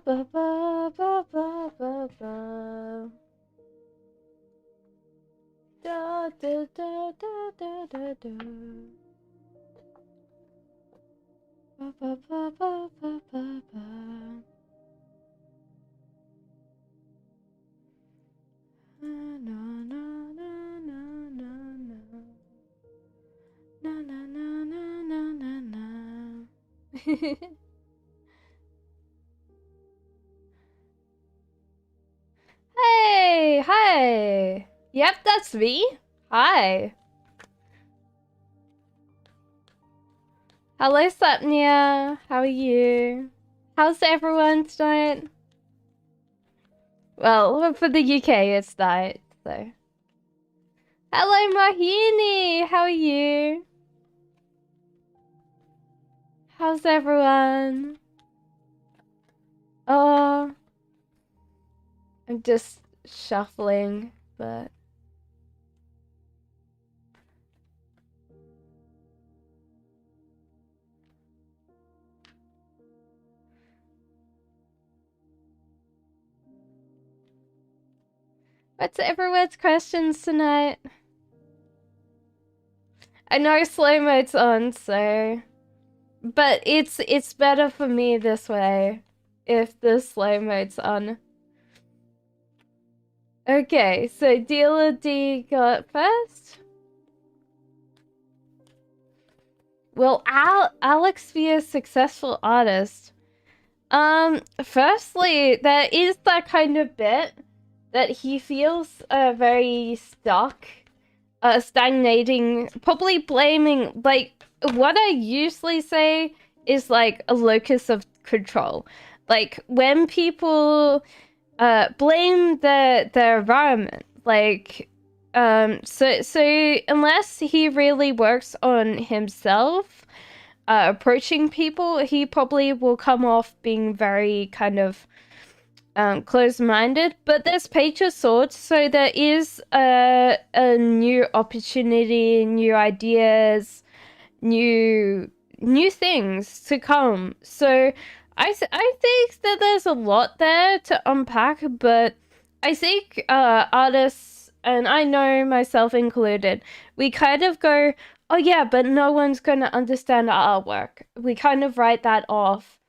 ba ba ba ba ba ba. Da da da da da da da. Ba ba ba ba ba ba ba. Na na na na na na. Na na na na na na na. Hey, hi. Yep, that's me. Hi. Hello, Sapnia. How are you? How's everyone tonight? Well, for the UK, it's night, so. Hello, Mahini. How are you? How's everyone? Oh, I'm just shuffling, but. What's everyone's questions tonight? I know slow mode's on, so. But it's better for me this way if the slow mode's on. Okay, so Dealer D got first. Will Alex be a successful artist? Firstly, there is that kind of bit that he feels very stuck, stagnating, probably blaming, like, what I usually say is like a locus of control. Like when people blame the environment, like so unless he really works on himself, approaching people, he probably will come off being very kind of closed-minded. But there's Page of Swords, so there is a new opportunity, new ideas, new things to come. So I think that there's a lot there to unpack, but I think artists, and I know myself included, we kind of go, oh yeah, but no one's going to understand our artwork. We kind of write that off,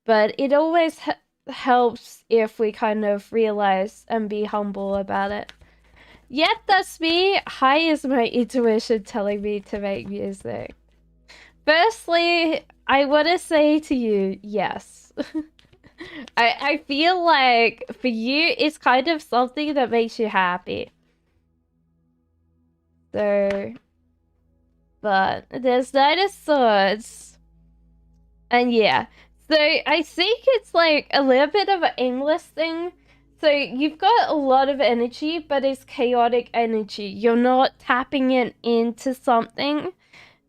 but it always helps if we kind of realize and be humble about it. Yep, that's me. High is my intuition telling me to make music. Firstly, I want to say to you, yes. I feel like for you, it's kind of something that makes you happy. So, but there's Knight of Swords. And yeah, so I think it's like a little bit of an aimless thing. So you've got a lot of energy, but it's chaotic energy. You're not tapping it into something.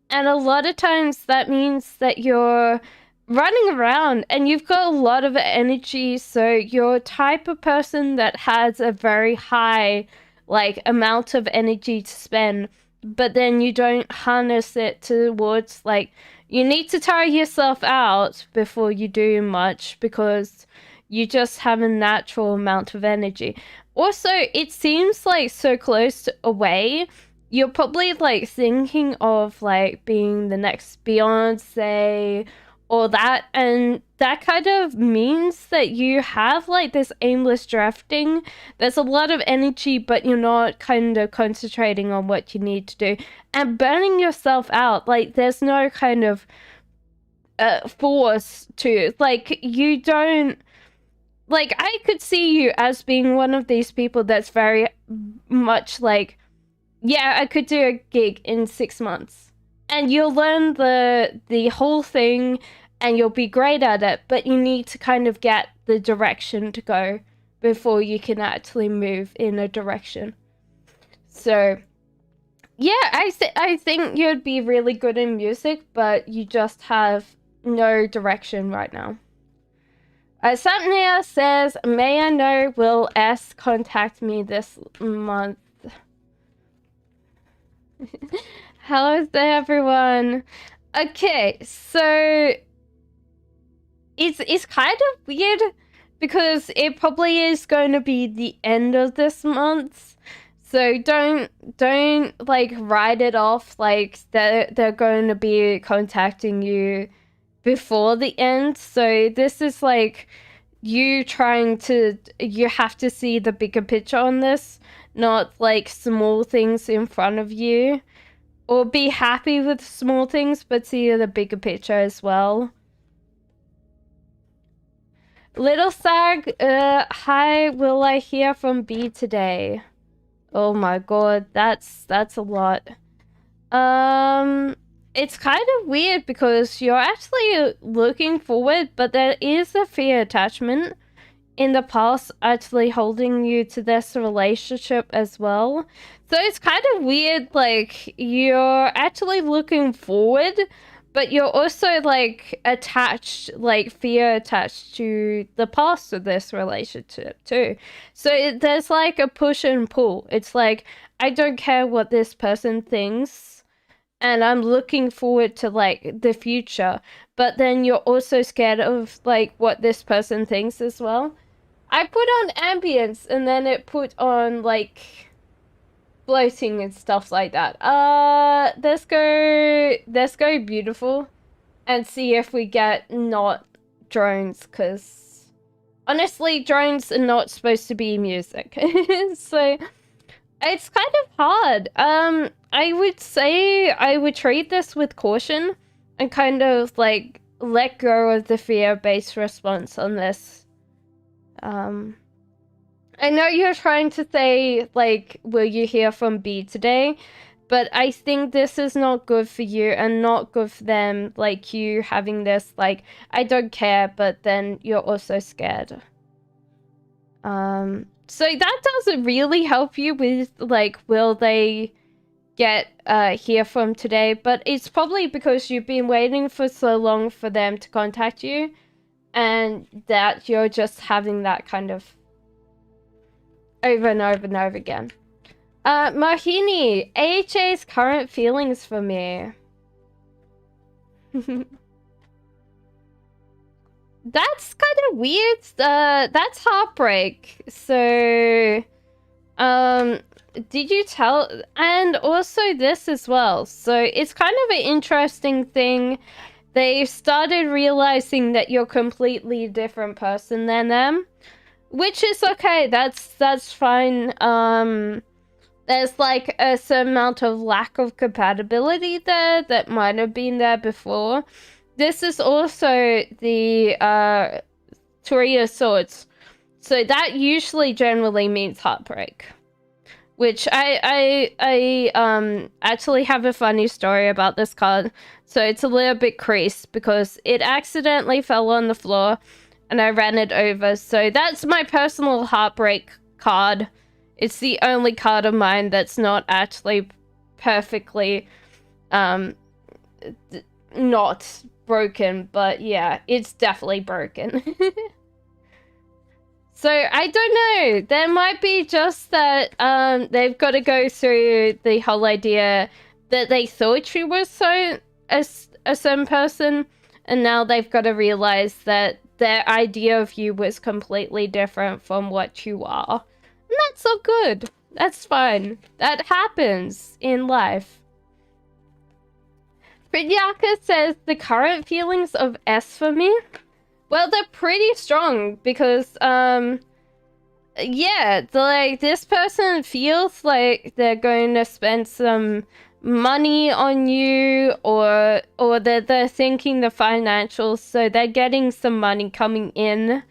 And a lot of times that means that you're running around and you've got a lot of energy. So you're a type of person that has a very high, like, amount of energy to spend, but then you don't harness it towards, like, you need to tire yourself out before you do much because you just have a natural amount of energy. Also, it seems like so close away. You're probably like thinking of like being the next Beyonce or that, and that kind of means that you have like this aimless drifting. There's a lot of energy, but you're not kind of concentrating on what you need to do and burning yourself out. Like there's no kind of force to, like, you don't, like, I could see you as being one of these people that's very much like, yeah, I could do a gig in 6 months. And you'll learn the whole thing and you'll be great at it, but you need to kind of get the direction to go before you can actually move in a direction. So, yeah, I think you'd be really good in music, but you just have no direction right now. Satnia says, may I know, will S contact me this month? Hello there, everyone. Okay, so it's kind of weird because it probably is going to be the end of this month. So don't like write it off like they're going to be contacting you before the end. So this is like you have to see the bigger picture on this, not like small things in front of you. Or be happy with small things, but see the bigger picture as well. Little Sag, hi, will I hear from B today? Oh my god, that's a lot. It's kind of weird because you're actually looking forward, but there is a fear attachment in the past actually holding you to this relationship as well. So it's kind of weird, like, you're actually looking forward, but you're also, like, attached, like, fear attached to the past of this relationship, too. So there's, like, a push and pull. It's like, I don't care what this person thinks, and I'm looking forward to, like, the future. But then you're also scared of, like, what this person thinks as well. I put on ambience, and then it put on, like, floating and stuff like that. Let's go beautiful and see if we get not drones, because honestly, drones are not supposed to be music. So it's kind of hard. I would say I would treat this with caution and kind of like let go of the fear-based response on this. I know you're trying to say, like, will you hear from B today? But I think this is not good for you and not good for them, like, you having this, like, I don't care, but then you're also scared. So that doesn't really help you with, like, will they get, hear from today? But it's probably because you've been waiting for so long for them to contact you, and that you're just having that kind of over and over and over again. Mohini, AHA's current feelings for me. That's kind of weird. That's Heartbreak. So, did you tell? And also this as well. So it's kind of an interesting thing. They've started realizing that you're a completely different person than them, which is okay. That's fine. There's like a certain amount of lack of compatibility there that might have been there before. This is also the Three of Swords, so that usually generally means heartbreak. Which I actually have a funny story about this card. So it's a little bit creased because it accidentally fell on the floor and I ran it over. So that's my personal heartbreak card. It's the only card of mine that's not actually perfectly not broken, but yeah, it's definitely broken. So I don't know. There might be just that they've got to go through the whole idea that they thought you were a certain person, and now they've got to realize that their idea of you was completely different from what you are. And that's so good. That's fine. That happens in life. Pridyaka says the current feelings of S for me. Well, they're pretty strong because, yeah, like, this person feels like they're going to spend some money on you, or they're thinking the financials, so they're getting some money coming in.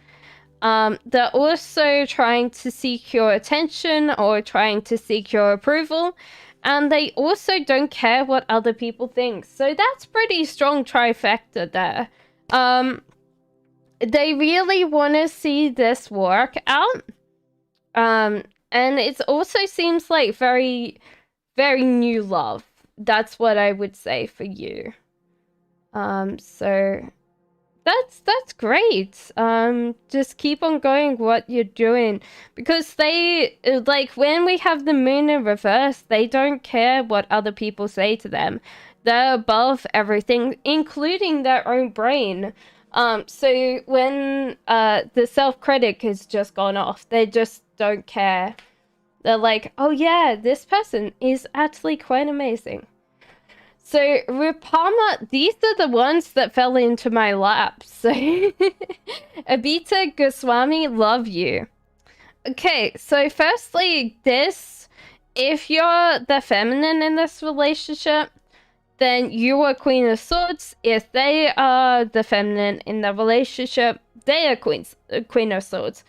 They're also trying to seek your attention or trying to seek your approval, and they also don't care what other people think. So that's pretty strong trifecta there. They really want to see this work out. And it also seems like very, very new love. That's what I would say for you. So that's great. Just keep on going what you're doing, because they, like, when we have the moon in reverse, they don't care what other people say to them. They're above everything, including their own brain. So when the self-critic has just gone off, they just don't care. They're like, oh yeah, this person is actually quite amazing. So with Palmer, these are the ones that fell into my lap. So Abita Goswami, love you. Okay, so firstly, if you're the feminine in this relationship, then you are Queen of Swords. If they are the feminine in the relationship, they are Queen of Swords.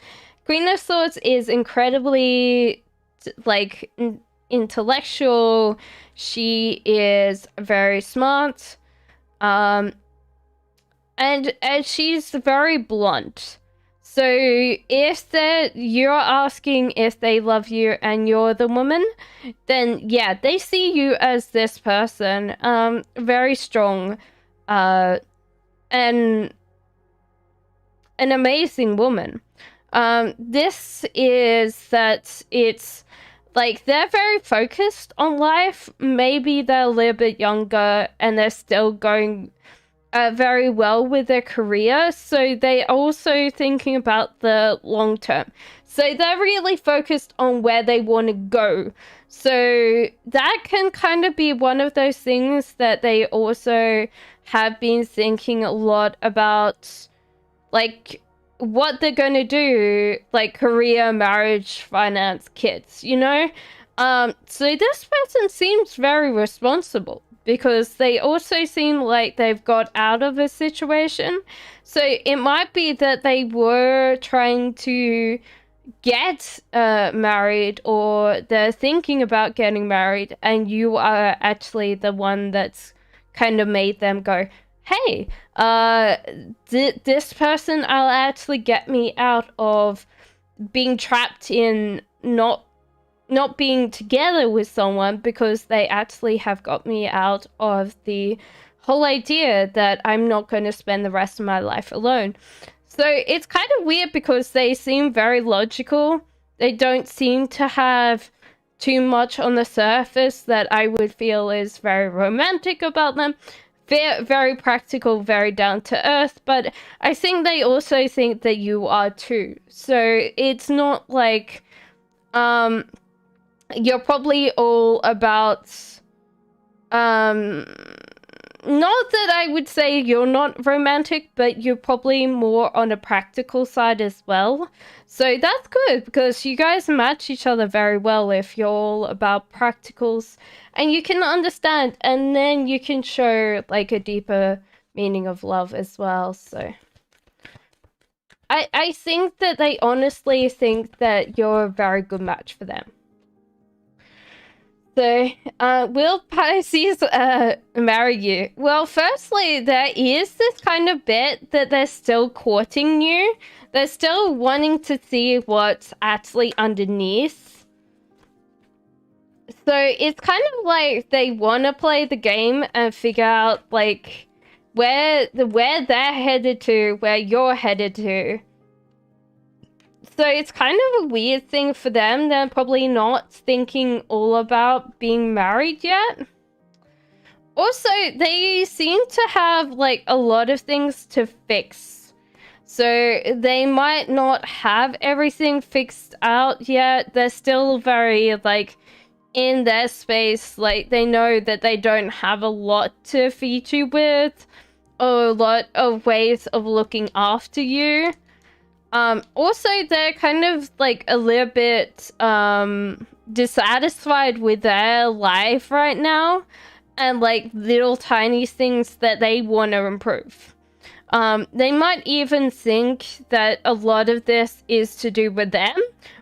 Queen of Swords is incredibly, like, intellectual. She is very smart. And she's very blunt. So if you're asking if they love you and you're the woman, then yeah, they see you as this person, very strong, and an amazing woman. This is that it's like they're very focused on life. Maybe they're a little bit younger and they're still going very well with their career, so they're also thinking about the long term. So they're really focused on where they want to go. So that can kind of be one of those things that they also have been thinking a lot about, like what they're going to do, like career, marriage, finance, kids, you know? So this person seems very responsible, because they also seem like they've got out of a situation. So it might be that they were trying to get married, or they're thinking about getting married, and you are actually the one that's kind of made them go, hey, this person will actually get me out of being trapped in not being together with someone, because they actually have got me out of the whole idea that I'm not going to spend the rest of my life alone. So it's kind of weird, because they seem very logical. They don't seem to have too much on the surface that I would feel is very romantic about them. Very, very practical, very down to earth, but I think they also think that you are too. So it's not like, you're probably all about, not that I would say you're not romantic, but you're probably more on a practical side as well. So that's good, because you guys match each other very well if you're all about practicals, and you can understand, and then you can show like a deeper meaning of love as well. So I think that they honestly think that you're a very good match for them. So, will Pisces marry you? Well, firstly, there is this kind of bit that they're still courting you. They're still wanting to see what's actually underneath. So it's kind of like they want to play the game and figure out like where they're headed to, where you're headed to. So it's kind of a weird thing for them. They're probably not thinking all about being married yet. Also, they seem to have like a lot of things to fix. So they might not have everything fixed out yet. They're still very like in their space. Like they know that they don't have a lot to feed you with, or a lot of ways of looking after you. Also, they're kind of like a little bit dissatisfied with their life right now, and like little tiny things that they want to improve. They might even think that a lot of this is to do with them,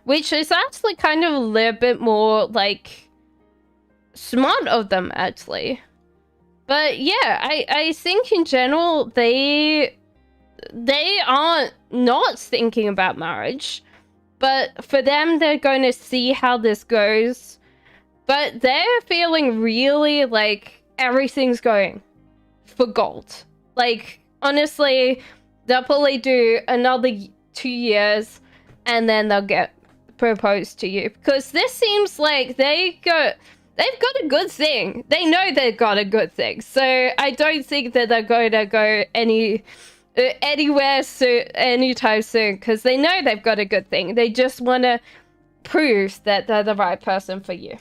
which is actually kind of a little bit more like smart of them, actually. But yeah, I think in general they aren't not thinking about marriage, but for them, they're going to see how this goes. But they're feeling really like everything's going for gold. Like, honestly, they'll probably do another 2 years and then they'll get proposed to you. Because this seems like they've got a good thing. They know they've got a good thing. So I don't think that they're going to go any anywhere anytime soon, because they know they've got a good thing. They just want to prove that they're the right person for you.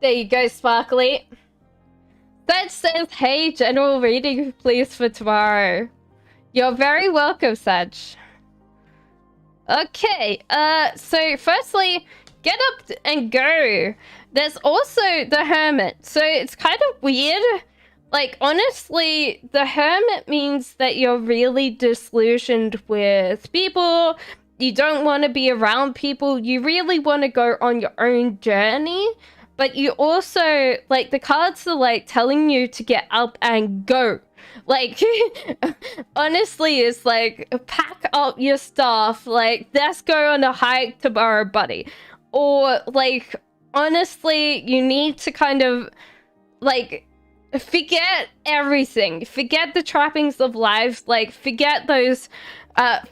There you go, Sparkly. That says, hey, general reading, please, for tomorrow. You're very welcome, Sag. Okay, so firstly, get up and go. There's also the Hermit. So it's kind of weird. Like, honestly, the Hermit means that you're really disillusioned with people. You don't want to be around people. You really want to go on your own journey. But you also, like, the cards are, like, telling you to get up and go. Like, honestly, it's like, pack up your stuff. Like, let's go on a hike tomorrow, buddy. Or, like, honestly, you need to kind of, like, forget everything. Forget the trappings of life. Like, forget those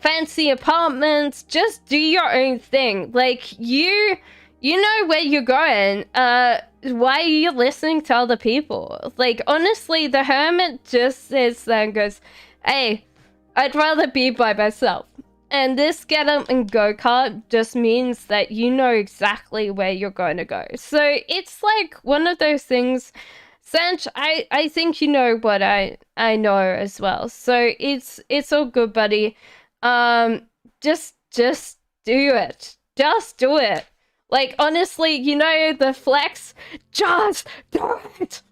fancy apartments. Just do your own thing. Like, you know where you're going. Why are you listening to other people? Like, honestly, the Hermit just sits there and goes, hey, I'd rather be by myself. And this get up and go card just means that you know exactly where you're going to go. So it's like one of those things. Sanch, I think you know what I know as well. So it's all good, buddy. Just do it. Just do it. Like, honestly, you know, the flex, just do it.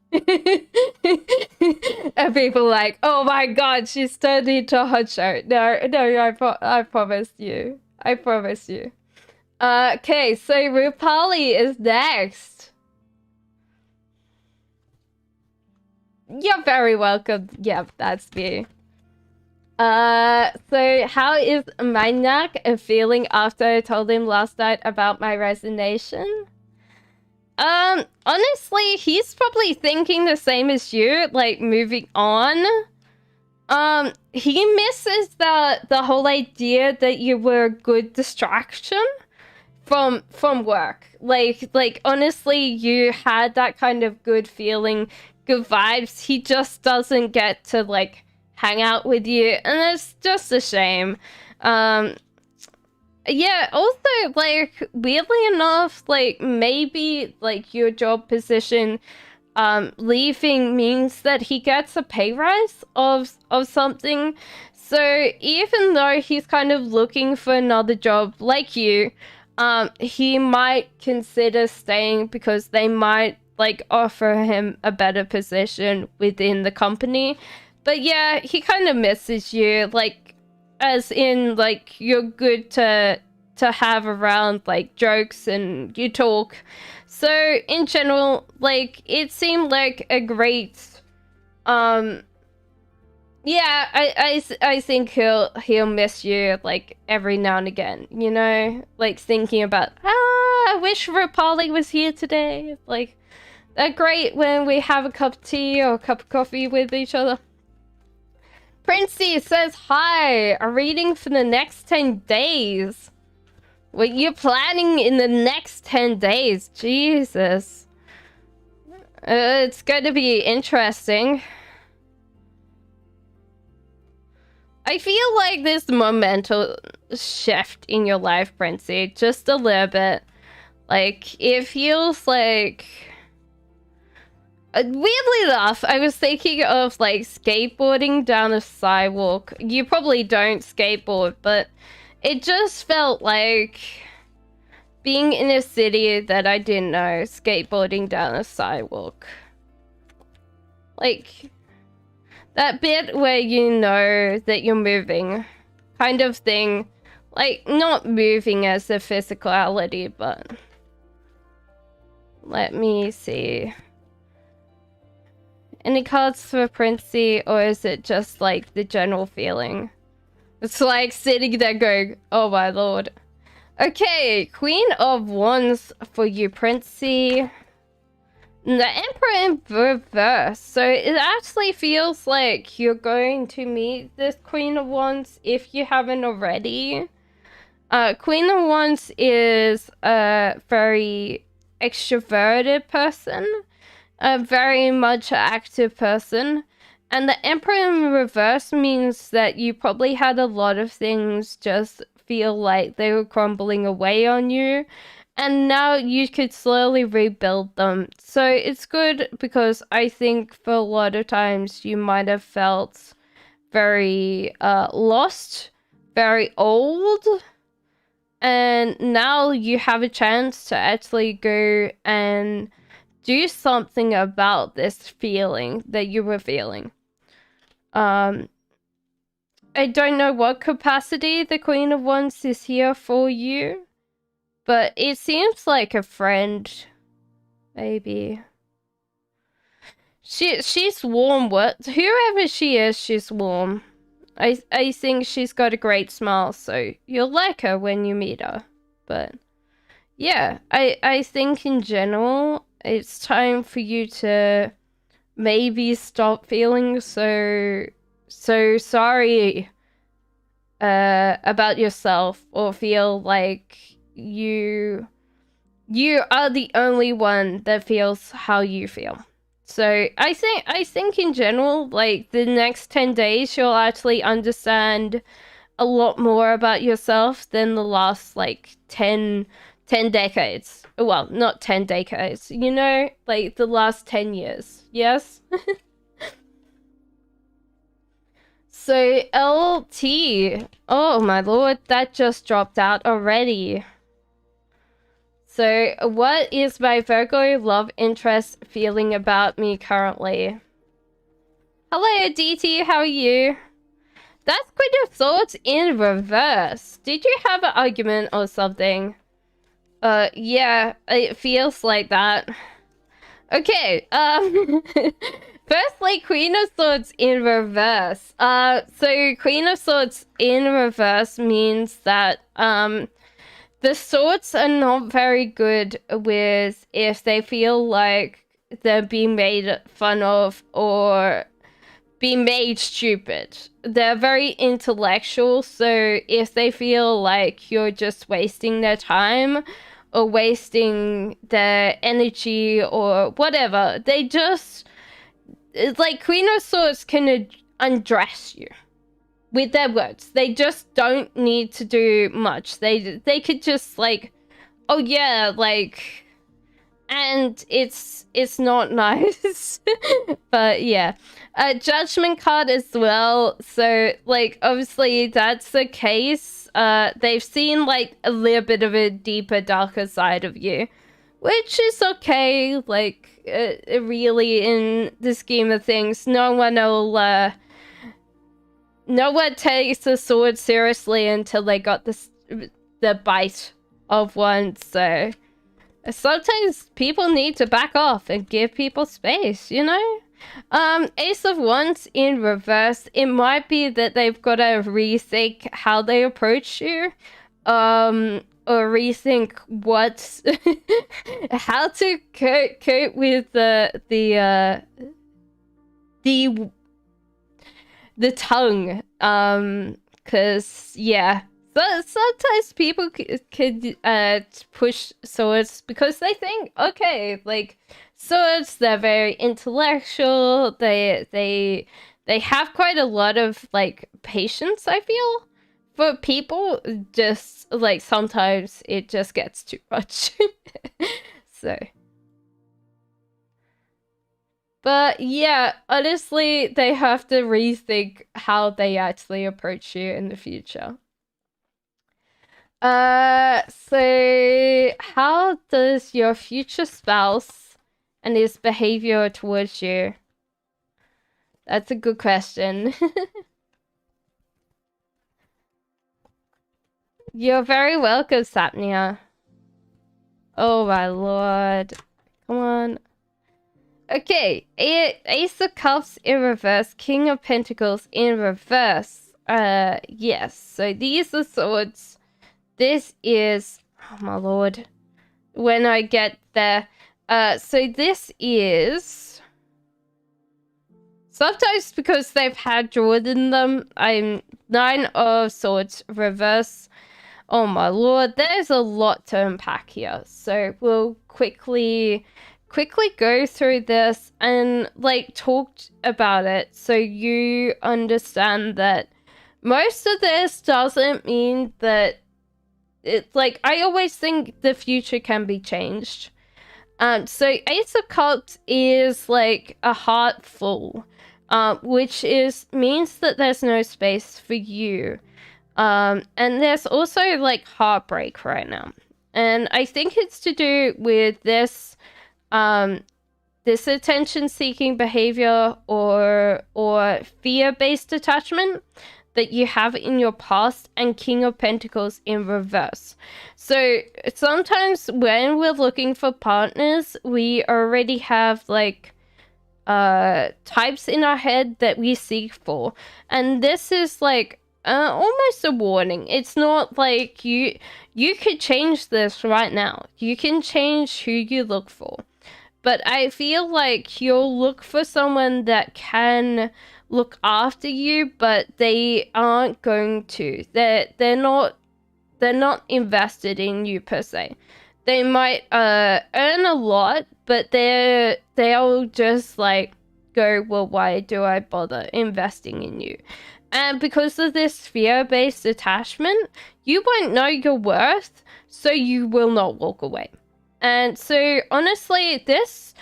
And people are like, oh my god, she's turned into a hot show. No, I promise you. I promise you. Okay, so Rupali is next. You're very welcome. Yep, that's me. So how is Maniac feeling after I told him last night about my resignation? Honestly, he's probably thinking the same as you, like, moving on. He misses the whole idea that you were a good distraction from work. Like, honestly, you had that kind of good feeling, good vibes. He just doesn't get to, like, hang out with you, and it's just a shame. Yeah, also, like, weirdly enough, like, maybe, like, your job position leaving means that he gets a pay rise of something. So even though he's kind of looking for another job like you, he might consider staying because they might, like, offer him a better position within the company. But yeah, he kind of misses you, like, as in, like, you're good to have around, like, jokes and you talk. So in general, like, it seemed like a great, yeah, I think he'll miss you, like, every now and again, you know, like, thinking about, I wish Rapali was here today. Like, they're great when we have a cup of tea or a cup of coffee with each other. Princey says, hi, a reading for the next 10 days. What you're planning in the next 10 days? Jesus. It's going to be interesting. I feel like this momentum shift in your life, Princey, just a little bit. Like, it feels like... weirdly enough, I was thinking of, like, skateboarding down a sidewalk. You probably don't skateboard, but it just felt like being in a city that I didn't know, skateboarding down a sidewalk. Like, that bit where you know that you're moving kind of thing. Like, not moving as a physicality, but... let me see. Any cards for Princey, or is it just, like, the general feeling? It's like sitting there going, oh my lord. Okay, Queen of Wands for you, Princey. The Emperor in reverse. So it actually feels like you're going to meet this Queen of Wands if you haven't already. Queen of Wands is a very extroverted person. A very much active person. And the Emperor in reverse means that you probably had a lot of things just feel like they were crumbling away on you. And now you could slowly rebuild them. So it's good because I think for a lot of times you might have felt very lost, very old. And now you have a chance to actually go and do something about this feeling that you were feeling. I don't know what capacity the Queen of Wands is here for you, but it seems like a friend, maybe. She's warm. What? Whoever she is, she's warm. I think she's got a great smile, so you'll like her when you meet her. But yeah, I think in general, it's time for you to maybe stop feeling so sorry about yourself, or feel like you are the only one that feels how you feel. So I think in general, like the next 10 days you'll actually understand a lot more about yourself than the last like 10 decades. Well, not 10 decades, you know, like the last 10 years. Yes? So LT, oh my lord, that just dropped out already. So what is my Virgo love interest feeling about me currently? Hello DT, how are you? That's Queen of Swords in reverse. Did you have an argument or something? Yeah, it feels like that. Okay, firstly, Queen of Swords in reverse. So Queen of Swords in reverse means that, the swords are not very good with if they feel like they're being made fun of or being made stupid. They're very intellectual, so if they feel like you're just wasting their time or wasting their energy or whatever, they just... It's like Queen of Swords can undress you with their words. They just don't need to do much. They could just like, oh yeah, like, and it's not nice. But yeah, judgment card as well. So like, obviously that's the case. They've seen like a little bit of a deeper, darker side of you, which is okay. Like, really, in the scheme of things, no one takes the sword seriously until they got the bite of one. So sometimes people need to back off and give people space, you know? Ace of Wands in reverse, it might be that they've got to rethink how they approach you, or rethink what how to cope with the tongue, because yeah, so sometimes people could push swords because they think, okay, like, swords, they're very intellectual, they have quite a lot of like patience, I feel. For people, just like sometimes it just gets too much. So, but yeah, honestly, they have to rethink how they actually approach you in the future. So how does your future spouse and his behavior towards you? That's a good question. You're very welcome, Sapnia. Oh my lord. Come on. Okay, Ace of Cups in reverse, King of Pentacles in reverse. Yes. So these are swords. This is, oh my lord, when I get there. So this is, sometimes because they've had drawn in them, I'm Nine of Swords reverse. Oh my lord, there's a lot to unpack here. So we'll quickly quickly go through this and like talk about it so you understand that most of this doesn't mean that it's like, I always think the future can be changed. So Ace of Cups is like a heart full, which means that there's no space for you. And there's also like heartbreak right now. And I think it's to do with this attention-seeking behavior or fear-based attachment that you have in your past, and King of Pentacles in reverse. So sometimes when we're looking for partners, we already have like types in our head that we seek for, and this is like almost a warning. It's not like you could change this right now. You can change who you look for. But I feel like you'll look for someone that can look after you, but they aren't going to. They're not invested in you per se. They might earn a lot, but they'll just like go, well, why do I bother investing in you? And because of this fear-based attachment, you won't know your worth, so you will not walk away. And so honestly, this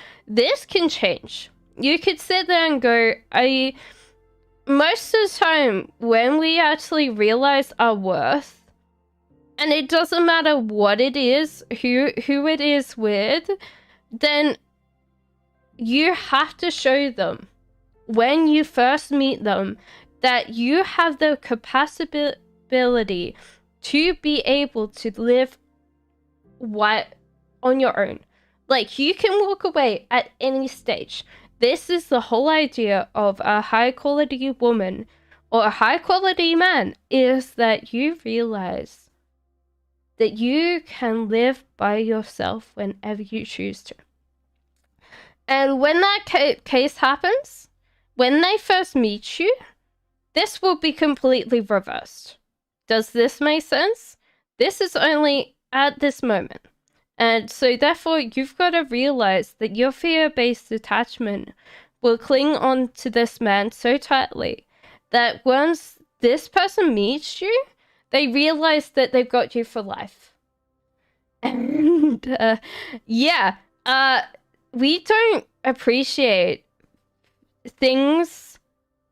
can change. You could sit there and go, most of the time when we actually realize our worth, and it doesn't matter what it is, who it is with, then you have to show them when you first meet them that you have the capacity to be able to live on your own. Like, you can walk away at any stage. This is the whole idea of a high quality woman or a high quality man, is that you realize that you can live by yourself whenever you choose to. And when that case happens, when they first meet you, this will be completely reversed. Does this make sense? This is only at this moment. And so therefore, you've got to realize that your fear-based attachment will cling on to this man so tightly that once this person meets you, they realize that they've got you for life. And we don't appreciate things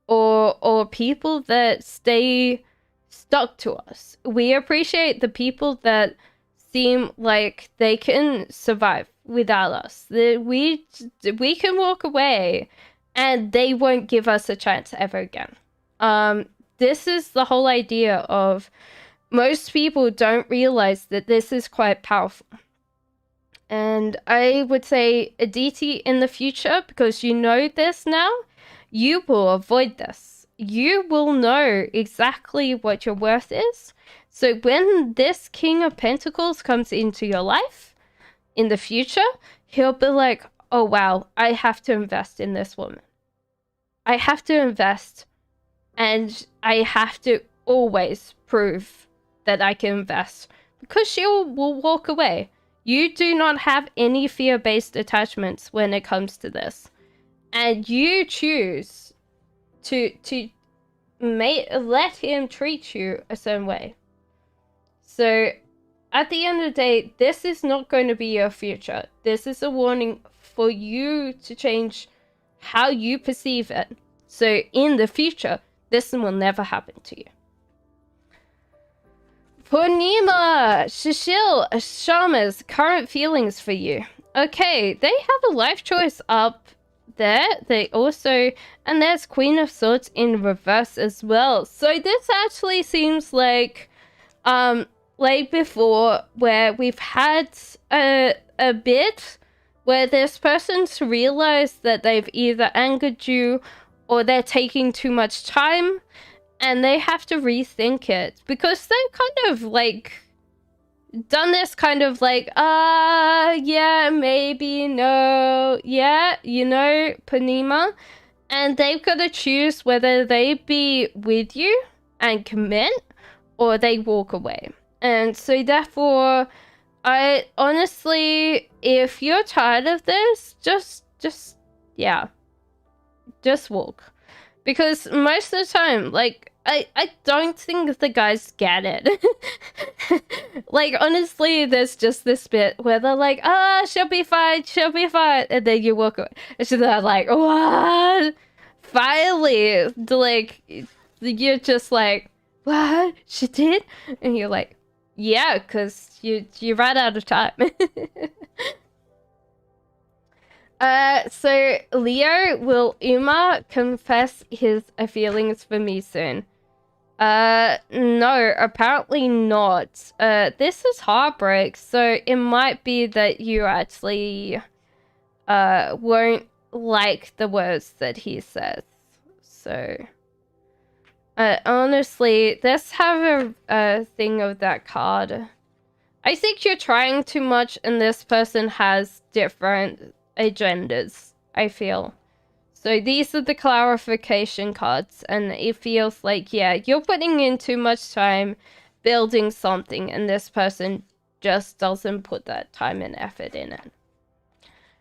or people that stay stuck to us. We appreciate the people that seem like they can survive without us. We can walk away and they won't give us a chance ever again. This is the whole idea of, most people don't realize that this is quite powerful. And I would say, Aditi, in the future, because you know this now, you will avoid this. You will know exactly what your worth is. So when this King of Pentacles comes into your life in the future, he'll be like, oh wow, I have to invest in this woman. I have to invest, and I have to always prove that I can invest, because she will walk away. You do not have any fear-based attachments when it comes to this. And you choose to let him treat you a certain way. So at the end of the day, this is not going to be your future. This is a warning for you to change how you perceive it. So in the future, this will never happen to you. Purnima, Shishil, Shama's current feelings for you. Okay, they have a life choice up there. They also, and there's Queen of Swords in reverse as well. So this actually seems like before, where we've had a bit where this person's realized that they've either angered you or they're taking too much time, and they have to rethink it, because they've kind of like done this kind of like, yeah, maybe, no, yeah, you know, Purnima, and they've got to choose whether they be with you and commit or they walk away. And so therefore, I honestly, if you're tired of this, yeah, just walk. Because most of the time, like, I don't think the guys get it. Like, honestly, there's just this bit where they're like, she'll be fine, and then you walk away. And so they're like, what? Finally, like, you're just like, what? She did? And you're like, yeah, because you ran out of time. So Leo, will Uma confess his feelings for me soon? No, apparently not. This is Heartbreak, so it might be that you actually, won't like the words that he says. So, honestly, let's have a thing of that card. I think you're trying too much and this person has different agendas, I feel. So these are the clarification cards, and it feels like, yeah, you're putting in too much time building something and this person just doesn't put that time and effort in it.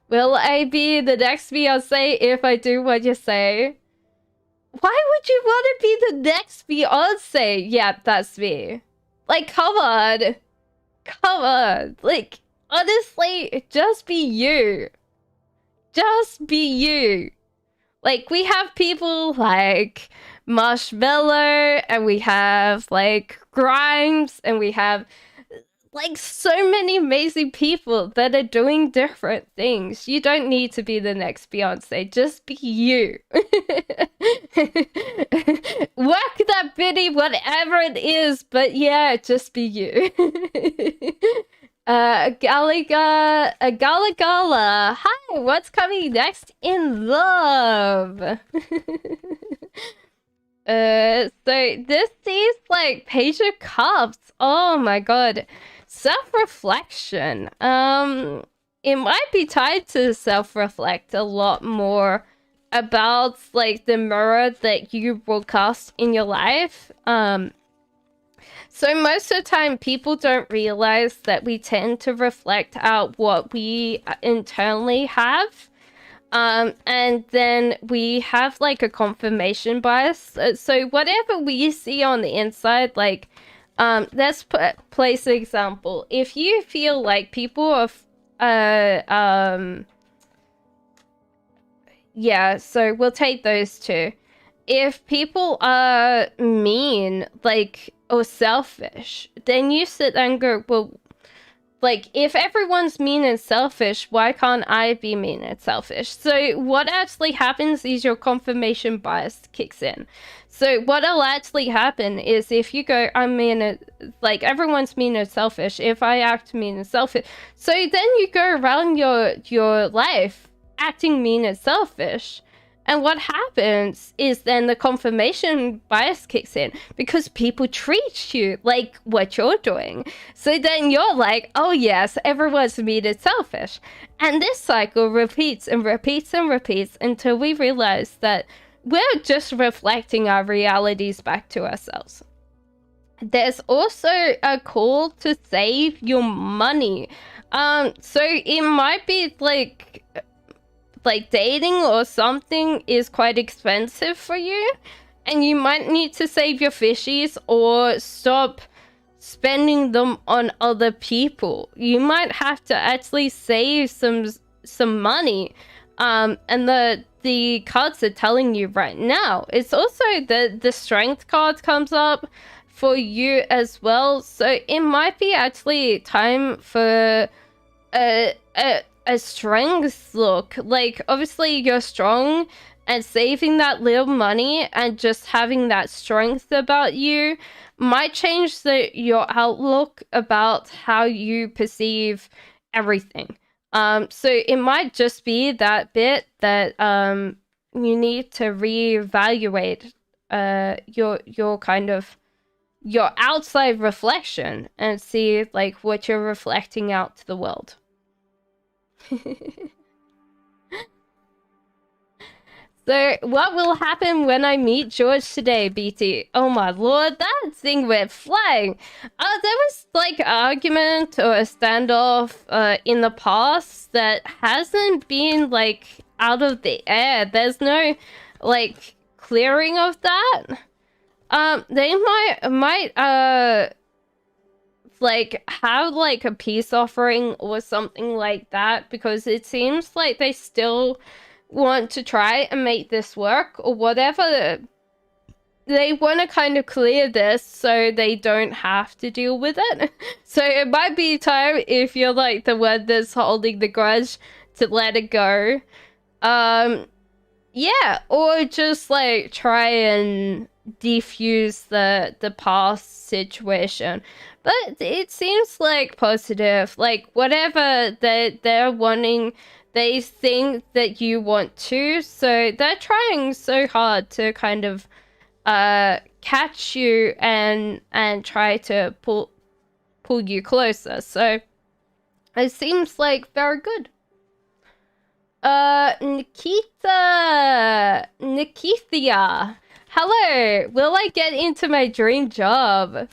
Will I be the next Beyonce if I do what you say? Why would you want to be the next Beyonce? Yeah, that's me. Like, come on. Come on. Like, honestly, just be you. Just be you. Like, we have people like Marshmello, and we have like Grimes, and we have like so many amazing people that are doing different things. You don't need to be the next Beyonce. Just be you. Work that bitty, whatever it is, but yeah, just be you. Galaga, hi, what's coming next in love? So this is like Page of Cups. Oh my god. Self-reflection. It might be tied to self-reflect a lot more about like the mirror that you broadcast in your life. So most of the time, people don't realize that we tend to reflect out what we internally have. And then we have like a confirmation bias. So whatever we see on the inside, like, let's place an example. If you feel like people are, yeah, so we'll take those two. If people are mean, like, or selfish, then you sit there and go, well, like, if everyone's mean and selfish, why can't I be mean and selfish? So what actually happens is your confirmation bias kicks in. So what'll actually happen is if you go, I'm mean and, like, everyone's mean and selfish, if I act mean and selfish, so then you go around your life acting mean and selfish. And what happens is then the confirmation bias kicks in because people treat you like what you're doing. So then you're like, oh yes, everyone's mean and selfish. And this cycle repeats and repeats and repeats until we realize that we're just reflecting our realities back to ourselves. There's also a call to save your money. So it might be like dating or something is quite expensive for you, and you might need to save your fishies or stop spending them on other people. You might have to actually save some money. And the cards are telling you right now. It's also the strength card comes up for you as well. So it might be actually time for a strength look. Like, obviously you're strong, and saving that little money and just having that strength about you might change your outlook about how you perceive everything. So it might just be that bit that you need to reevaluate your kind of your outside reflection and see like what you're reflecting out to the world. So, what will happen when I meet George today, BT? Oh my lord, thing with flying. There was like an argument or a standoff in the past that hasn't been like out of the air. There's no like clearing of that. They might like have like a peace offering or something like that, because it seems like they still want to try and make this work or whatever. They want to kind of clear this so they don't have to deal with it. So it might be time, if you're like the one that's holding the grudge, to let it go. Yeah, or just like try and defuse the past situation. But it seems like positive. Like whatever they're wanting, they think that you want to, so they're trying so hard to kind of catch you and try to pull you closer. So it seems like very good. Nikithia. Hello, will I get into my dream job?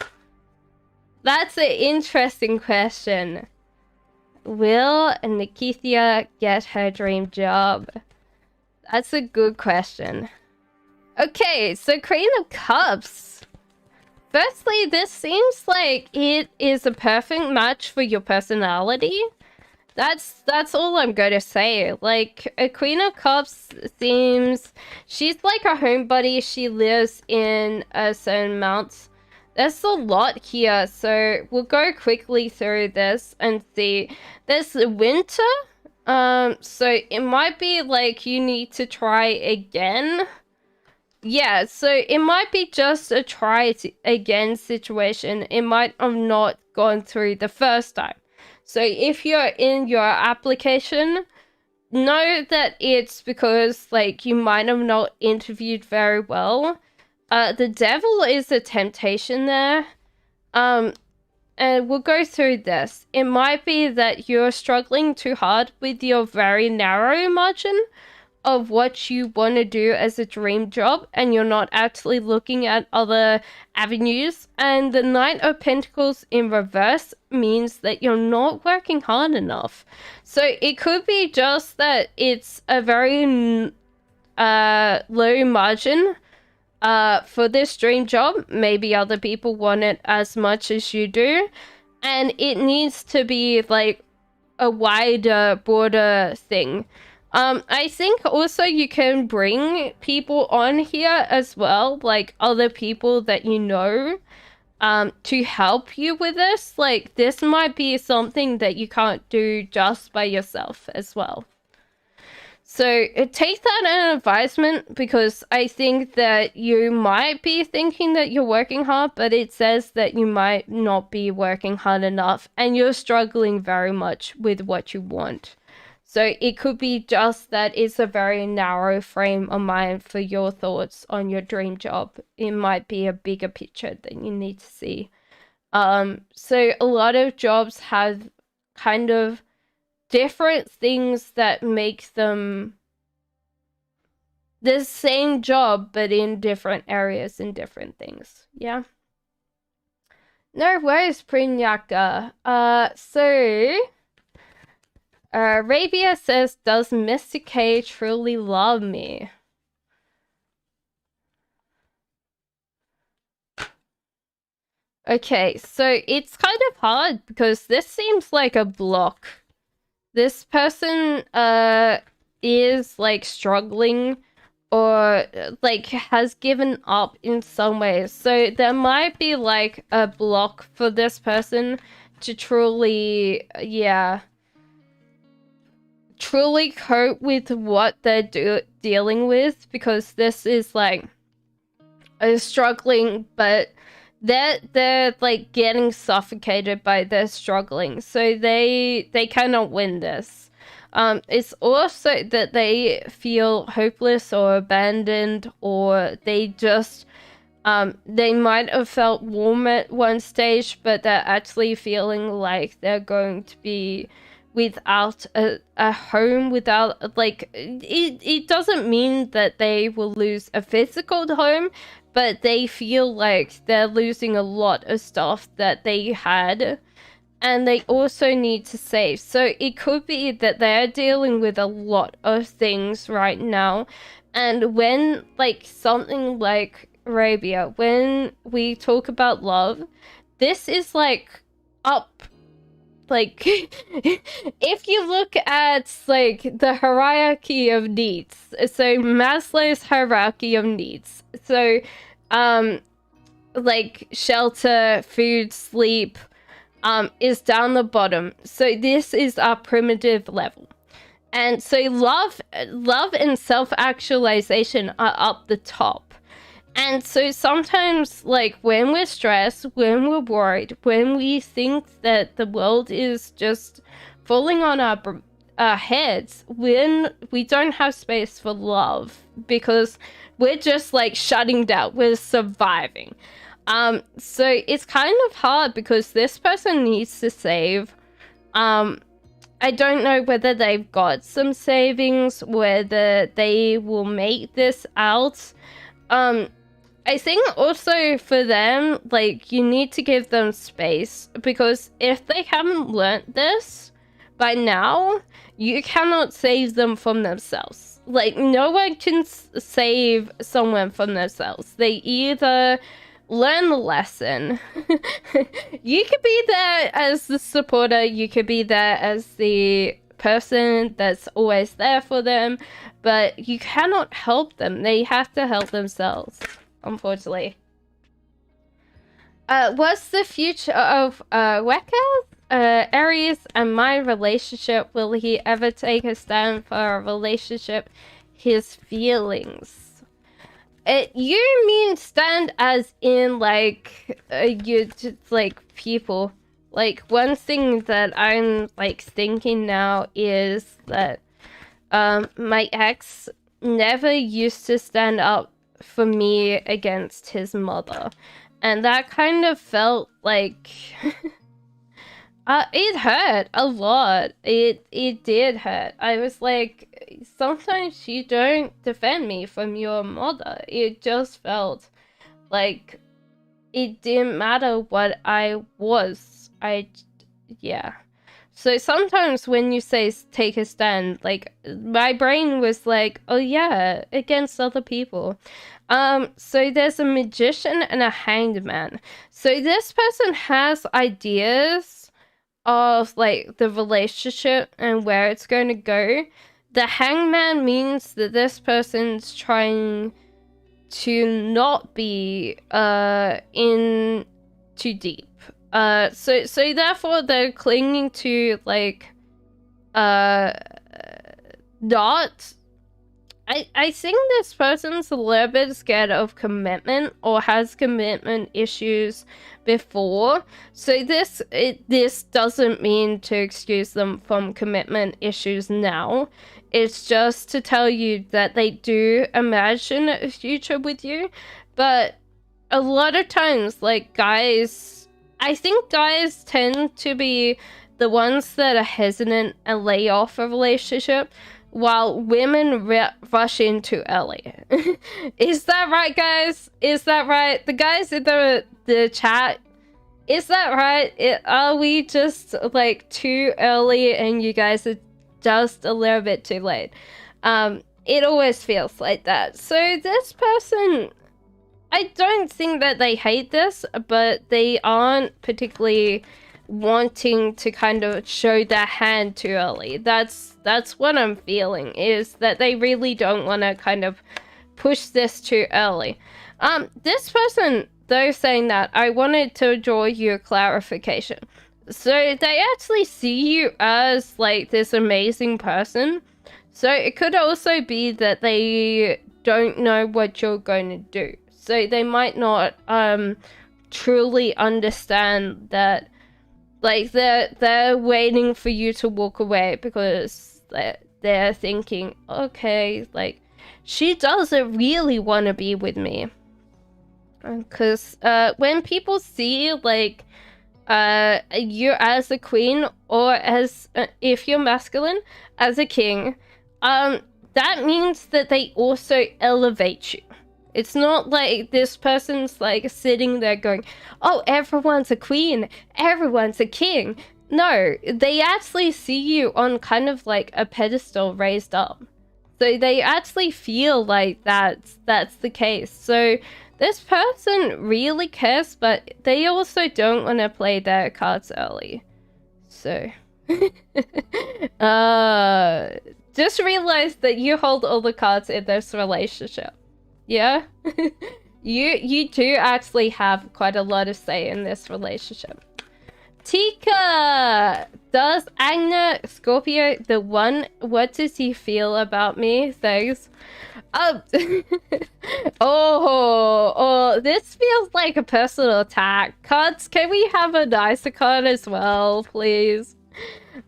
That's an interesting question. Will Nikithia get her dream job? That's a good question. Okay, so Queen of Cups. Firstly, this seems like it is a perfect match for your personality. That's all I'm going to say. Like, a Queen of Cups seems... She's like a homebody. She lives in a certain amount. There's a lot here, so we'll go quickly through this and see. There's winter. So it might be like you need to try again. Yeah, so it might be just a try again situation. It might have not gone through the first time. So if you're in your application, know that it's because like you might have not interviewed very well. The devil is a temptation there. And we'll go through this. It might be that you're struggling too hard with your very narrow margin of what you want to do as a dream job, and you're not actually looking at other avenues. And the Knight of Pentacles in reverse means that you're not working hard enough. So it could be just that it's a very low margin for this dream job. Maybe other people want it as much as you do, and it needs to be like a wider, broader thing. I think also you can bring people on here as well, like other people that you know, to help you with this. Like, this might be something that you can't do just by yourself as well. So take that as an advisement, because I think that you might be thinking that you're working hard, but it says that you might not be working hard enough and you're struggling very much with what you want. So it could be just that it's a very narrow frame of mind for your thoughts on your dream job. It might be a bigger picture that you need to see. So a lot of jobs have kind of different things that make them the same job, but in different areas and different things. Yeah. No worries, Prinyaka. Arabia says, does Mr. K truly love me? Okay, so it's kind of hard because this seems like a block. This person is like struggling or like has given up in some ways. So there might be like a block for this person to truly, truly cope with what they're dealing with, because this is like a struggling, but they're like getting suffocated by their struggling, so they cannot win this. It's also that they feel hopeless or abandoned, or they just they might have felt warm at one stage, but they're actually feeling like they're going to be without a home, without like it doesn't mean that they will lose a physical home, but they feel like they're losing a lot of stuff that they had, and they also need to save. So it could be that they're dealing with a lot of things right now, and when like something like Arabia, when we talk about love, this is like up, like if you look at like the hierarchy of needs, so Maslow's hierarchy of needs, so like shelter, food, sleep is down the bottom. So this is our primitive level. And so love and self-actualization are up the top. And so sometimes, like, when we're stressed, when we're worried, when we think that the world is just falling on our heads, when we don't have space for love, because we're just, like, shutting down, we're surviving. So it's kind of hard because this person needs to save. I don't know whether they've got some savings, whether they will make this out. I think also for them, like, you need to give them space, because if they haven't learnt this by now, you cannot save them from themselves. Like, no one can save someone from themselves. They either learn the lesson. You could be there as the supporter, you could be there as the person that's always there for them, but you cannot help them. They have to help themselves, unfortunately. What's the future of Weka, Aries, and my relationship? Will he ever take a stand for our relationship? His feelings. You mean stand as in, like, you just, like, people. Like, one thing that I'm, like, thinking now is that my ex never used to stand up for me against his mother. And that kind of felt like... it hurt a lot. It did hurt. I was like, sometimes you don't defend me from your mother. It just felt like it didn't matter what I was. Yeah. So sometimes when you say take a stand, like, my brain was like, oh yeah, against other people. So there's a magician and a hanged man. So this person has ideas of, like, the relationship and where it's going to go. The hangman means that this person's trying to not be in too deep. So therefore they're clinging to, like, not... I think this person's a little bit scared of commitment, or has commitment issues before. So this doesn't mean to excuse them from commitment issues now. It's just to tell you that they do imagine a future with you. But a lot of times, like, guys, I think guys tend to be the ones that are hesitant and lay off a relationship, while women rush in too early. Is that right, guys? Is that right? The guys in the chat, is that right? Are we just, like, too early and you guys are just a little bit too late? It always feels like that. So this person, I don't think that they hate this, but they aren't particularly wanting to kind of show their hand too early. That's what I'm feeling, is that they really don't want to kind of push this too early. This person, though, saying that, I wanted to draw you a clarification. So they actually see you as, like, this amazing person. So it could also be that they don't know what you're going to do. So they might not truly understand that. Like, they're waiting for you to walk away because they're thinking, okay, like, she doesn't really want to be with me. Because when people see, like, you as a queen, or as, if you're masculine, as a king, that means that they also elevate you. It's not like this person's like sitting there going, oh, everyone's a queen, everyone's a king. No, they actually see you on kind of like a pedestal raised up. So they actually feel like that's the case. So this person really cares, but they also don't want to play their cards early. So just realize that you hold all the cards in this relationship. Yeah? You do actually have quite a lot of say in this relationship. Tika! Does Agna Scorpio the one? What does he feel about me? Thanks. Oh, this feels like a personal attack. Cards, can we have a nicer card as well, please?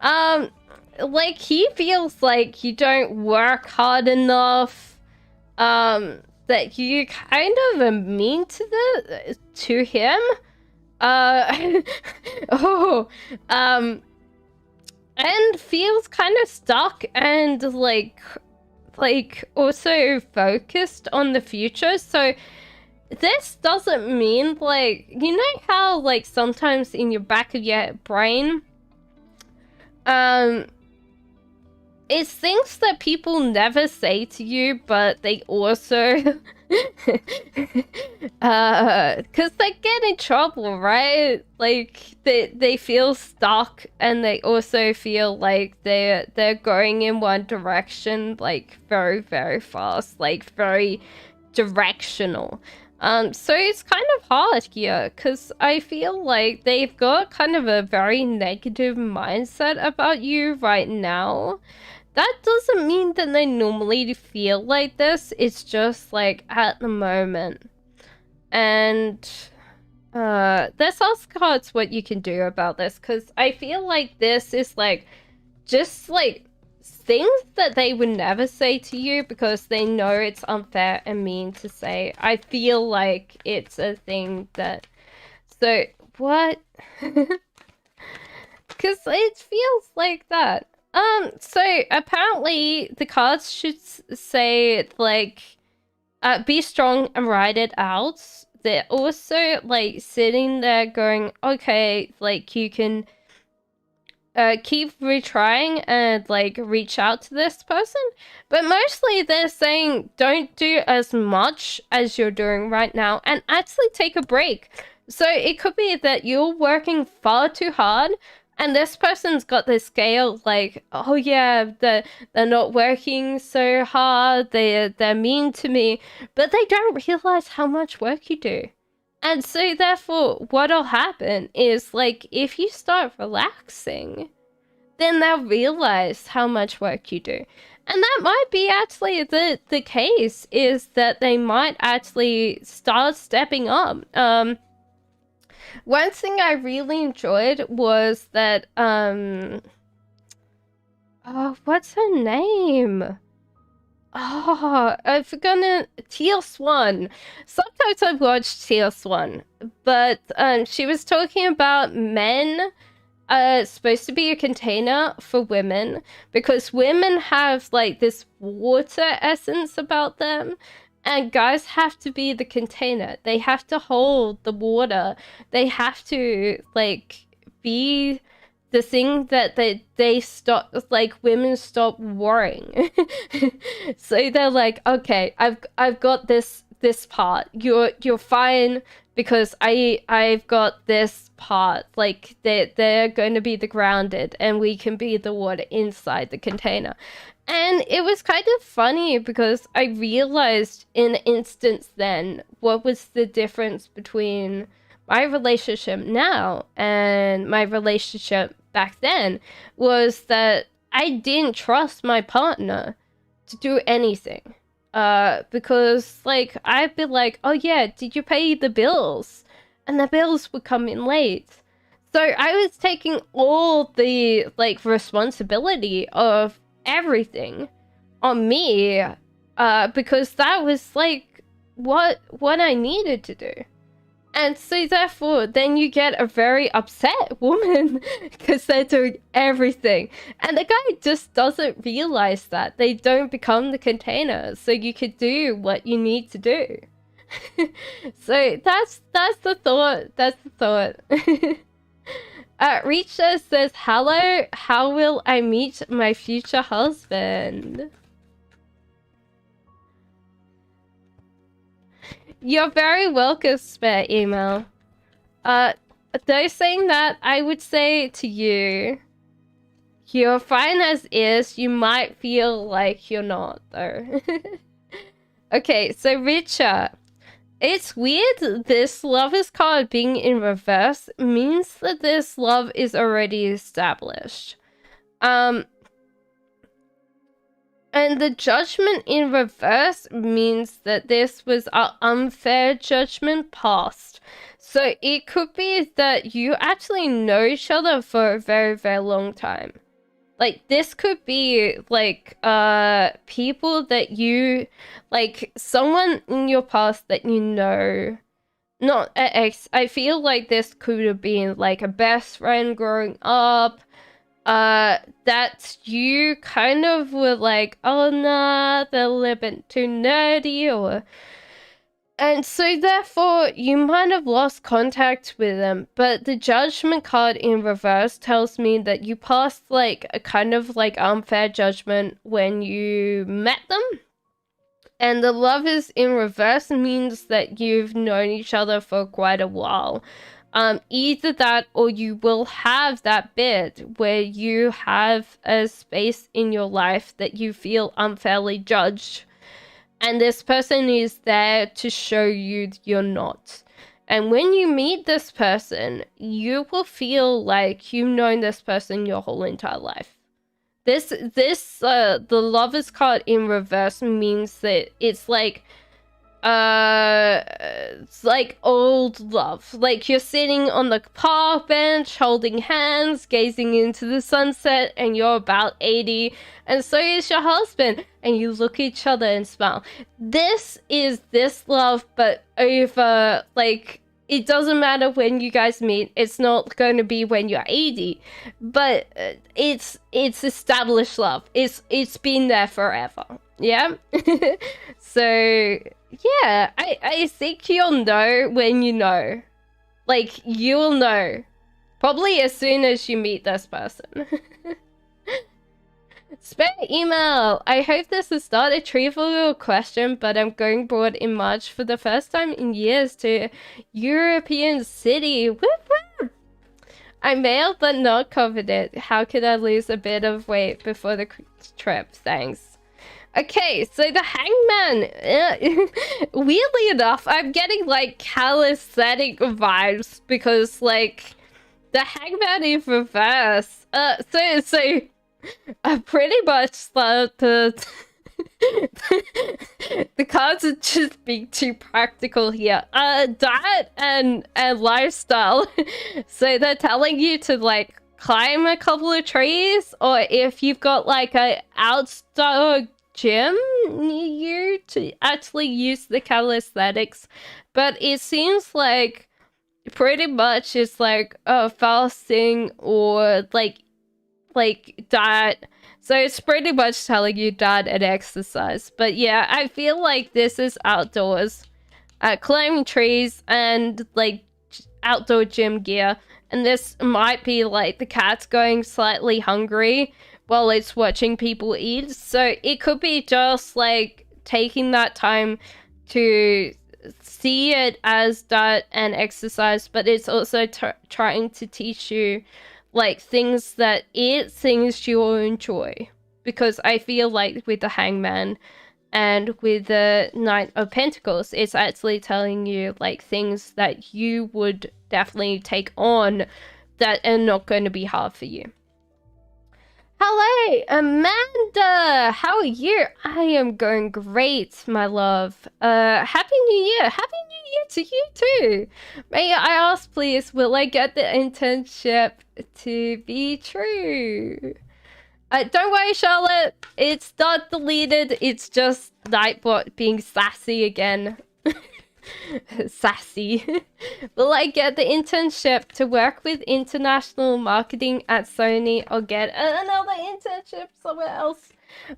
Like, he feels like you don't work hard enough. That you kind of are mean to him. And feels kind of stuck and like also focused on the future. So this doesn't mean like, you know how like sometimes in your back of your brain, it's things that people never say to you, but they also because they get in trouble, right? Like they feel stuck, and they also feel like they're going in one direction, like very, very fast, like very directional. So it's kind of hard here, because I feel like they've got kind of a very negative mindset about you right now. That doesn't mean that they normally feel like this. It's just like at the moment. And let's ask cards what you can do about this, because I feel like this is like just like things that they would never say to you because they know it's unfair and mean to say. I feel like it's a thing that... So, what? Because it feels like that. So apparently the cards should say, like, be strong and ride it out. They're also, like, sitting there going, okay, like, you can keep retrying and, like, reach out to this person. But mostly they're saying don't do as much as you're doing right now and actually take a break. So it could be that you're working far too hard, and this person's got this scale like, oh yeah, they're not working so hard, they're mean to me, but they don't realize how much work you do. And so therefore, what'll happen is, like, if you start relaxing, then they'll realize how much work you do. And that might be actually the case, is that they might actually start stepping up. One thing I really enjoyed was that, oh, what's her name? Oh, I've forgotten. Teal Swan. Sometimes I've watched Teal Swan, but she was talking about men supposed to be a container for women, because women have like this water essence about them, and guys have to be the container. They have to hold the water. They have to, like, be the thing that they stop, like, women stop worrying. So they're like, okay, I've got this part. You're fine because I've got this part. Like, they're going to be the grounded, and we can be the water inside the container. And it was kind of funny because I realized in an instance then what was the difference between my relationship now and my relationship back then, was that I didn't trust my partner to do anything. Because, like, I'd be like, oh yeah, did you pay the bills? And the bills would come in late. So I was taking all the, like, responsibility of everything on me, because that was, like, what I needed to do. And so therefore, then you get a very upset woman because they're doing everything. And the guy just doesn't realize that. They don't become the container, so you could do what you need to do. So that's the thought. That's the thought. Reacher says, "Hello, how will I meet my future husband?" You're very welcome, spare email. Though saying that, I would say to you, you're fine as is. You might feel like you're not, though. Okay, so Richard. It's weird this lovers card being in reverse means that this love is already established. And the judgment in reverse means that this was an unfair judgment passed. So it could be that you actually know each other for a very, very long time. Like, this could be, like, people that you, like, someone in your past that you know, not an ex. I feel like this could have been, like, a best friend growing up, that you kind of were like, oh, nah, they're a little bit too nerdy, or... And so therefore, you might have lost contact with them, but the judgment card in reverse tells me that you passed like a kind of like unfair judgment when you met them. And the lovers in reverse means that you've known each other for quite a while. Either that or you will have that bit where you have a space in your life that you feel unfairly judged. And this person is there to show you you're not. And when you meet this person, you will feel like you've known this person your whole entire life. The Lover's card in reverse means that it's like old love. Like you're sitting on the park bench holding hands, gazing into the sunset, and you're about 80, and so is your husband, and you look at each other and smile. This is this love, but over, like, it doesn't matter when you guys meet. It's not going to be when you're 80, but it's established love. It's been there forever. Yeah. So yeah, I think you'll know when you know. Like, you'll know. Probably as soon as you meet this person. Spare email. I hope this is not a trivial question, but I'm going abroad in March for the first time in years to European city. Whoop whoop. I'm male but not confident. How could I lose a bit of weight before the trip? Thanks. Okay, so the hangman. Weirdly enough, I'm getting like calisthenic vibes because like the hangman in reverse. Pretty much the the cards are just being too practical here. Diet and lifestyle. So they're telling you to like climb a couple of trees, or if you've got like a outdoor gym near you, to actually use the calisthenics. But it seems like pretty much it's like fasting or like diet. So it's pretty much telling you diet and exercise. But yeah, I feel like this is outdoors, climbing trees and like outdoor gym gear. And this might be like the cat's going slightly hungry while it's watching people eat. So it could be just like taking that time to see it as diet and exercise, but it's also trying to teach you like things that things you will enjoy. Because I feel like with the hangman and with the Knight of Pentacles, it's actually telling you like things that you would definitely take on that are not going to be hard for you. Hello, Amanda! How are you? I am going great, my love. Happy New Year! Happy New Year to you too! May I ask, please, will I get the internship to be true? Don't worry, Charlotte. It's not deleted. It's just Nightbot being sassy again. Sassy. Will I get the internship to work with international marketing at Sony or get another internship somewhere else?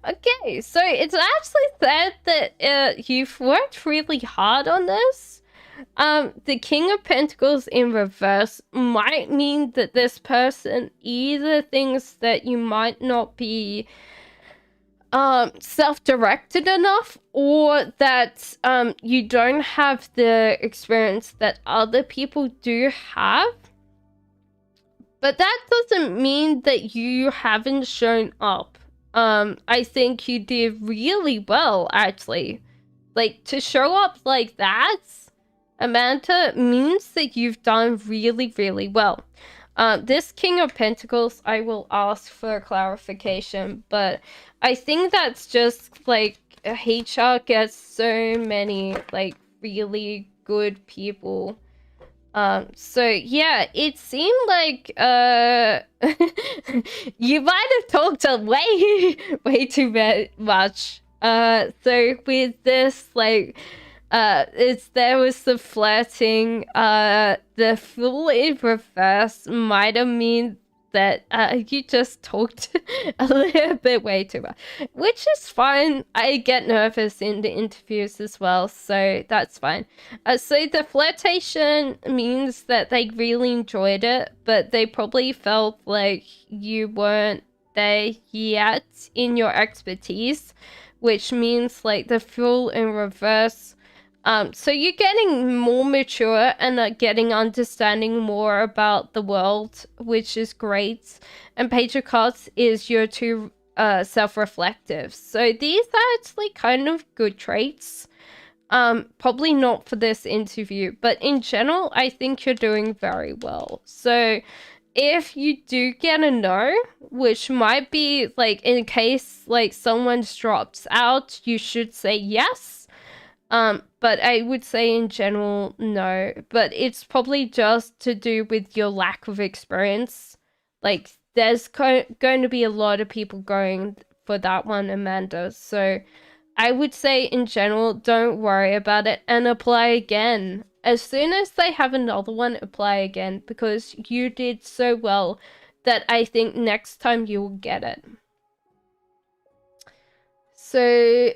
Okay, so it's actually said that you've worked really hard on this. The King of Pentacles in reverse might mean that this person either thinks that you might not be self-directed enough, or that you don't have the experience that other people do have. But that doesn't mean that you haven't shown up. I think you did really well, actually. Like, to show up like that, Amanda, means that you've done really, really well. This King of Pentacles, I will ask for clarification, but I think that's just, like, HR gets so many, like, really good people. So yeah, it seemed like you might have talked way too much. So with this, like, there was the flirting. The fool in reverse might have mean that you just talked a little bit way too much, which is fine. I get nervous in the interviews as well, so that's fine. So the flirtation means that they really enjoyed it, but they probably felt like you weren't there yet in your expertise, which means like the fool in reverse. So you're getting more mature and getting understanding more about the world, which is great. And Page of Cups is your two self-reflective. So these are actually kind of good traits. Probably not for this interview, but in general, I think you're doing very well. So if you do get a no, which might be like in case like someone drops out, you should say yes. But I would say in general, no. But it's probably just to do with your lack of experience. Like, there's going to be a lot of people going for that one, Amanda. So I would say in general, don't worry about it and apply again. As soon as they have another one, apply again, because you did so well that I think next time you will get it. So,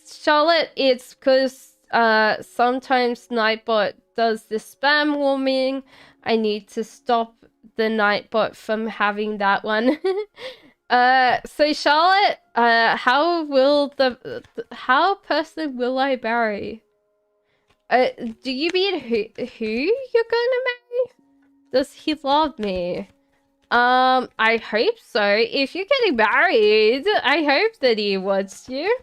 Charlotte, it's because sometimes Nightbot does the spam warming. I need to stop the Nightbot from having that one. So Charlotte, how person will I marry? Do you mean who you're gonna marry? Does he love me? I hope so. If you're getting married, I hope that he wants you.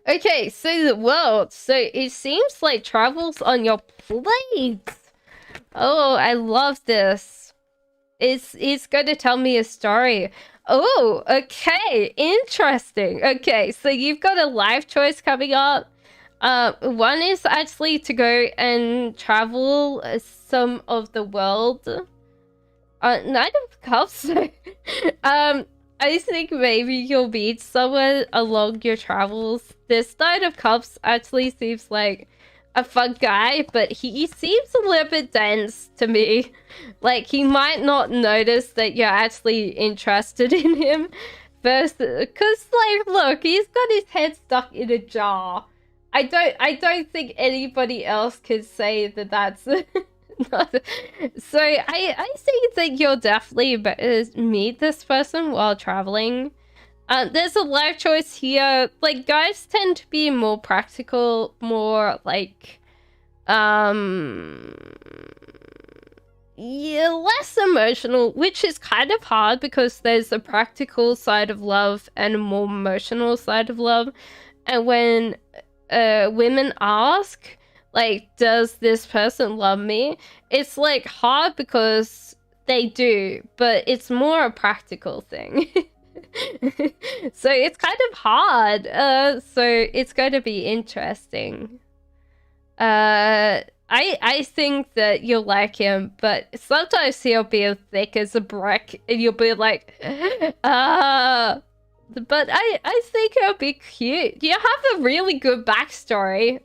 Okay, so the world. So it seems like travel's on your plate. Oh, I love this. It's going to tell me a story. Oh, okay. Interesting. Okay, so you've got a life choice coming up. One is actually to go and travel some of the world. Knight of Cups. I think maybe you'll meet someone along your travels. This Knight of Cups actually seems like a fun guy, but he seems a little bit dense to me. Like, he might not notice that you're actually interested in him first, because, like, look, he's got his head stuck in a jar. I don't think anybody else could say that that's so I think that you'll definitely meet this person while traveling. There's a life choice here. Like, guys tend to be more practical, more like yeah, less emotional, which is kind of hard because there's a practical side of love and a more emotional side of love. And when women ask, like, does this person love me? It's, like, hard because they do, but it's more a practical thing. So it's kind of hard. So it's going to be interesting. I think that you'll like him, but sometimes he'll be as thick as a brick, and you'll be like, But I think it'll be cute. You have a really good backstory.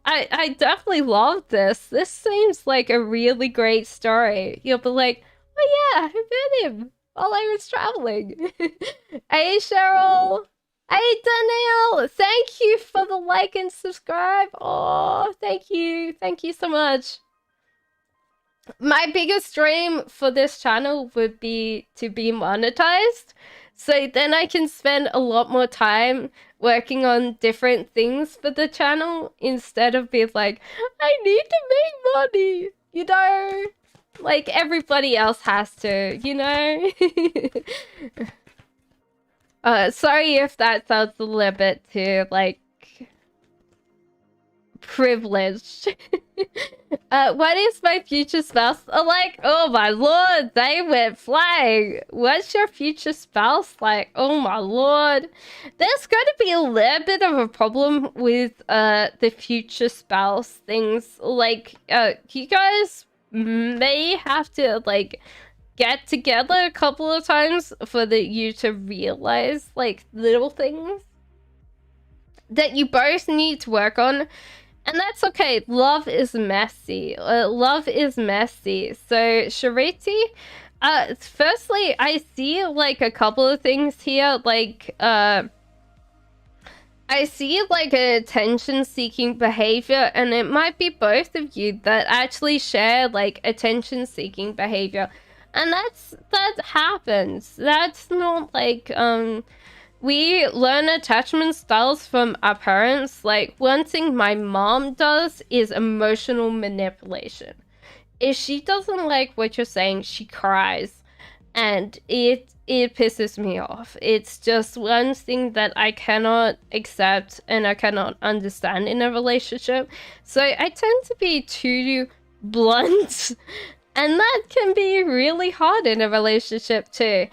I definitely love this. This seems like a really great story. You'll be like, oh yeah, I met him. while I was traveling. Hey, Cheryl. Hey, Danielle. Thank you for the like and subscribe. Oh, thank you. Thank you so much. My biggest dream for this channel would be to be monetized. So then I can spend a lot more time working on different things for the channel instead of being like, I need to make money, you know? Like everybody else has to, you know? Sorry if that sounds a little bit too, like, privileged. What is my future spouse like? Oh my lord, they went flying. What's your future spouse like? Oh my lord. There's going to be a little bit of a problem with the future spouse things. Like, you guys may have to like get together a couple of times for you to realize like little things that you both need to work on. And that's okay. Love is messy. Love is messy. So, Shariti, firstly, I see like a couple of things here. Like, I see like an attention-seeking behavior, and it might be both of you that actually share like attention-seeking behavior, and that happens. That's not like we learn attachment styles from our parents. Like, one thing my mom does is emotional manipulation. If she doesn't like what you're saying, she cries. And it pisses me off. It's just one thing that I cannot accept and I cannot understand in a relationship. So I tend to be too blunt. And that can be really hard in a relationship too.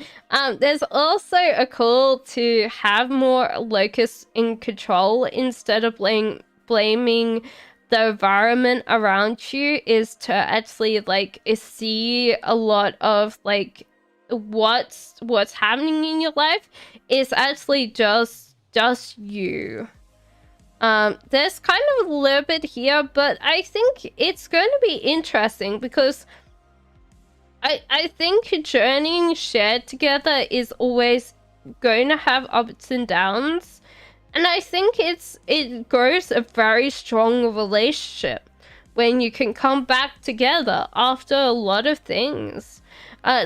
There's also a call to have more locus in control instead of blaming the environment around you, is to actually like see a lot of like what's happening in your life is actually just you. There's kind of a little bit here, but I think it's going to be interesting because I think journeying shared together is always going to have ups and downs. And I think it grows a very strong relationship when you can come back together after a lot of things.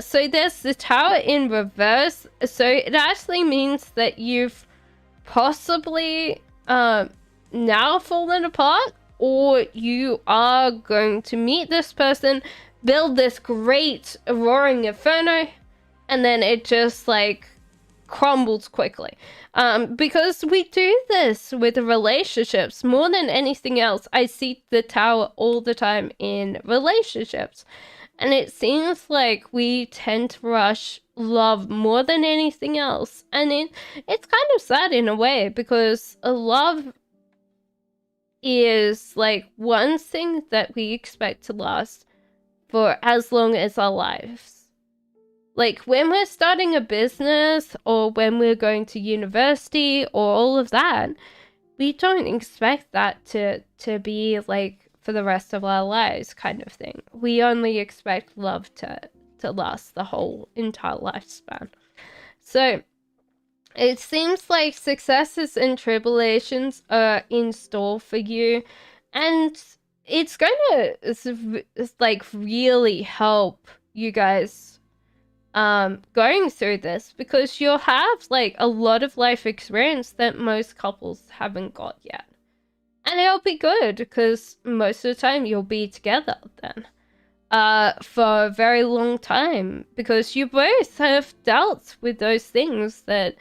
So there's the Tower in reverse. So it actually means that you've possibly now fallen apart, or you are going to meet this person, build this great roaring inferno, and then it just like crumbles quickly. Because we do this with relationships more than anything else. I see the Tower all the time in relationships, and it seems like we tend to rush love more than anything else. And it's kind of sad in a way, because love is like one thing that we expect to last for as long as our lives. Like when we're starting a business or when we're going to university or all of that, we don't expect that to be like for the rest of our lives kind of thing. We only expect love to last the whole entire lifespan. So it seems like successes and tribulations are in store for you, and it's going to like really help you guys going through this, because you'll have like a lot of life experience that most couples haven't got yet, and it'll be good because most of the time you'll be together then for a very long time, because you both have dealt with those things that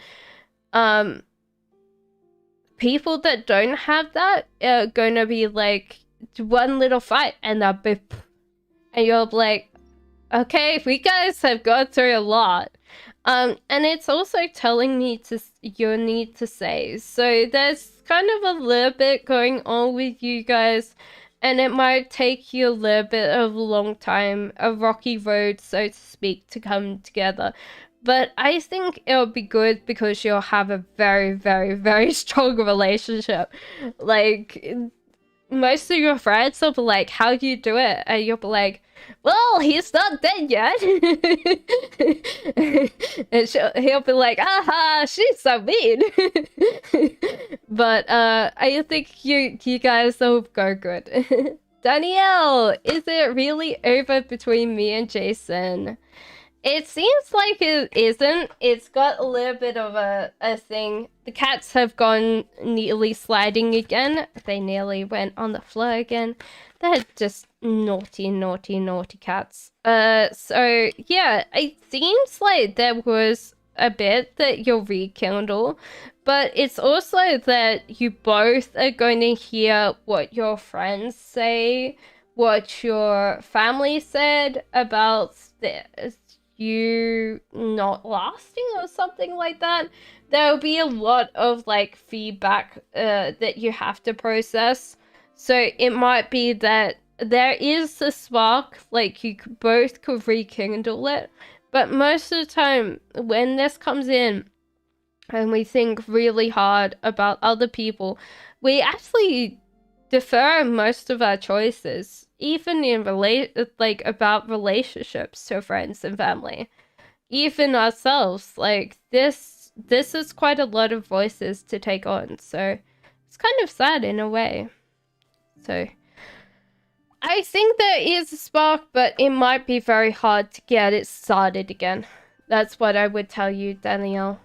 people that don't have that are gonna be like one little fight and they'll be, and you're like, okay, we guys have gone through a lot. And it's also telling me your need to say. So there's kind of a little bit going on with you guys, and it might take you a little bit of a long time, a rocky road, so to speak, to come together. But I think it'll be good because you'll have a very, very, very strong relationship. Like, most of your friends will be like, how do you do it? And you'll be like, Well, he's not dead yet. And he'll be like, aha, she's so mean. But I think you guys will go good. Danielle, is it really over between me and Jason? It seems like it isn't. It's got a little bit of a thing. The cats have gone nearly sliding again. They nearly went on the floor again. They're just naughty, naughty, naughty cats. So yeah, it seems like there was a bit that you'll rekindle, but it's also that you both are going to hear what your friends say, what your family said about this, you not lasting or something like that. There'll be a lot of like feedback that you have to process. So it might be that there is a spark, like you both could rekindle it, but most of the time when this comes in and we think really hard about other people, we actually defer most of our choices, even in like about relationships to friends and family, even ourselves. Like this is quite a lot of voices to take on, so it's kind of sad in a way. So I think there is a spark, but it might be very hard to get it started again. That's what I would tell you, Danielle.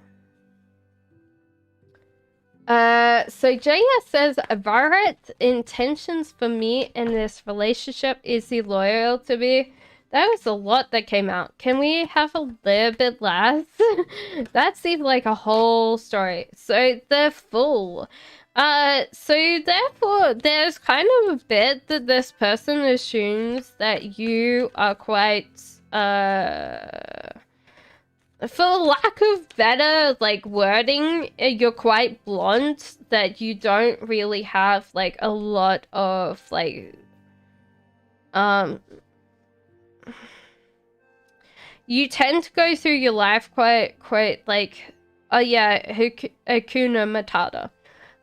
So JS says, Varret, intentions for me in this relationship, is he loyal to me? That was a lot that came out. Can we have a little bit less? That seemed like a whole story. So the Fool. So therefore, there's kind of a bit that this person assumes that you are quite, for lack of better like wording, you're quite blunt, that you don't really have like a lot of like you tend to go through your life quite like, oh yeah, Hakuna Matata.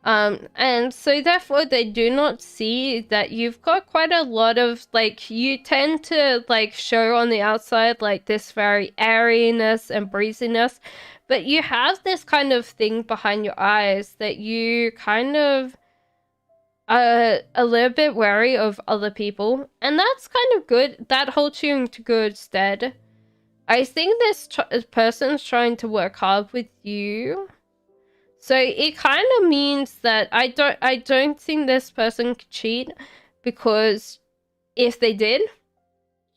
And so therefore they do not see that you've got quite a lot of, like, you tend to, like, show on the outside, like, this very airiness and breeziness, but you have this kind of thing behind your eyes that you kind of are a little bit wary of other people, and that's kind of good. That holds you into good stead. I think this person's trying to work hard with you. So it kind of means that I don't think this person could cheat, because if they did,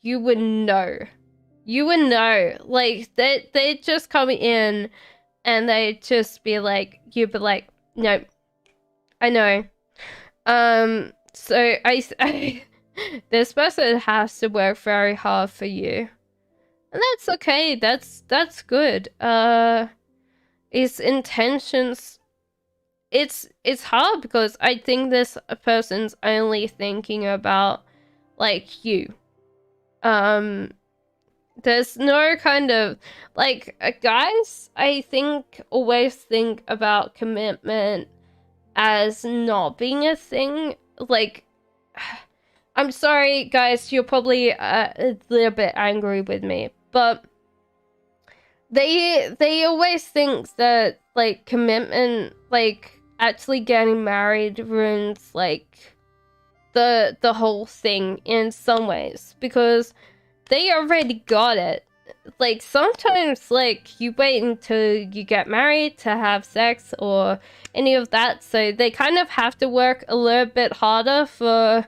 you would know. You would know. Like, they'd just come in and they'd just be like, you'd be like, no, I know. So I this person has to work very hard for you. And that's okay. That's good. His intentions, it's hard because I think this person's only thinking about like you. There's no kind of like, guys, I think always think about commitment as not being a thing. Like, I'm sorry guys, you're probably a little bit angry with me, but they always think that like commitment, like actually getting married, ruins like the whole thing in some ways, because they already got it. Like sometimes like you wait until you get married to have sex or any of that, so they kind of have to work a little bit harder for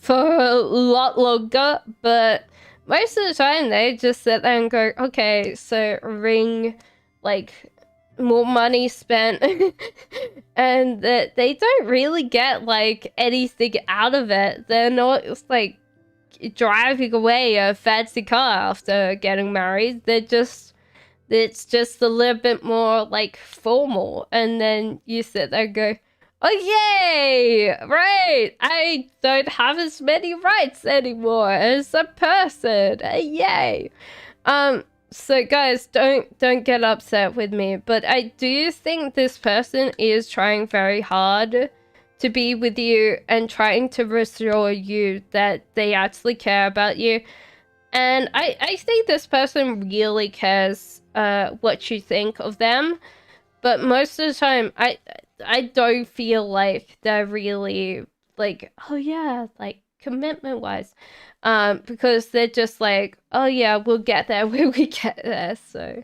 a lot longer, but most of the time they just sit there and go, okay, so ring, like, more money spent, and that they don't really get like anything out of it. They're not like driving away a fancy car after getting married. It's just a little bit more like formal, and then you sit there and go, oh yay, right, I don't have as many rights anymore as a person, yay. So guys, don't get upset with me, but I do think this person is trying very hard to be with you and trying to reassure you that they actually care about you. And I think this person really cares what you think of them, but most of the time I don't feel like they're really like, oh yeah, like commitment wise. Because they're just like, oh yeah, we'll get there when we get there. So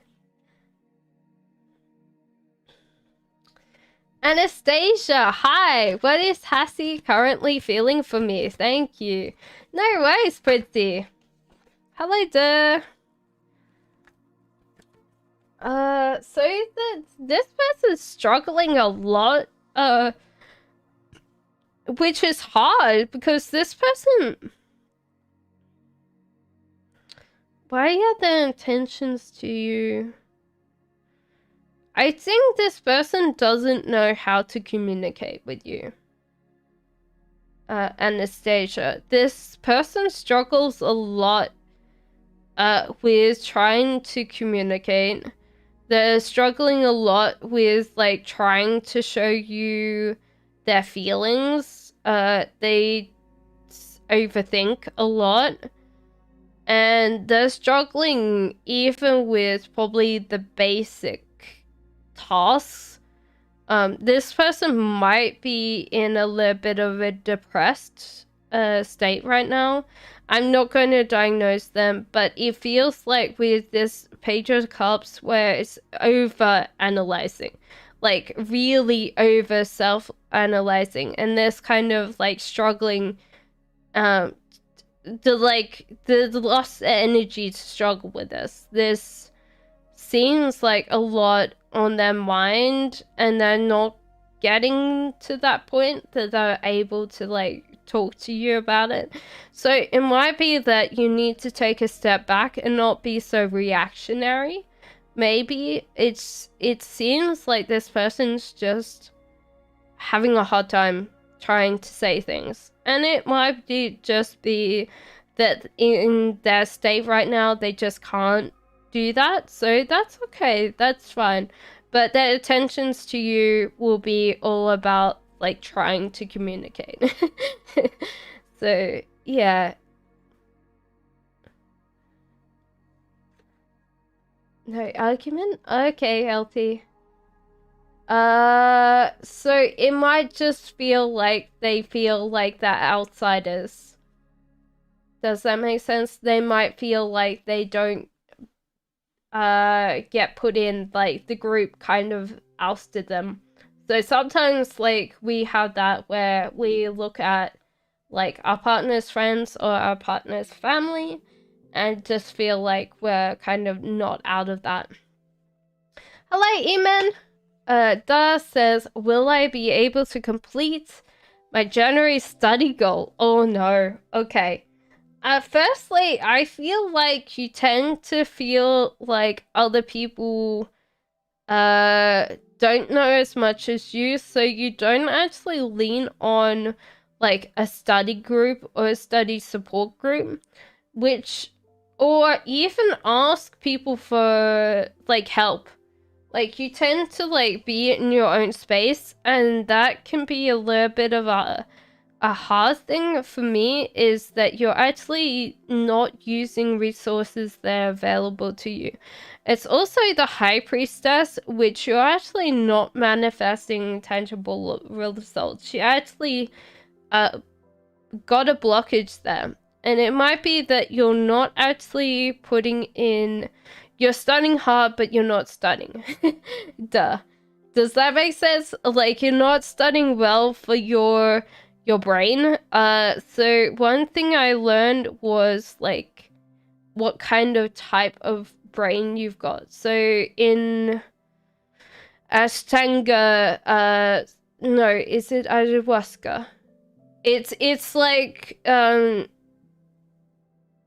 Anastasia, hi. What is Hassie currently feeling for me? Thank you. No worries, pretty. Hello there. So this person's struggling a lot, which is hard because this person, why are their intentions to you? I think this person doesn't know how to communicate with you. Anastasia, this person struggles a lot with trying to communicate. They're struggling a lot with like trying to show you their feelings. They overthink a lot, and they're struggling even with probably the basic tasks. This person might be in a little bit of a depressed state right now. I'm not going to diagnose them, but it feels like with this Page of Cups where it's over analyzing, like really over self analyzing, and this kind of like struggling, the lost energy to struggle with this. This seems like a lot on their mind, and they're not getting to that point that they're able to like talk to you about it. So it might be that you need to take a step back and not be so reactionary. Maybe it seems like this person's just having a hard time trying to say things, and it might just be that in their state right now they just can't do that. So that's okay, that's fine, but their attentions to you will be all about like trying to communicate. So yeah, no argument. Okay, LT. So it might just feel like they feel like they're outsiders. Does that make sense? They might feel like they don't get put in, like the group kind of ousted them. So sometimes like we have that where we look at like our partner's friends or our partner's family and just feel like we're kind of not out of that. Hello, Eamon. Da says, will I be able to complete my January study goal? Oh no. Okay. Firstly, I feel like you tend to feel like other people don't know as much as you, so you don't actually lean on like a study group or a study support group, or even ask people for like help. Like you tend to like be in your own space, and that can be a little bit of a hard thing for me, is that you're actually not using resources that are available to you. It's also the High Priestess, which you're actually not manifesting tangible results. You actually got a blockage there. And it might be that you're not actually putting in... You're studying hard, but you're not studying. Duh. Does that make sense? Like, you're not studying well for your brain. So one thing I learned was like what kind of type of brain you've got. So in Ashtanga, no, is it ayahuasca? It's like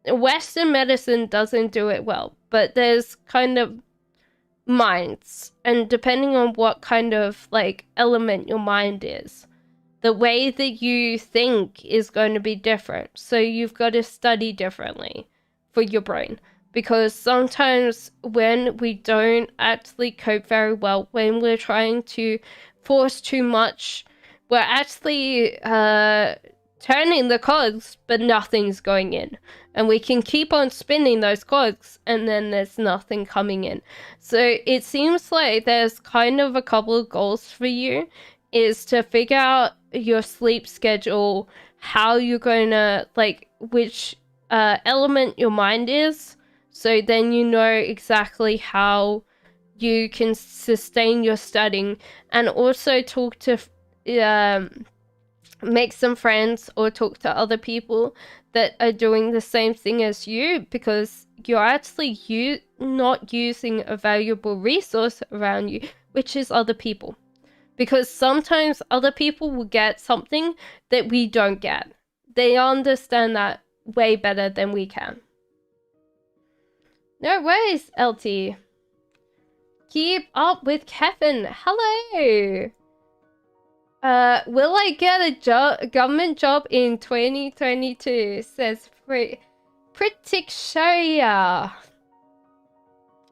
Western medicine doesn't do it well, but there's kind of minds, and depending on what kind of like element your mind is, the way that you think is going to be different. So you've got to study differently for your brain, because sometimes when we don't actually cope very well, when we're trying to force too much we're actually turning the cogs, but nothing's going in. And we can keep on spinning those cogs, and then there's nothing coming in. So it seems like there's kind of a couple of goals for you, is to figure out your sleep schedule, how you're going to, like, which element your mind is, so then you know exactly how you can sustain your studying, and also talk to make some friends or talk to other people that are doing the same thing as you, because you're actually not using a valuable resource around you, which is other people. Because sometimes other people will get something that we don't get. They understand that way better than we can. No worries, LT. Keep up with Kevin. Hello. Will I get a government job in 2022? Says Pratikshaya.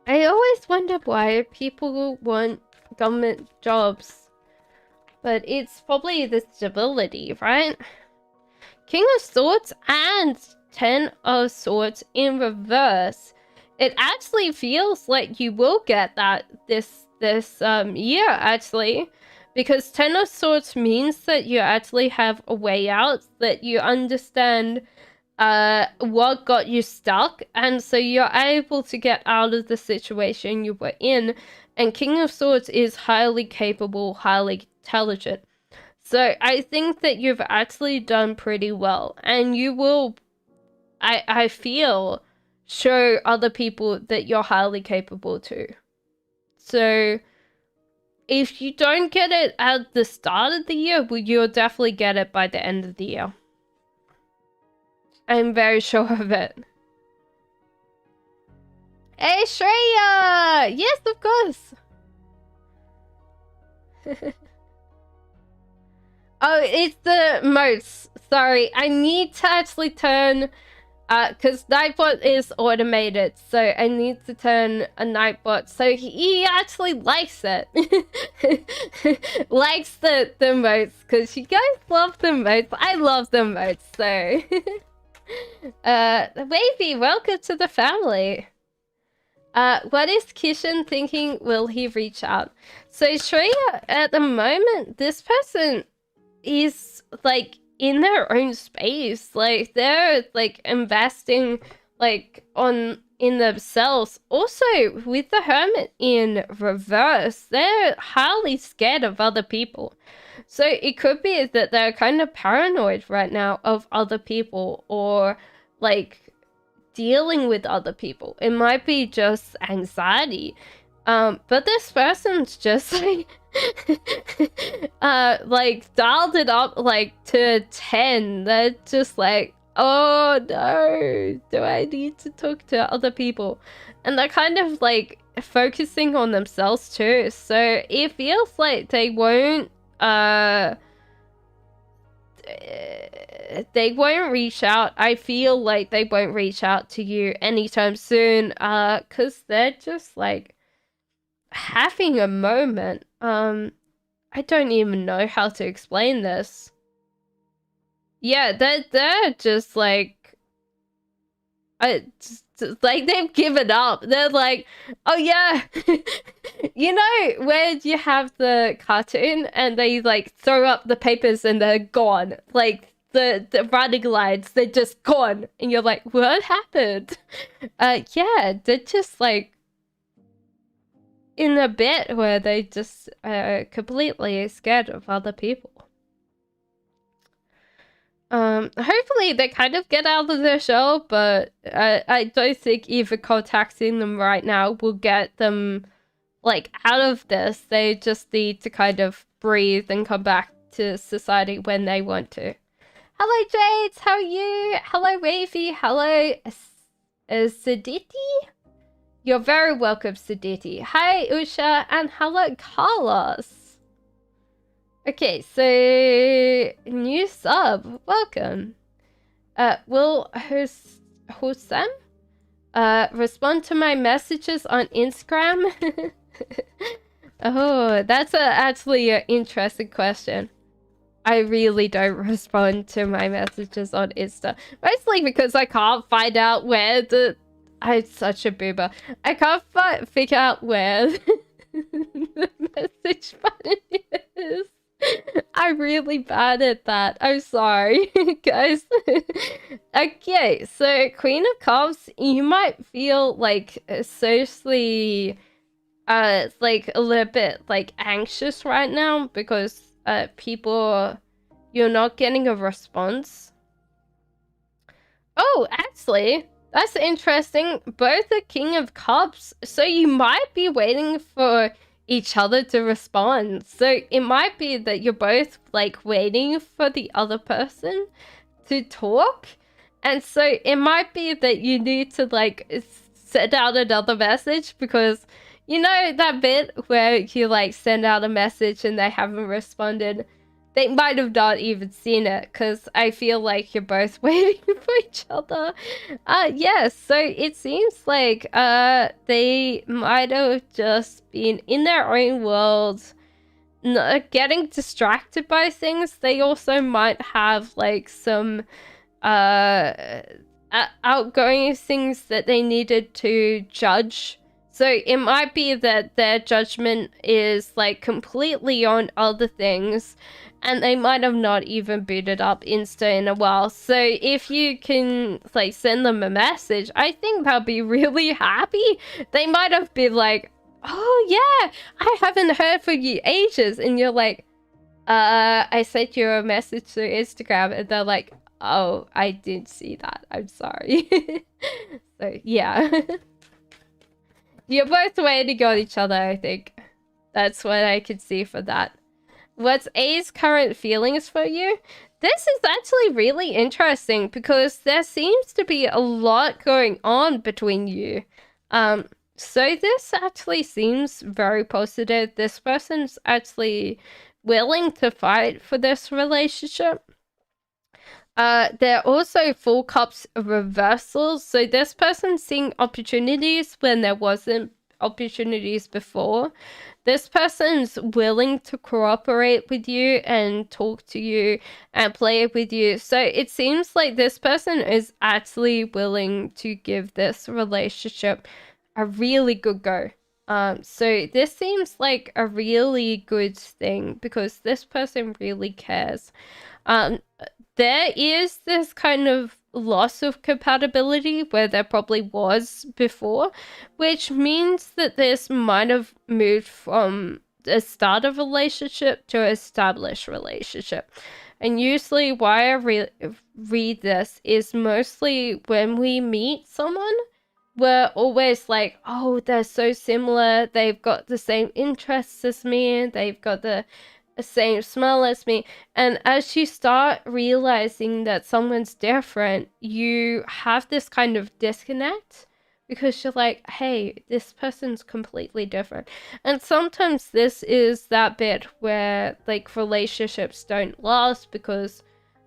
I always wonder why people want government jobs. But it's probably the stability, right? King of Swords and 10 of Swords in reverse. It actually feels like you will get that this year, actually. Because 10 of Swords means that you actually have a way out, that you understand what got you stuck, and so you're able to get out of the situation you were in. And King of Swords is highly capable, highly intelligent. So I think that you've actually done pretty well, and you will, I feel, show other people that you're highly capable too. So if you don't get it at the start of the year, well, you'll definitely get it by the end of the year. I'm very sure of it. Hey, Shreya! Yes, of course! Oh, it's the modes. Sorry, I need to actually turn... because Nightbot is automated, so I need to turn a Nightbot. So he actually likes it. Likes the modes, because you guys love the modes. I love the modes, so... Wavy, welcome to the family. What is Kishan thinking? Will he reach out? So Shreya, at the moment, this person is, like, in their own space. Like, they're, like, investing, like, in themselves. Also, with the Hermit in reverse, they're highly scared of other people. So it could be that they're kind of paranoid right now of other people, or, like, dealing with other people. It might be just anxiety. But this person's just like dialed it up like to 10. They're just like, oh no, do I need to talk to other people? And they're kind of like focusing on themselves too. So it feels like they won't reach out. I feel like they won't reach out to you anytime soon, because they're just like having a moment. I don't even know how to explain this. Yeah, they're just like, like they've given up. They're like, oh yeah, you know where you have the cartoon and they like throw up the papers and they're gone, like the running lines, they're just gone, and you're like, what happened? Yeah, they're just like in a bit where they just completely scared of other people. Hopefully they kind of get out of their shell, but I don't think even contacting them right now will get them, like, out of this. They just need to kind of breathe and come back to society when they want to. Hello, Jades! How are you? Hello, Wavy! Hello, Siditi? You're very welcome, Siditi. Hi, Usha, and hello, Carlos. Okay, so new sub, welcome. Will Hosam respond to my messages on Instagram? Oh, that's actually an interesting question. I really don't respond to my messages on Insta. Mostly because I can't find out where the... I'm such a boomer. I can't figure out where the message button is. I'm really bad at that. I'm sorry, guys. Okay, so Queen of Cups, you might feel like socially like a little bit like anxious right now because people, you're not getting a response. Oh, actually, that's interesting. Both the King of Cups, so you might be waiting for each other to respond. So it might be that you're both like waiting for the other person to talk. And so it might be that you need to like send out another message because you know that bit where you like send out a message and they haven't responded. They might have not even seen it because I feel like you're both waiting for each other. Yes, so it seems like they might have just been in their own world, getting distracted by things. They also might have like some outgoing things that they needed to judge. So it might be that their judgment is like completely on other things and they might have not even booted up Insta in a while. So if you can like send them a message, I think they'll be really happy. They might have been like, oh yeah, I haven't heard from you ages. And you're like, I sent you a message to Instagram, and they're like, oh, I did see that. I'm sorry. So, yeah. You're both waiting on each other, I think. That's what I could see for that. What's A's current feelings for you? This is actually really interesting because there seems to be a lot going on between you. So this actually seems very positive. This person's actually willing to fight for this relationship. They're also full cups reversals. So this person's seeing opportunities when there wasn't opportunities before. This person's willing to cooperate with you and talk to you and play with you. So it seems like this person is actually willing to give this relationship a really good go. So this seems like a really good thing because this person really cares. There is this kind of loss of compatibility where there probably was before, which means that this might have moved from the start of a relationship to an established relationship. And usually why I read this is mostly when we meet someone, we're always like, oh, they're so similar. They've got the same interests as me. They've got the same smell as me. And as you start realizing that someone's different, you have this kind of disconnect because you're like, hey, this person's completely different. And sometimes this is that bit where like relationships don't last because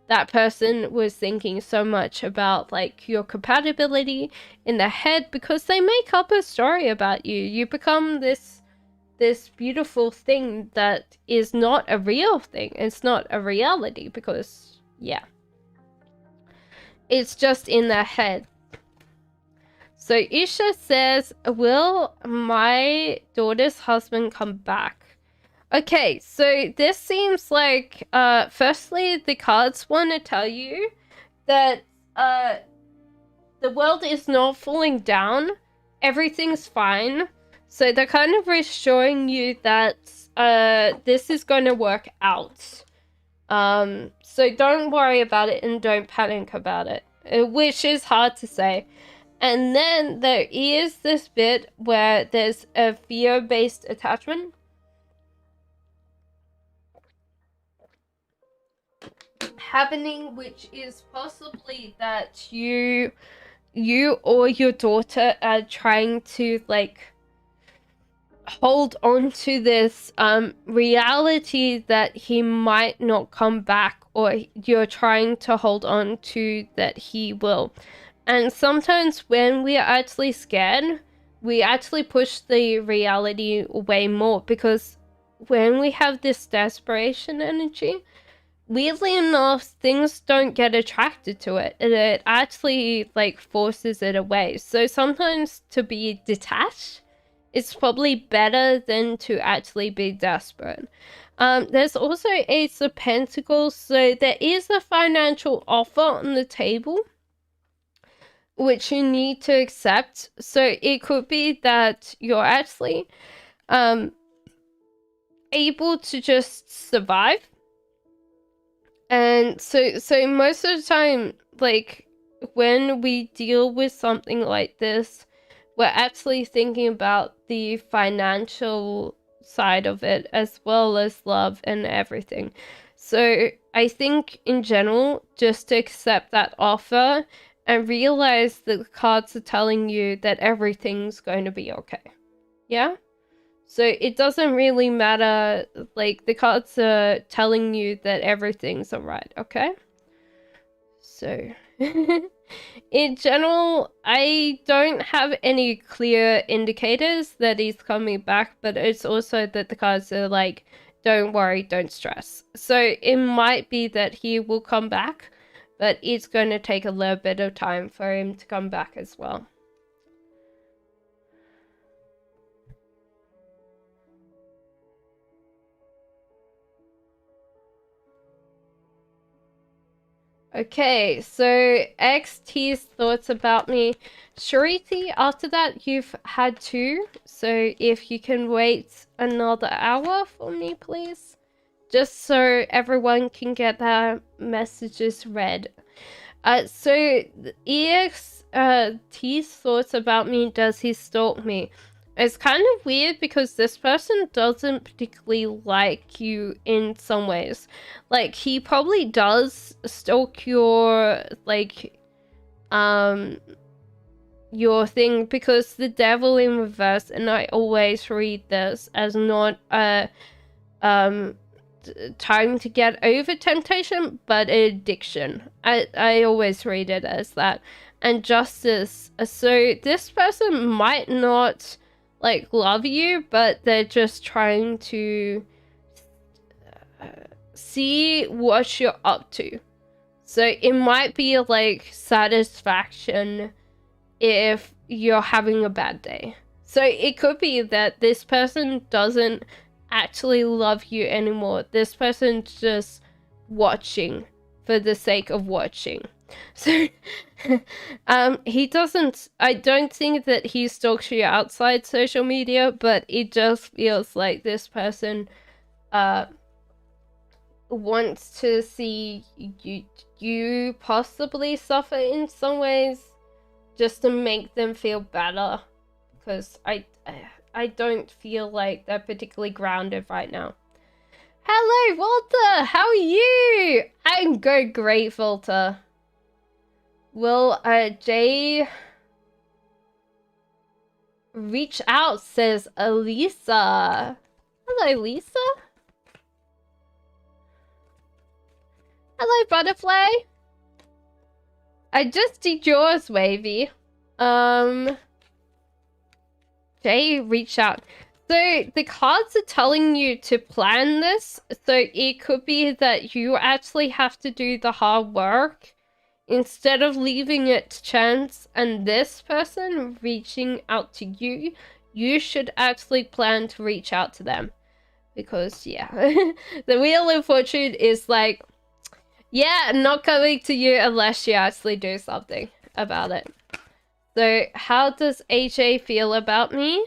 that person was thinking so much about like your compatibility in their head because they make up a story about you. You become this beautiful thing that is not a real thing. It's not a reality because, yeah, it's just in their head. So Isha says, will my daughter's husband come back? Okay, so this seems like, firstly, the cards want to tell you that the world is not falling down. Everything's fine. So they're kind of reassuring you that this is going to work out. So don't worry about it and don't panic about it, which is hard to say. And then there is this bit where there's a fear-based attachment. Happening, which is possibly that you or your daughter are trying to like hold on to this reality that he might not come back, or you're trying to hold on to that he will. And sometimes when we are actually scared, we actually push the reality way more because when we have this desperation energy, weirdly enough, things don't get attracted to it. It actually like forces it away. So sometimes to be detached, it's probably better than to actually be desperate. There's also Ace of Pentacles, so there is a financial offer on the table which you need to accept. So it could be that you're actually able to just survive. And so most of the time, like when we deal with something like this, we're actually thinking about the financial side of it as well as love and everything. So I think in general, just to accept that offer and realize that the cards are telling you that everything's going to be okay. Yeah? So it doesn't really matter, like, the cards are telling you that everything's alright, okay? So, in general, I don't have any clear indicators that he's coming back, but it's also that the cards are like, don't worry, don't stress. So it might be that he will come back, but it's going to take a little bit of time for him to come back as well. Okay, so XT's thoughts about me. Shariti, after that, you've had two. So if you can wait another hour for me, please. Just so everyone can get their messages read. So EXT's thoughts about me, does he stalk me? It's kind of weird because this person doesn't particularly like you in some ways. Like, he probably does stalk your, like, your thing, because the devil in reverse, and I always read this as not a, time to get over temptation, but addiction. I always read it as that. And justice. So this person might not like love you, but they're just trying to see what you're up to. So it might be like satisfaction if you're having a bad day. So it could be that this person doesn't actually love you anymore. This person's just watching for the sake of watching. So he doesn't, I don't think that he stalks you outside social media, but it just feels like this person wants to see you possibly suffer in some ways, just to make them feel better, because I don't feel like they're particularly grounded right now. Hello, Walter! How are you? I'm great, Walter. Will Jay reach out, says Elisa. Hello, Lisa. Hello, Butterfly. I just did yours, Wavy. Jay, reach out. So the cards are telling you to plan this. So it could be that you actually have to do the hard work instead of leaving it to chance and this person reaching out to you. You should actually plan to reach out to them, because yeah, the Wheel of Fortune is like, yeah, not coming to you unless you actually do something about it. So how does AJ feel about me?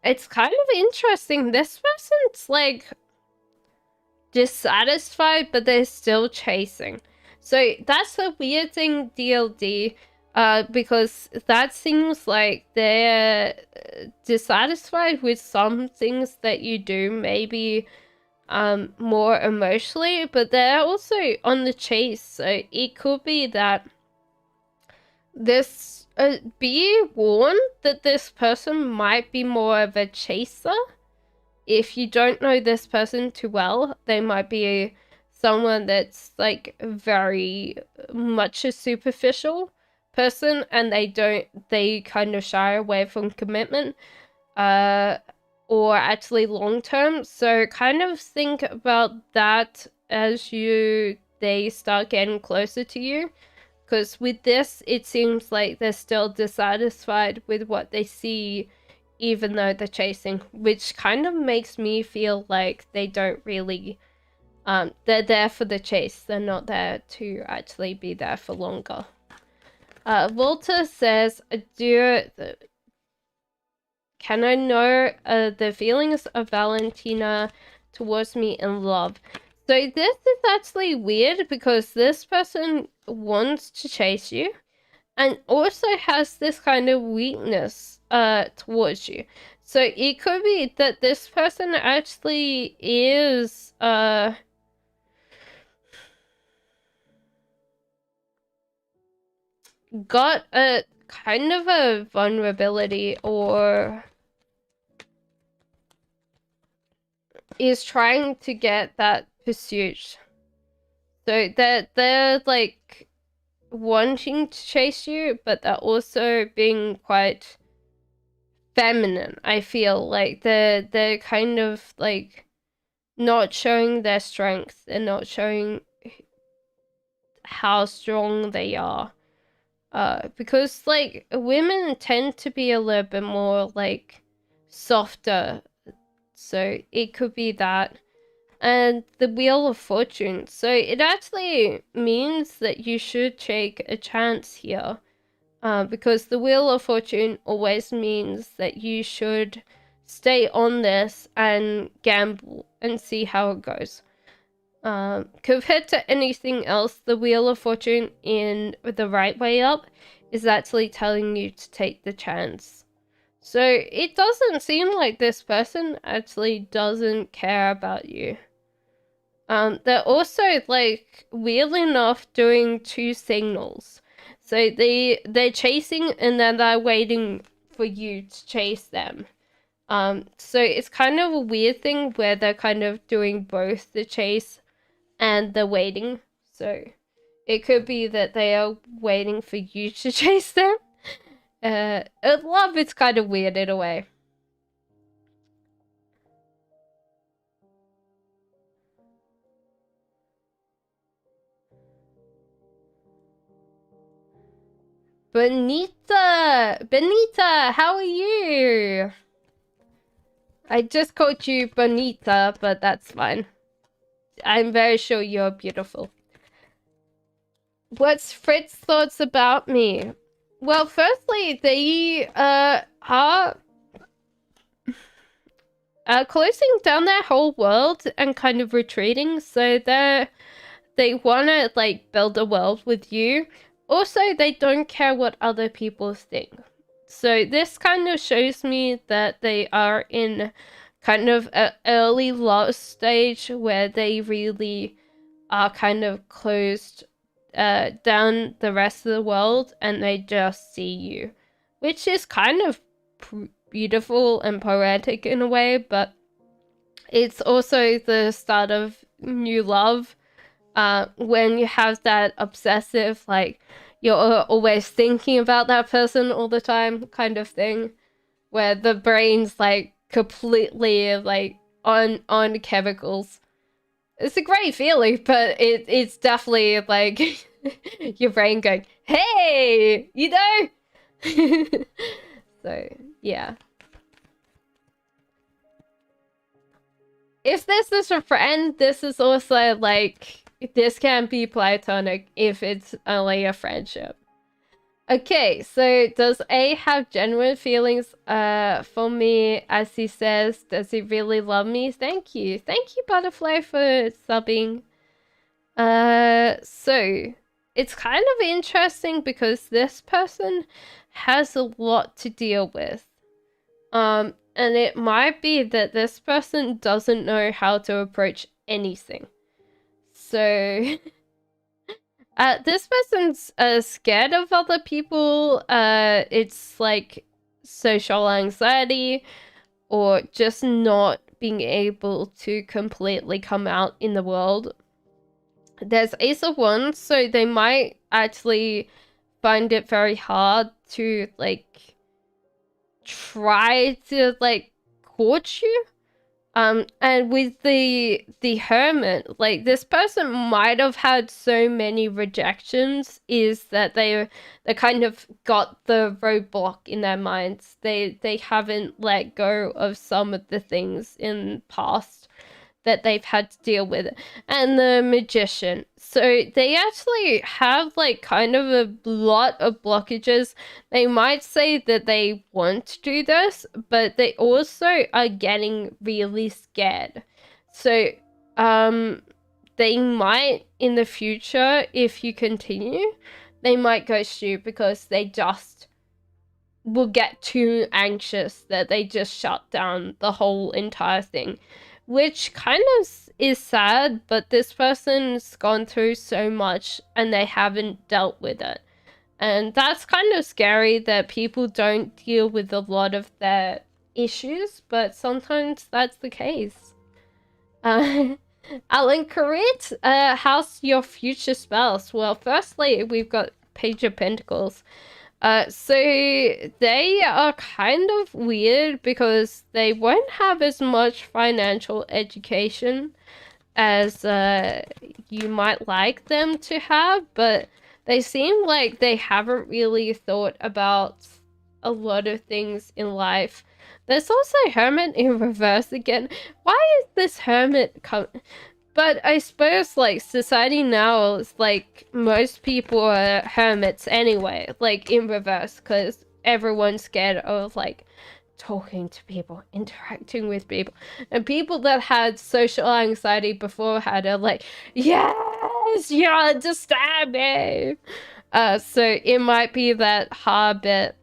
It's kind of interesting. This person's like dissatisfied, but they're still chasing. So that's a weird thing, DLD, because that seems like they're dissatisfied with some things that you do, maybe more emotionally, but they're also on the chase. So it could be that this be warned that this person might be more of a chaser. If you don't know this person too well, they might be someone that's like very much a superficial person, and they kind of shy away from commitment or actually long term. So kind of think about that as they start getting closer to you. Because with this, it seems like they're still dissatisfied with what they see, even though they're chasing, which kind of makes me feel like they don't really, they're there for the chase. They're not there to actually be there for longer. Walter says, can I know the feelings of Valentina towards me in love? So this is actually weird because this person wants to chase you and also has this kind of weakness towards you. So it could be that this person actually is got a kind of a vulnerability or is trying to get that pursuit. So they're like wanting to chase you, but they're also being quite feminine. I feel like they're kind of like not showing their strength and not showing how strong they are. Because like women tend to be a little bit more like softer. So it could be that. And the Wheel of Fortune. So it actually means that you should take a chance here. Because the Wheel of Fortune always means that you should stay on this and gamble and see how it goes. Compared to anything else, the Wheel of Fortune in the right way up is actually telling you to take the chance. So it doesn't seem like this person actually doesn't care about you. They're also like weirdly enough doing two signals. So they're chasing and then they're waiting for you to chase them. So it's kind of a weird thing where they're kind of doing both the chase and the waiting. So it could be that they are waiting for you to chase them. Love is kind of weird in a way. Benita, how are you? I just called you Bonita, but that's fine. I'm very sure you're beautiful. What's Fred's thoughts about me? Well, firstly, they are closing down their whole world and kind of retreating. So they want to like build a world with you. Also, they don't care what other people think. So this kind of shows me that they are in kind of an early love stage where they really are kind of closed down the rest of the world and they just see you, which is kind of beautiful and poetic in a way, but it's also the start of new love. When you have that obsessive, like you're always thinking about that person all the time kind of thing, where the brain's like completely like on chemicals. It's a great feeling, but it's definitely like your brain going, hey, you know? So yeah. If this is a friend, this is also like, this can be platonic if it's only a friendship. Okay, so does A have genuine feelings for me? As he says, does he really love me? Thank you. Thank you, Butterfly, for subbing. So it's kind of interesting because this person has a lot to deal with. And it might be that this person doesn't know how to approach anything. So this person's scared of other people. It's like social anxiety or just not being able to completely come out in the world. There's Ace of Wands, so they might actually find it very hard to like try to like court you, And with the hermit, like this person might have had so many rejections, is that they kind of got the roadblock in their minds. They haven't let go of some of the things in past that they've had to deal with. And the magician, so they actually have like kind of a lot of blockages. They might say that they want to do this, but they also are getting really scared. So they might in the future, if you continue, they might ghost you because they just will get too anxious that they just shut down the whole entire thing, which kind of is sad, but this person's gone through so much and they haven't dealt with it. And that's kind of scary that people don't deal with a lot of their issues, but sometimes that's the case. Alan Carrit, how's your future spouse? Well, firstly, we've got Page of Pentacles. So they are kind of weird because they won't have as much financial education as you might like them to have, but they seem like they haven't really thought about a lot of things in life. There's also Hermit in reverse again. Why is this Hermit But I suppose, like, society now is, like, most people are hermits anyway, like, in reverse, because everyone's scared of, like, talking to people, interacting with people. And people that had social anxiety beforehand are like, yes, you understand me. So it might be that hard bit.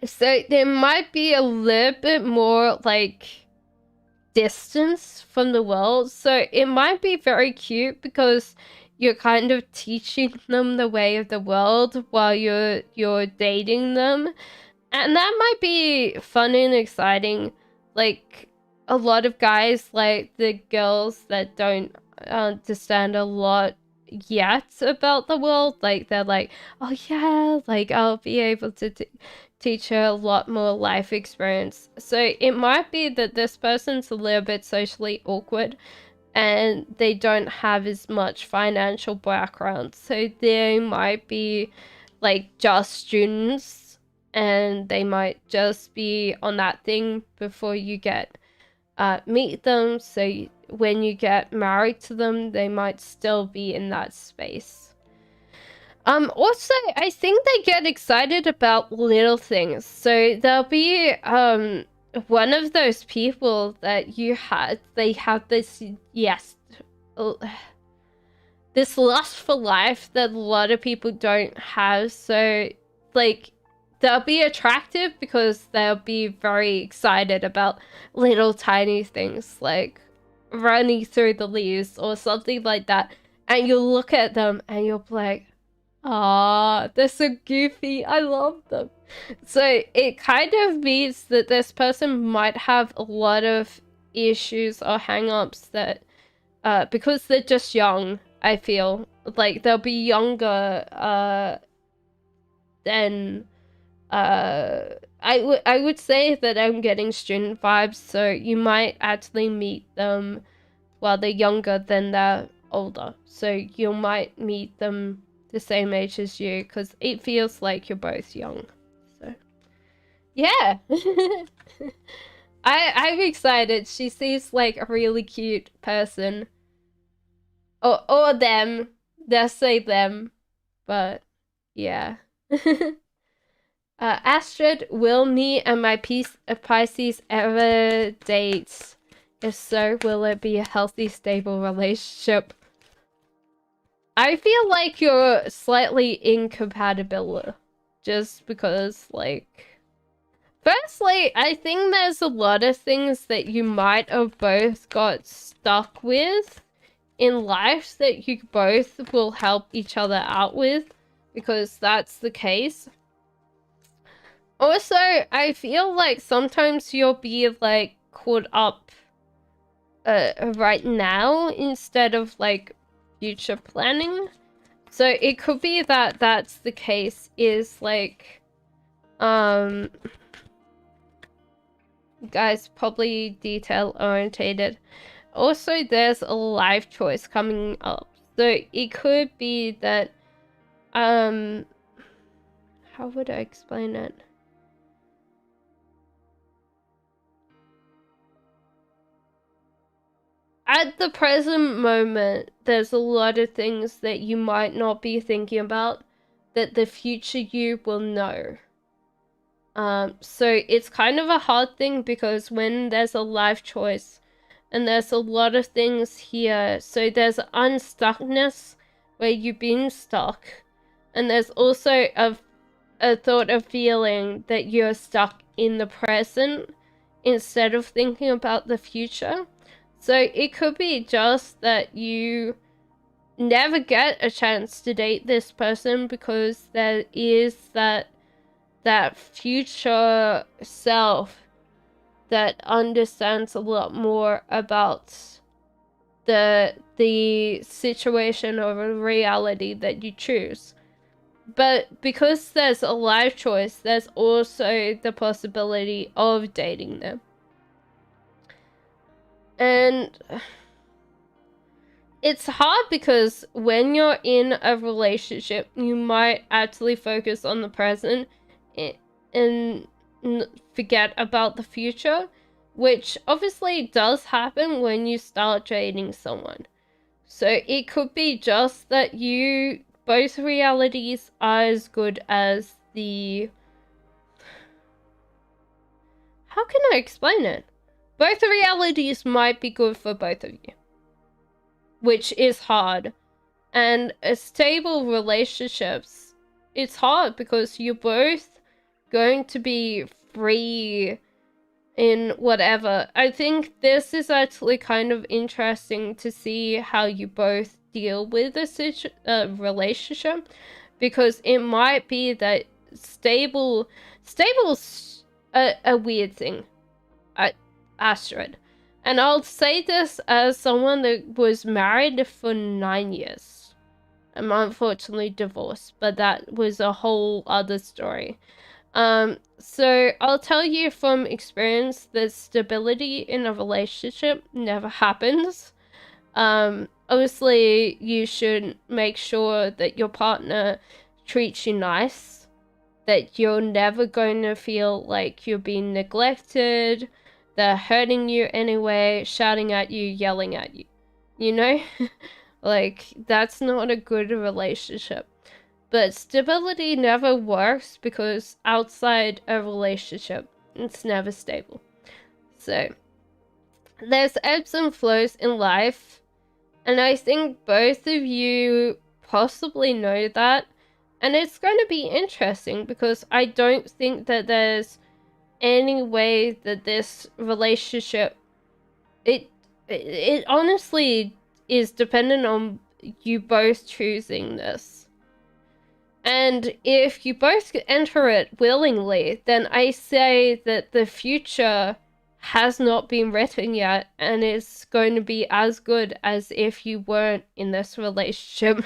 So there might be a little bit more, like, distance from the world. So it might be very cute because you're kind of teaching them the way of the world while you're dating them. And that might be fun and exciting. Like, a lot of guys like the girls that don't understand a lot yet about the world. Like, they're like, oh yeah, like, I'll be able to teach her a lot more life experience. So it might be that this person's a little bit socially awkward and they don't have as much financial background. So they might be like just students and they might just be on that thing before you get meet them. So when you get married to them, they might still be in that space. Also, I think they get excited about little things. So there'll be one of those people that they have this, yes, this lust for life that a lot of people don't have. So, like, they'll be attractive because they'll be very excited about little tiny things like running through the leaves or something like that. And you'll look at them and you'll be like, ah, they're so goofy. I love them. So it kind of means that this person might have a lot of issues or hang-ups that, because they're just young, I feel. Like, they'll be younger, than, I would say that I'm getting student vibes, so you might actually meet them while they're younger than they're older. So you might meet them the same age as you, because it feels like you're both young. So yeah. I'm excited. She seems like a really cute person. Or them. Let's say them. But yeah. Astrid, will me and my Pisces ever date? If so, will it be a healthy, stable relationship? I feel like you're slightly incompatible. Just because, like... Firstly, I think there's a lot of things that you might have both got stuck with in life that you both will help each other out with. Because that's the case. Also, I feel like sometimes you'll be, like, caught up right now instead of, like, future planning. So it could be that that's the case, is, like, guys probably detail orientated. Also, there's a life choice coming up. So it could be that, how would I explain it? At the present moment, there's a lot of things that you might not be thinking about that the future you will know. So it's kind of a hard thing because when there's a life choice and there's a lot of things here, so there's unstuckness where you've been stuck, and there's also a thought of feeling that you're stuck in the present instead of thinking about the future. So it could be just that you never get a chance to date this person because there is that future self that understands a lot more about the situation or reality that you choose. But because there's a life choice, there's also the possibility of dating them. And it's hard because when you're in a relationship, you might actually focus on the present and forget about the future, which obviously does happen when you start dating someone. So it could be just that both realities are as good as the... How can I explain it? Both realities might be good for both of you, which is hard. And stable relationships, it's hard because you're both going to be free in whatever. I think this is actually kind of interesting to see how you both deal with a relationship, because it might be that stable's a weird thing. Astrid. And I'll say this as someone that was married for 9 years. I'm unfortunately divorced, but that was a whole other story. So I'll tell you from experience that stability in a relationship never happens. Obviously you should make sure that your partner treats you nice, that you're never going to feel like you're being neglected, they're hurting you anyway, shouting at you, yelling at you. You know? Like, that's not a good relationship. But stability never works because outside a relationship, it's never stable. So, there's ebbs and flows in life, and I think both of you possibly know that. And it's going to be interesting because I don't think that there's any way that this relationship, it honestly is dependent on you both choosing this. And if you both enter it willingly, then I say that the future has not been written yet, and it's going to be as good as if you weren't in this relationship.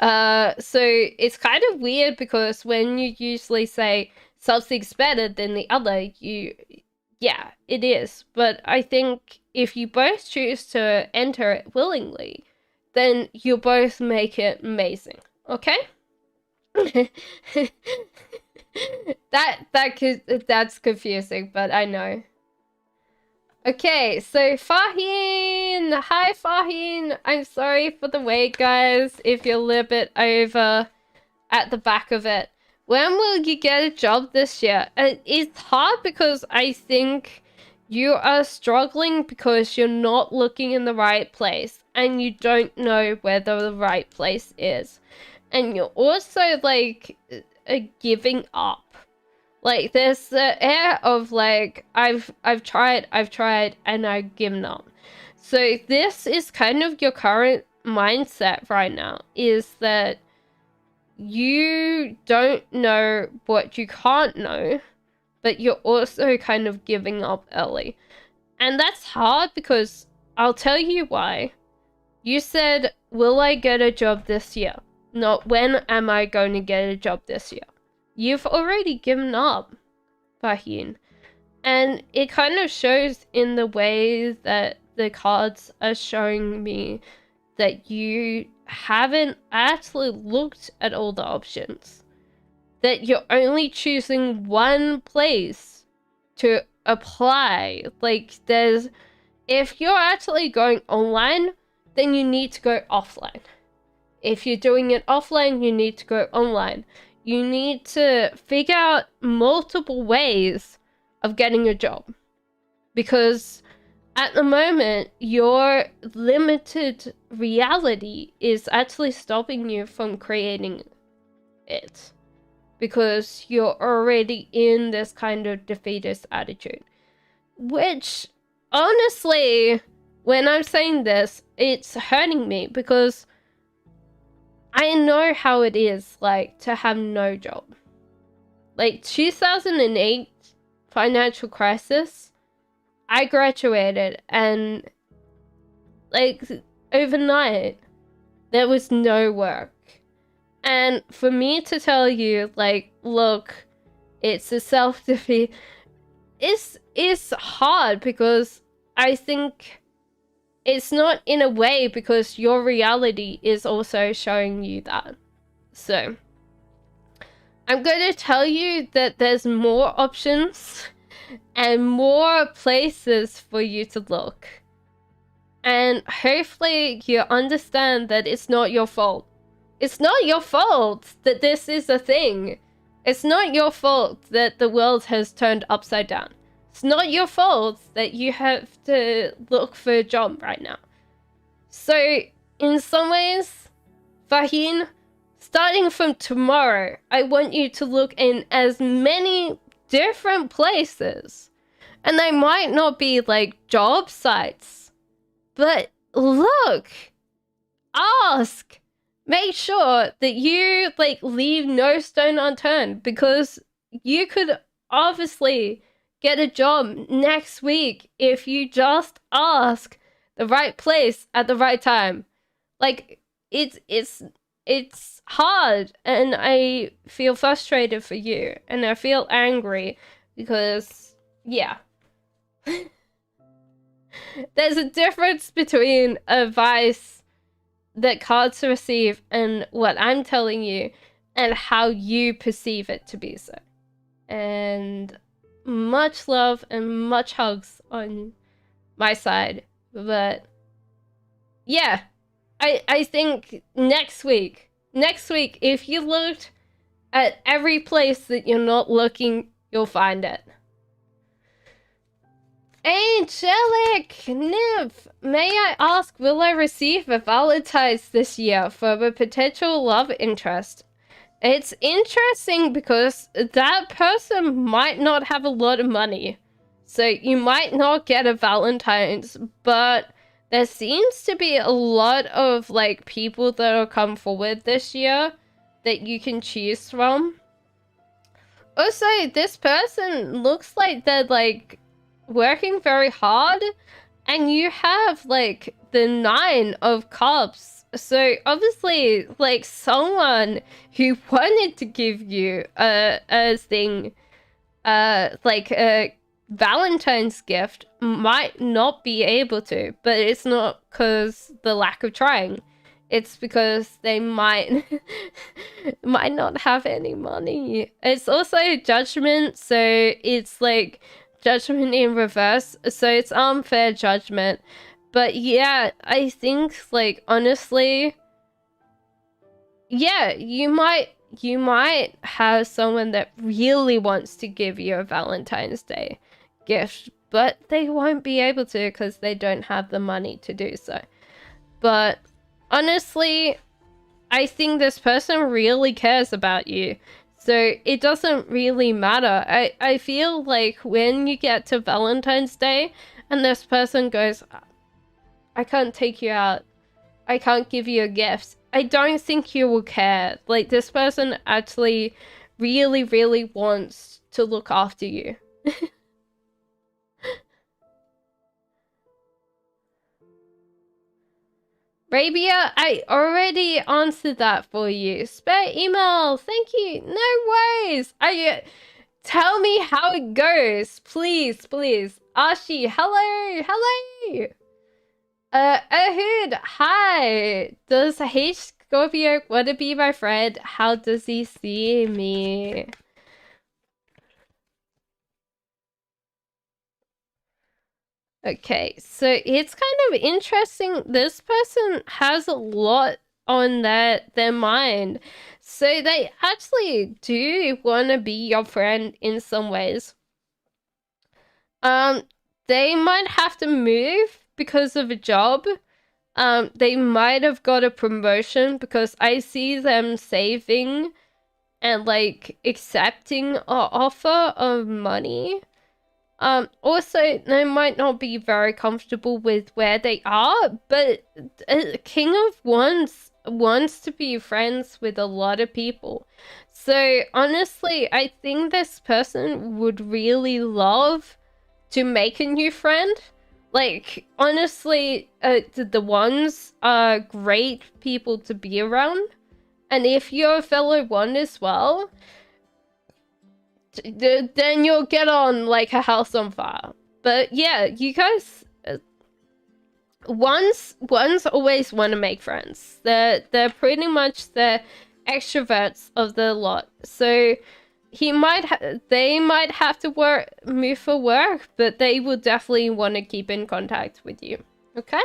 So it's kind of weird because when you usually say something's better than the other, yeah, it is. But I think if you both choose to enter it willingly, then you both make it amazing. Okay? That's confusing, but I know. Okay, so Faheen! Hi, Faheen! I'm sorry for the wait, guys, if you're a little bit over at the back of it. When will you get a job this year? It's hard because I think you are struggling because you're not looking in the right place and you don't know where the right place is. And you're also, like, giving up. Like, there's the air of, like, I've tried, and I've given up. So this is kind of your current mindset right now, is that you don't know what you can't know, but you're also kind of giving up early. And that's hard because I'll tell you why. You said, will I get a job this year? Not when am I going to get a job this year? You've already given up, Faheen. And it kind of shows in the way that the cards are showing me that you haven't actually looked at all the options. That you're only choosing one place to apply. Like, if you're actually going online, then you need to go offline. If you're doing it offline, you need to go online. You need to figure out multiple ways of getting a job. Because at the moment, your limited reality is actually stopping you from creating it. Because you're already in this kind of defeatist attitude. Which, honestly, when I'm saying this, it's hurting me because I know how it is like to have no job. Like 2008 financial crisis, I graduated and like overnight there was no work. And for me to tell you like, look, it's a self-defeat, it's hard because I think it's not in a way because your reality is also showing you that. So, I'm going to tell you that there's more options and more places for you to look. And hopefully you understand that it's not your fault. It's not your fault that this is a thing. It's not your fault that the world has turned upside down. It's not your fault that you have to look for a job right now. So, in some ways, Faheen, starting from tomorrow, I want you to look in as many different places. And they might not be like job sites, but look, ask, make sure that you like leave no stone unturned because you could obviously get a job next week if you just ask the right place at the right time. Like, it's hard, and I feel frustrated for you, and I feel angry because, yeah. There's a difference between advice that cards receive and what I'm telling you and how you perceive it to be so. And much love and much hugs on my side. But yeah, I think next week, if you looked at every place that you're not looking, you'll find it. Angelic Nymph, may I ask, will I receive a Valentines this year for a potential love interest? It's interesting because that person might not have a lot of money. So you might not get a Valentine's, but there seems to be a lot of like people that will come forward this year that you can choose from. Also, this person looks like they're like working very hard, and you have like the 9 of Cups. So obviously, like someone who wanted to give you a thing, like a Valentine's gift might not be able to, but it's not because the lack of trying. It's because they might might not have any money. It's also judgment, so it's like judgment in reverse, so it's unfair judgment. But yeah, I think like honestly, yeah, you might have someone that really wants to give you a Valentine's Day gift, but they won't be able to because they don't have the money to do so. But honestly, I think this person really cares about you. So it doesn't really matter. I feel like when you get to Valentine's Day and this person goes, I can't take you out, I can't give you a gift, I don't think you will care. Like, this person actually really, really wants to look after you. Rabia, I already answered that for you. Spare email, thank you. No worries. Tell me how it goes, please, please. Ashi, hello, hello. Ehud, hi. Does H Scorpio want to be my friend? How does he see me? Okay, so it's kind of interesting. This person has a lot on their mind. So they actually do want to be your friend in some ways. They might have to move because of a job. They might have got a promotion because I see them saving and like accepting an offer of money. Also, they might not be very comfortable with where they are, but King of Wands wants to be friends with a lot of people. So honestly, I think this person would really love to make a new friend. Like, honestly, the Wands are great people to be around. And if you're a fellow one as well, then you'll get on like a house on fire. But yeah, you guys, ones always want to make friends. They're pretty much the extroverts of the lot. So they might have to move for work, but they will definitely want to keep in contact with you. Okay.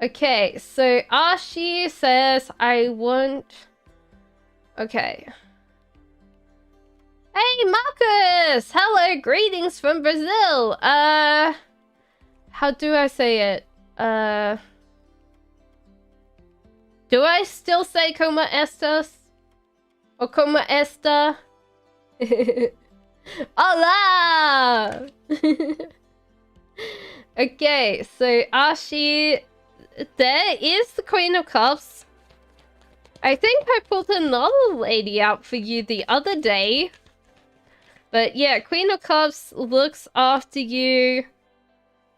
Okay, so Ashi says, I want... Okay. Hey, Marcus! Hello, greetings from Brazil! How do I say it? Do I still say como estas? Or como esta? Hola! Okay, so Ashi... There is the Queen of Cups. I think I pulled another lady out for you the other day. But yeah, Queen of Cups looks after you.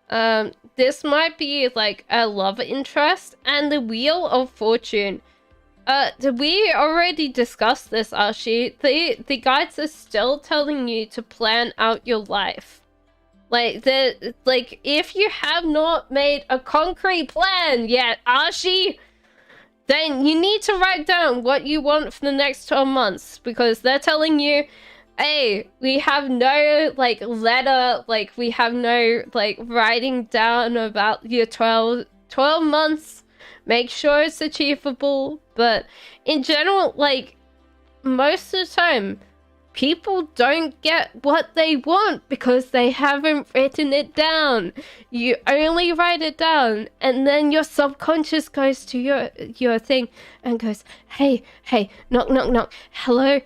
This might be like a love interest. And the Wheel of Fortune. We already discussed this, Ashi. The guides are still telling you to plan out your life. Like, if you have not made a concrete plan yet, Ashi, then you need to write down what you want for the next 12 months. Because they're telling you, hey, we have no, like, letter, like, we have no, like, writing down about your 12 months. Make sure it's achievable. But in general, like, most of the time, people don't get what they want because they haven't written it down. You only write it down, and then your subconscious goes to your thing and goes, hey, knock, knock, knock. Hello,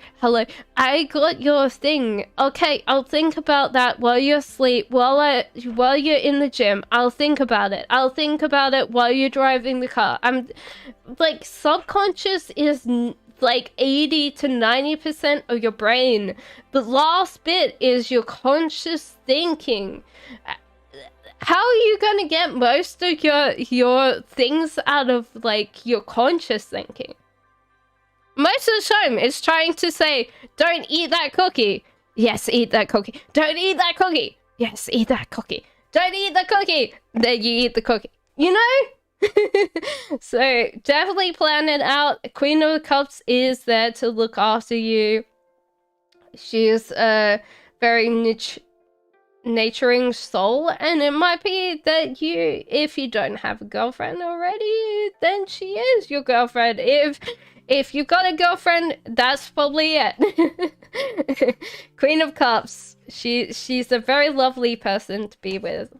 I got your thing. Okay, I'll think about that while you're asleep, while you're in the gym. I'll think about it. I'll think about it while you're driving the car. I'm like, subconscious is like 80 to 90% of your brain. The last bit is your conscious thinking. How are you gonna get most of your things out of like your conscious thinking? Most of the time it's trying to say, don't eat that cookie. Yes, eat that cookie. Don't eat that cookie. Yes, eat that cookie. Don't eat the cookie. Then you eat the cookie. You know? So definitely plan it out. Queen of Cups is there to look after you. She's a very nurturing soul, and it might be that you, if you don't have a girlfriend already, then she is your girlfriend. If you've got a girlfriend, that's probably it. Queen of Cups. She's a very lovely person to be with.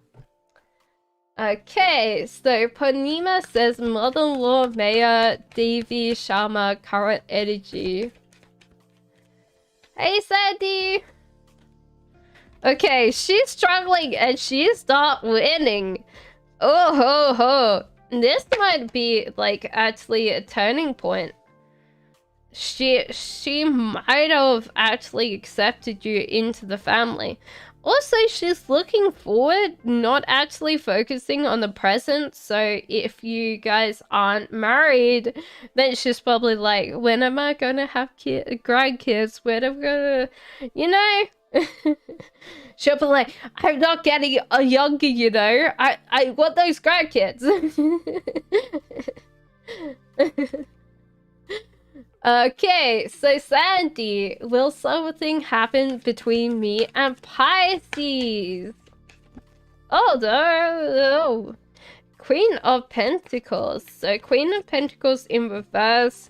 Okay, so Ponima says mother-in-law Maya Devi Sharma current energy. Hey Sandy! Okay, she's struggling and she's not winning. Oh ho ho. This might be like actually a turning point. She might have actually accepted you into the family. Also, she's looking forward, not actually focusing on the present. So if you guys aren't married, then she's probably like, when am I gonna have grandkids? When am I gonna, you know? She'll be like, I'm not getting younger, you know? I want those grandkids. Okay, so Sandy, will something happen between me and Pisces? Oh, no. Queen of Pentacles. So Queen of Pentacles in reverse.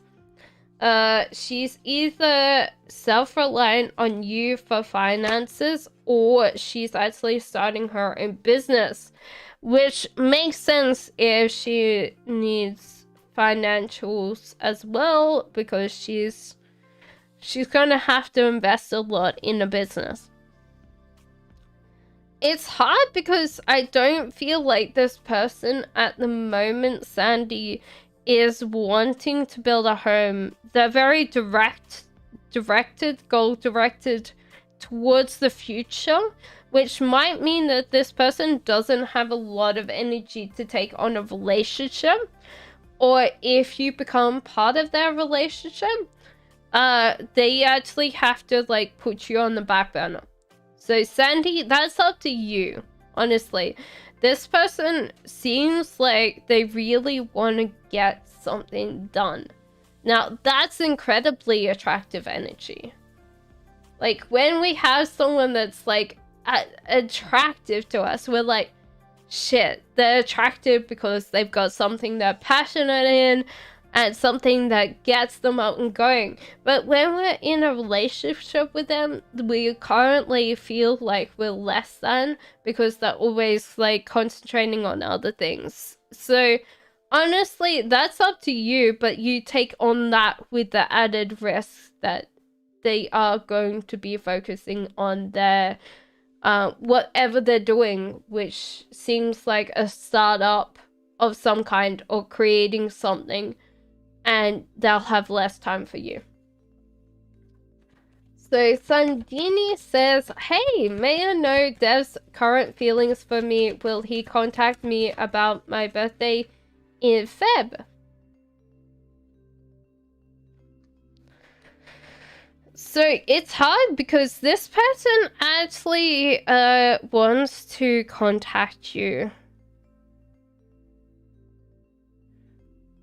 She's either self-reliant on you for finances, or she's actually starting her own business, which makes sense if she needs financials as well, because she's gonna have to invest a lot in a business. It's hard because I don't feel like this person at the moment, Sandy, is wanting to build a home. They're very goal-directed towards the future, which might mean that this person doesn't have a lot of energy to take on a relationship. Or if you become part of their relationship, they actually have to, like, put you on the back burner. So Sandy, that's up to you, honestly. This person seems like they really want to get something done. Now, that's incredibly attractive energy. Like, when we have someone that's, like, attractive to us, we're like, shit, they're attractive because they've got something they're passionate in, and something that gets them up and going. But when we're in a relationship with them, we currently feel like we're less than, because they're always, like, concentrating on other things. So honestly, that's up to you, but you take on that with the added risk that they are going to be focusing on their whatever they're doing, which seems like a startup of some kind, or creating something, and they'll have less time for you. So Sandini says, hey, may I know Dev's current feelings for me? Will he contact me about my birthday in Feb? So it's hard because this person actually wants to contact you.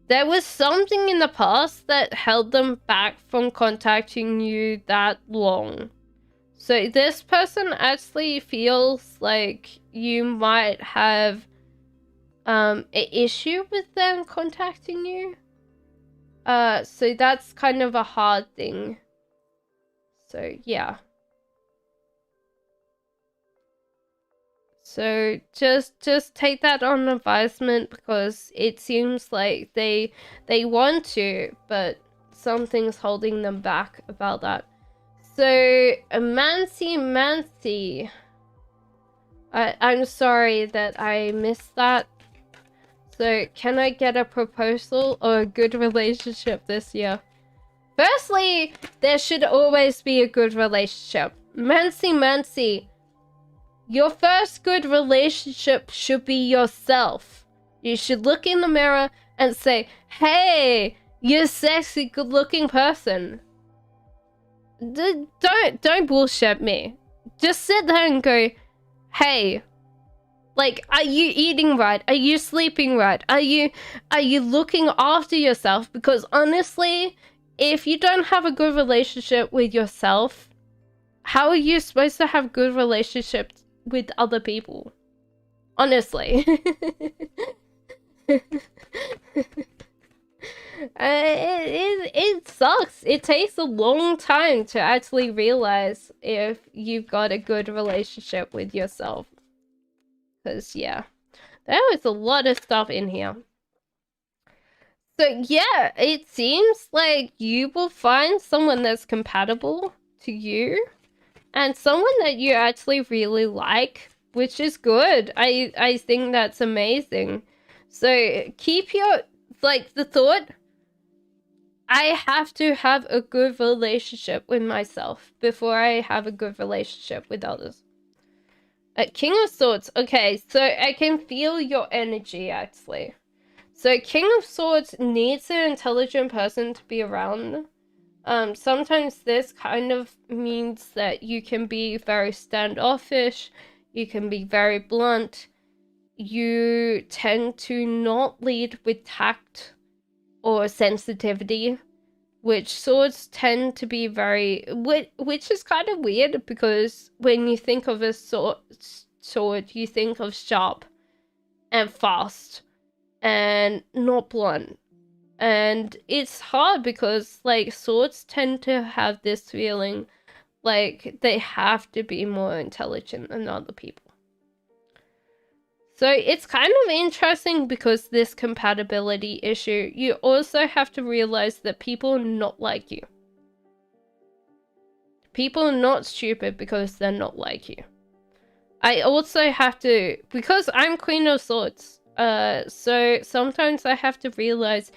There was something in the past that held them back from contacting you that long. So this person actually feels like you might have an issue with them contacting you. So that's kind of a hard thing. So yeah. So just take that on advisement, because it seems like they want to, but something's holding them back about that. So Mancy, I'm sorry that I missed that. So can I get a proposal or a good relationship this year? Firstly, there should always be a good relationship. Mancy. Your first good relationship should be yourself. You should look in the mirror and say, hey, you're a sexy, good-looking person. Don't bullshit me. Just sit there and go, hey, like, are you eating right? Are you sleeping right? Are you looking after yourself? Because honestly, if you don't have a good relationship with yourself, how are you supposed to have good relationships with other people? Honestly. It sucks. It takes a long time to actually realize if you've got a good relationship with yourself. Because, yeah, there was a lot of stuff in here. So, yeah, it seems like you will find someone that's compatible to you, and someone that you actually really like, which is good. I think that's amazing. So keep your, like, the thought, I have to have a good relationship with myself before I have a good relationship with others. King of Swords. Okay, so I can feel your energy, actually. So King of Swords needs an intelligent person to be around. Sometimes this kind of means that you can be very standoffish, you can be very blunt, you tend to not lead with tact or sensitivity, which swords tend to be very, which is kind of weird because when you think of a sword, you think of sharp and fast and not blunt. And it's hard because, like, swords tend to have this feeling like they have to be more intelligent than other people. So it's kind of interesting because this compatibility issue, you also have to realize that people are not like you. People are not stupid because they're not like you. I also have to, because I'm Queen of Swords, so sometimes I have to realize,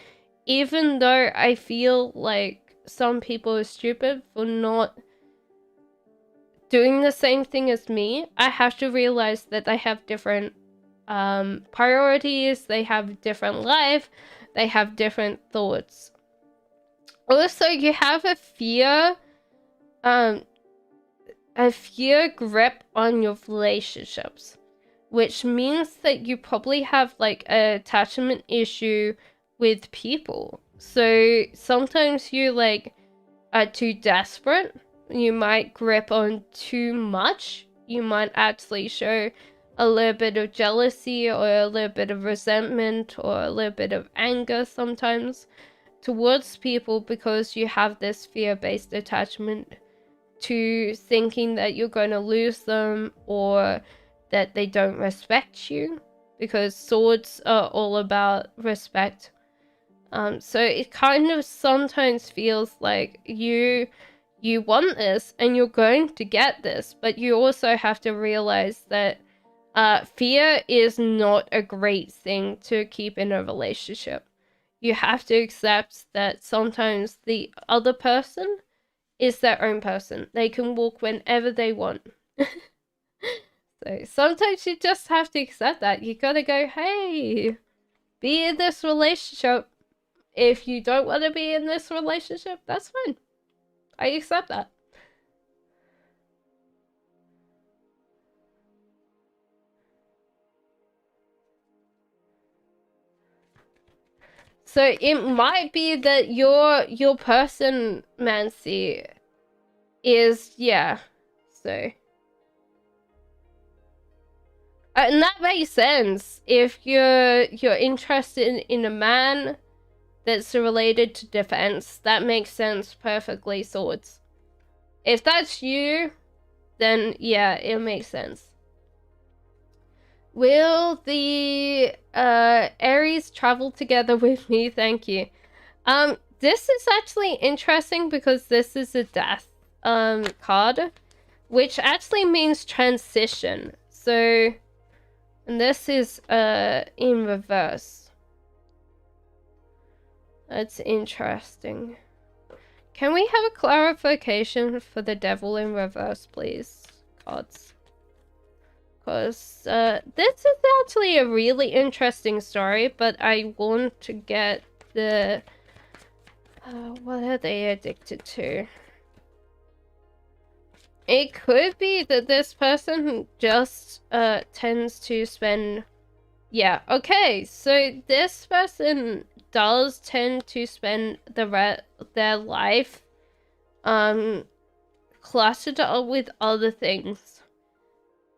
even though I feel like some people are stupid for not doing the same thing as me, I have to realize that they have different priorities, they have different life, they have different thoughts. Also, you have a fear grip on your relationships, which means that you probably have like an attachment issue with people. So sometimes you like are too desperate, you might grip on too much, you might actually show a little bit of jealousy or a little bit of resentment or a little bit of anger sometimes towards people because you have this fear-based attachment to thinking that you're going to lose them or that they don't respect you, because swords are all about respect. So it kind of sometimes feels like you want this and you're going to get this, but you also have to realize that fear is not a great thing to keep in a relationship. You have to accept that sometimes the other person is their own person. They can walk whenever they want. So sometimes you just have to accept that. You gotta go, hey, be in this relationship. If you don't want to be in this relationship, that's fine. I accept that. So it might be that your person, Mancy, is, yeah. So and that makes sense. If you're interested in a man that's related to defense, that makes sense perfectly, swords. If that's you, then yeah, it makes sense. Will the Aries travel together with me? Thank you. This is actually interesting because this is a death card, which actually means transition. So, and this is in reverse. That's interesting. Can we have a clarification for the devil in reverse, please, cards? Because this is actually a really interesting story, but I want to get the... what are they addicted to? It could be that this person just tends to spend... Yeah, okay, so this person does tend to spend their life cluttered up with other things.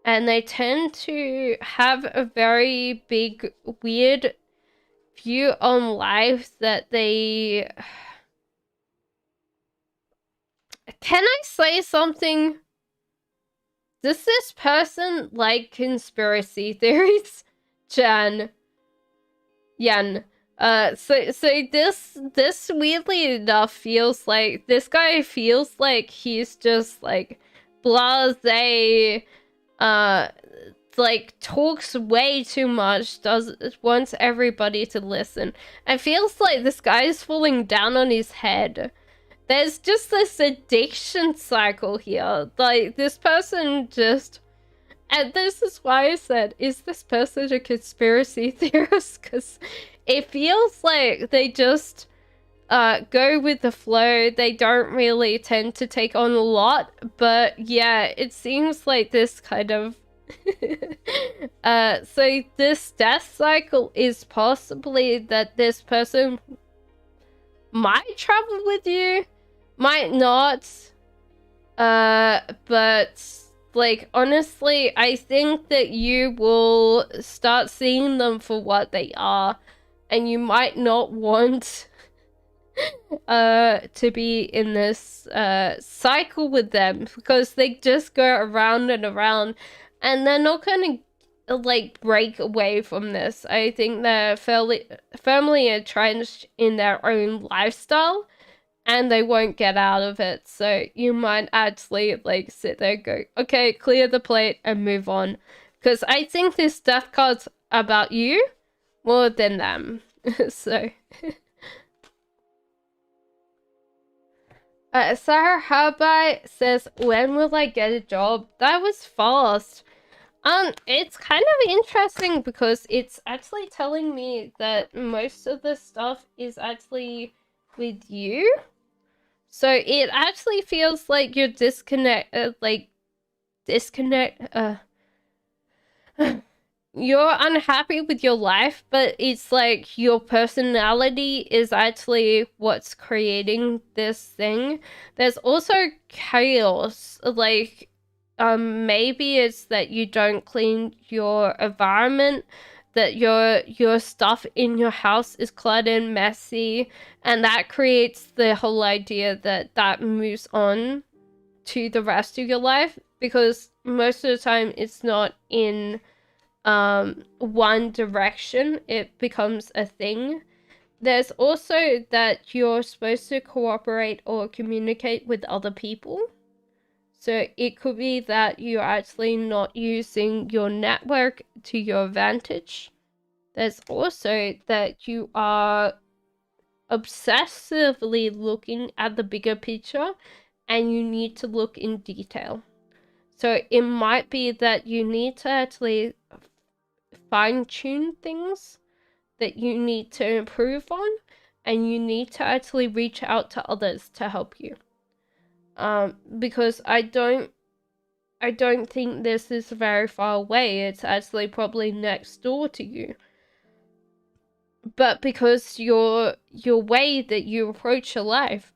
And they tend to have a very big, weird view on life that they... Can I say something? Does this person like conspiracy theories? Yan. So this weirdly enough feels like this guy feels like he's just like blasé, like talks way too much, wants everybody to listen, and feels like this guy's falling down on his head. There's just this addiction cycle here. Like, this person just... And this is why I said, is this person a conspiracy theorist? Because it feels like they just go with the flow. They don't really tend to take on a lot, but yeah, it seems like this kind of so this death cycle is possibly that this person might travel with you, might not, but like honestly, I think that you will start seeing them for what they are, and you might not want to be in this cycle with them, because they just go around and around, and they're not gonna like break away from this. I think they're fairly firmly entrenched in their own lifestyle, and they won't get out of it. So you might actually like sit there and go, okay, clear the plate and move on, because I think this death card's about you more than them. So Sarah Harby says, when will I get a job? That was fast. It's kind of interesting because it's actually telling me that most of the stuff is actually with you. So it actually feels like you're you're unhappy with your life, but it's like your personality is actually what's creating this thing. There's also chaos, like maybe it's that you don't clean your environment, that your stuff in your house is cluttered and messy, and that creates the whole idea that moves on to the rest of your life, because most of the time it's not in one direction, it becomes a thing. There's also that you're supposed to cooperate or communicate with other people. So it could be that you're actually not using your network to your advantage. There's also that you are obsessively looking at the bigger picture, and you need to look in detail. So it might be that you need to actually fine-tune things that you need to improve on, and you need to actually reach out to others to help you. Because I don't think this is very far away. It's actually probably next door to you. But because your way that you approach your life,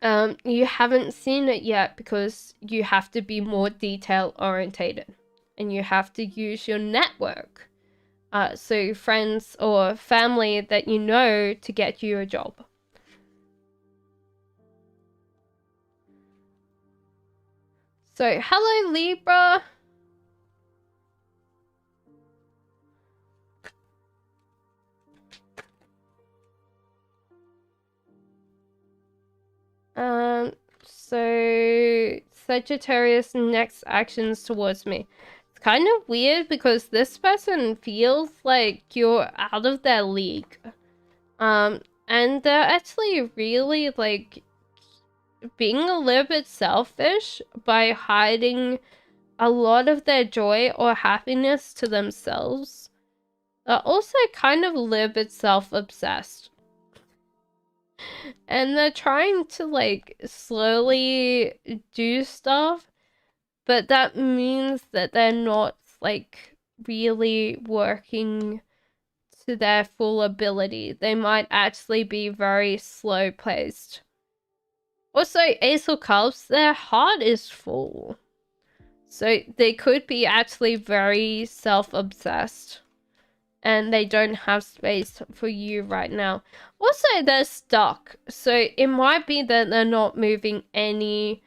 you haven't seen it yet, because you have to be more detail orientated, and you have to use your network. So friends or family that you know, to get you a job. So, hello Libra. So Sagittarius, next actions towards me. It's kind of weird because this person feels like you're out of their league. And they're actually really like being a little bit selfish by hiding a lot of their joy or happiness to themselves. They're also kind of a little bit self-obsessed. And they're trying to like slowly do stuff, but that means that they're not like really working to their full ability. They might actually be very slow paced. Also, Ace of Cups, their heart is full. So they could be actually very self-obsessed, and they don't have space for you right now. Also, they're stuck. So it might be that they're not moving any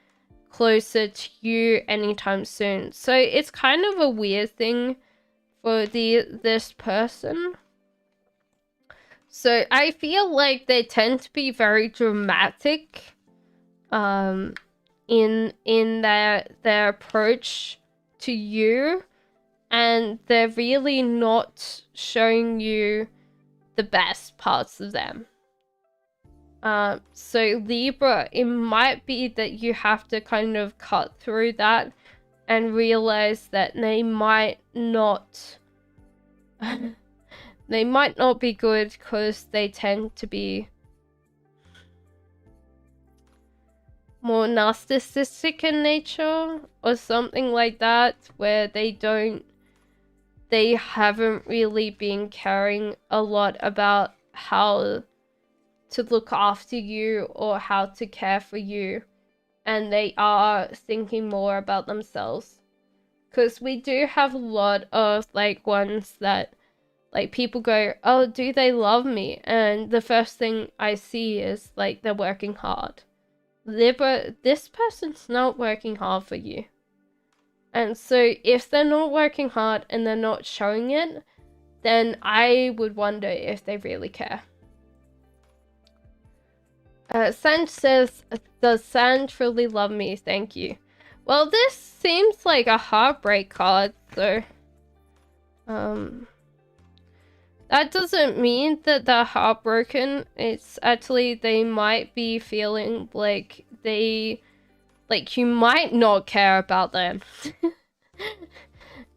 closer to you anytime soon. So it's kind of a weird thing for this person. So I feel like they tend to be very dramatic in their approach to you, and they're really not showing you the best parts of them. So Libra, it might be that you have to kind of cut through that and realize that they might not they might not be good because they tend to be more narcissistic in nature or something like that, where they haven't really been caring a lot about how to look after you or how to care for you, and they are thinking more about themselves. Because we do have a lot of like ones that like people go, oh, do they love me? And the first thing I see is like they're working hard. This person's not working hard for you. And so if they're not working hard and they're not showing it, then I would wonder if they really care. Sand says, does Sand truly love me? Thank you. Well, this seems like a heartbreak card, so that doesn't mean that they're heartbroken. It's actually they might be feeling like you might not care about them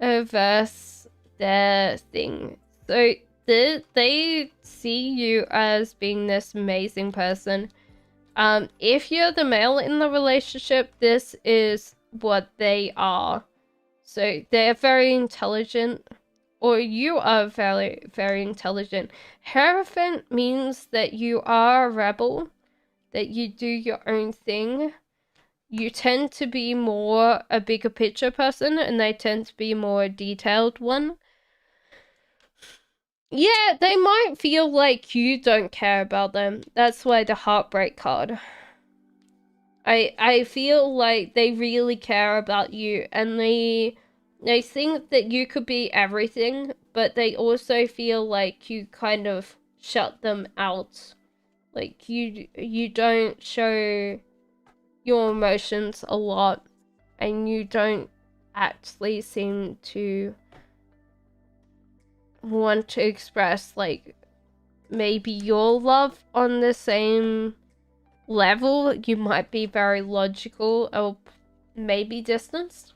versus their thing. So they see you as being this amazing person. If you're the male in the relationship, this is what they are. So they're very intelligent, or you are very, very intelligent. Hierophant means that you are a rebel, that you do your own thing. You tend to be more a bigger picture person, and they tend to be more a detailed one. Yeah, they might feel like you don't care about them. That's why the heartbreak card. I feel like they really care about you, and they think that you could be everything, but they also feel like you kind of shut them out. Like you don't show your emotions a lot, and you don't actually seem to want to express like maybe your love on the same level. You might be very logical or maybe distanced.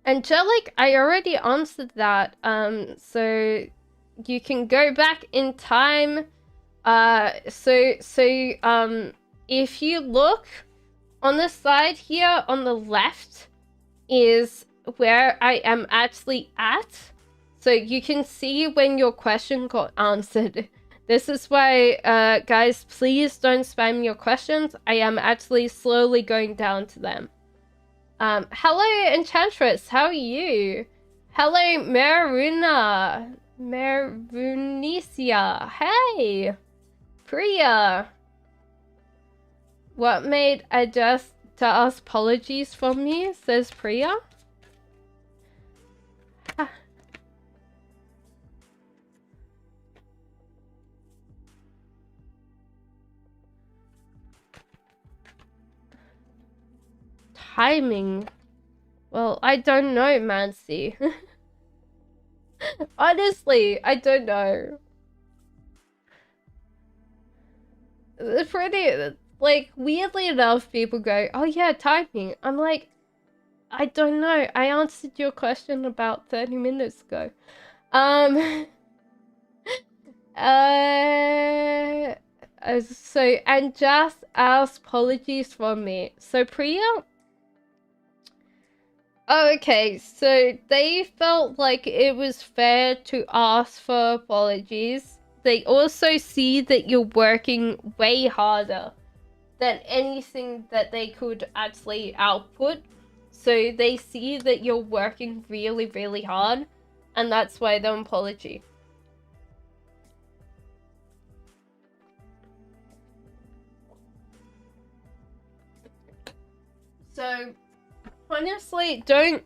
Angelic, I already answered that, so you can go back in time. If you look on the side here on the left is where I am actually at. So you can see when your question got answered. This is why, guys, please don't spam your questions. I am actually slowly going down to them. Hello, Enchantress. How are you? Hello, Merunicia. Hey! Priya! What made I just to ask apologies from me, says Priya. Timing. Well, I don't know, Mancy. Honestly, I don't know. It's pretty, like, weirdly enough, people go, oh yeah, timing. I'm like, I don't know. I answered your question about 30 minutes ago. So, and just ask apologies from me. So, Priya? Oh, okay, so they felt like it was fair to ask for apologies. They also see that you're working way harder than anything that they could actually output. So they see that you're working really, really hard, and that's why the apology. So honestly, don't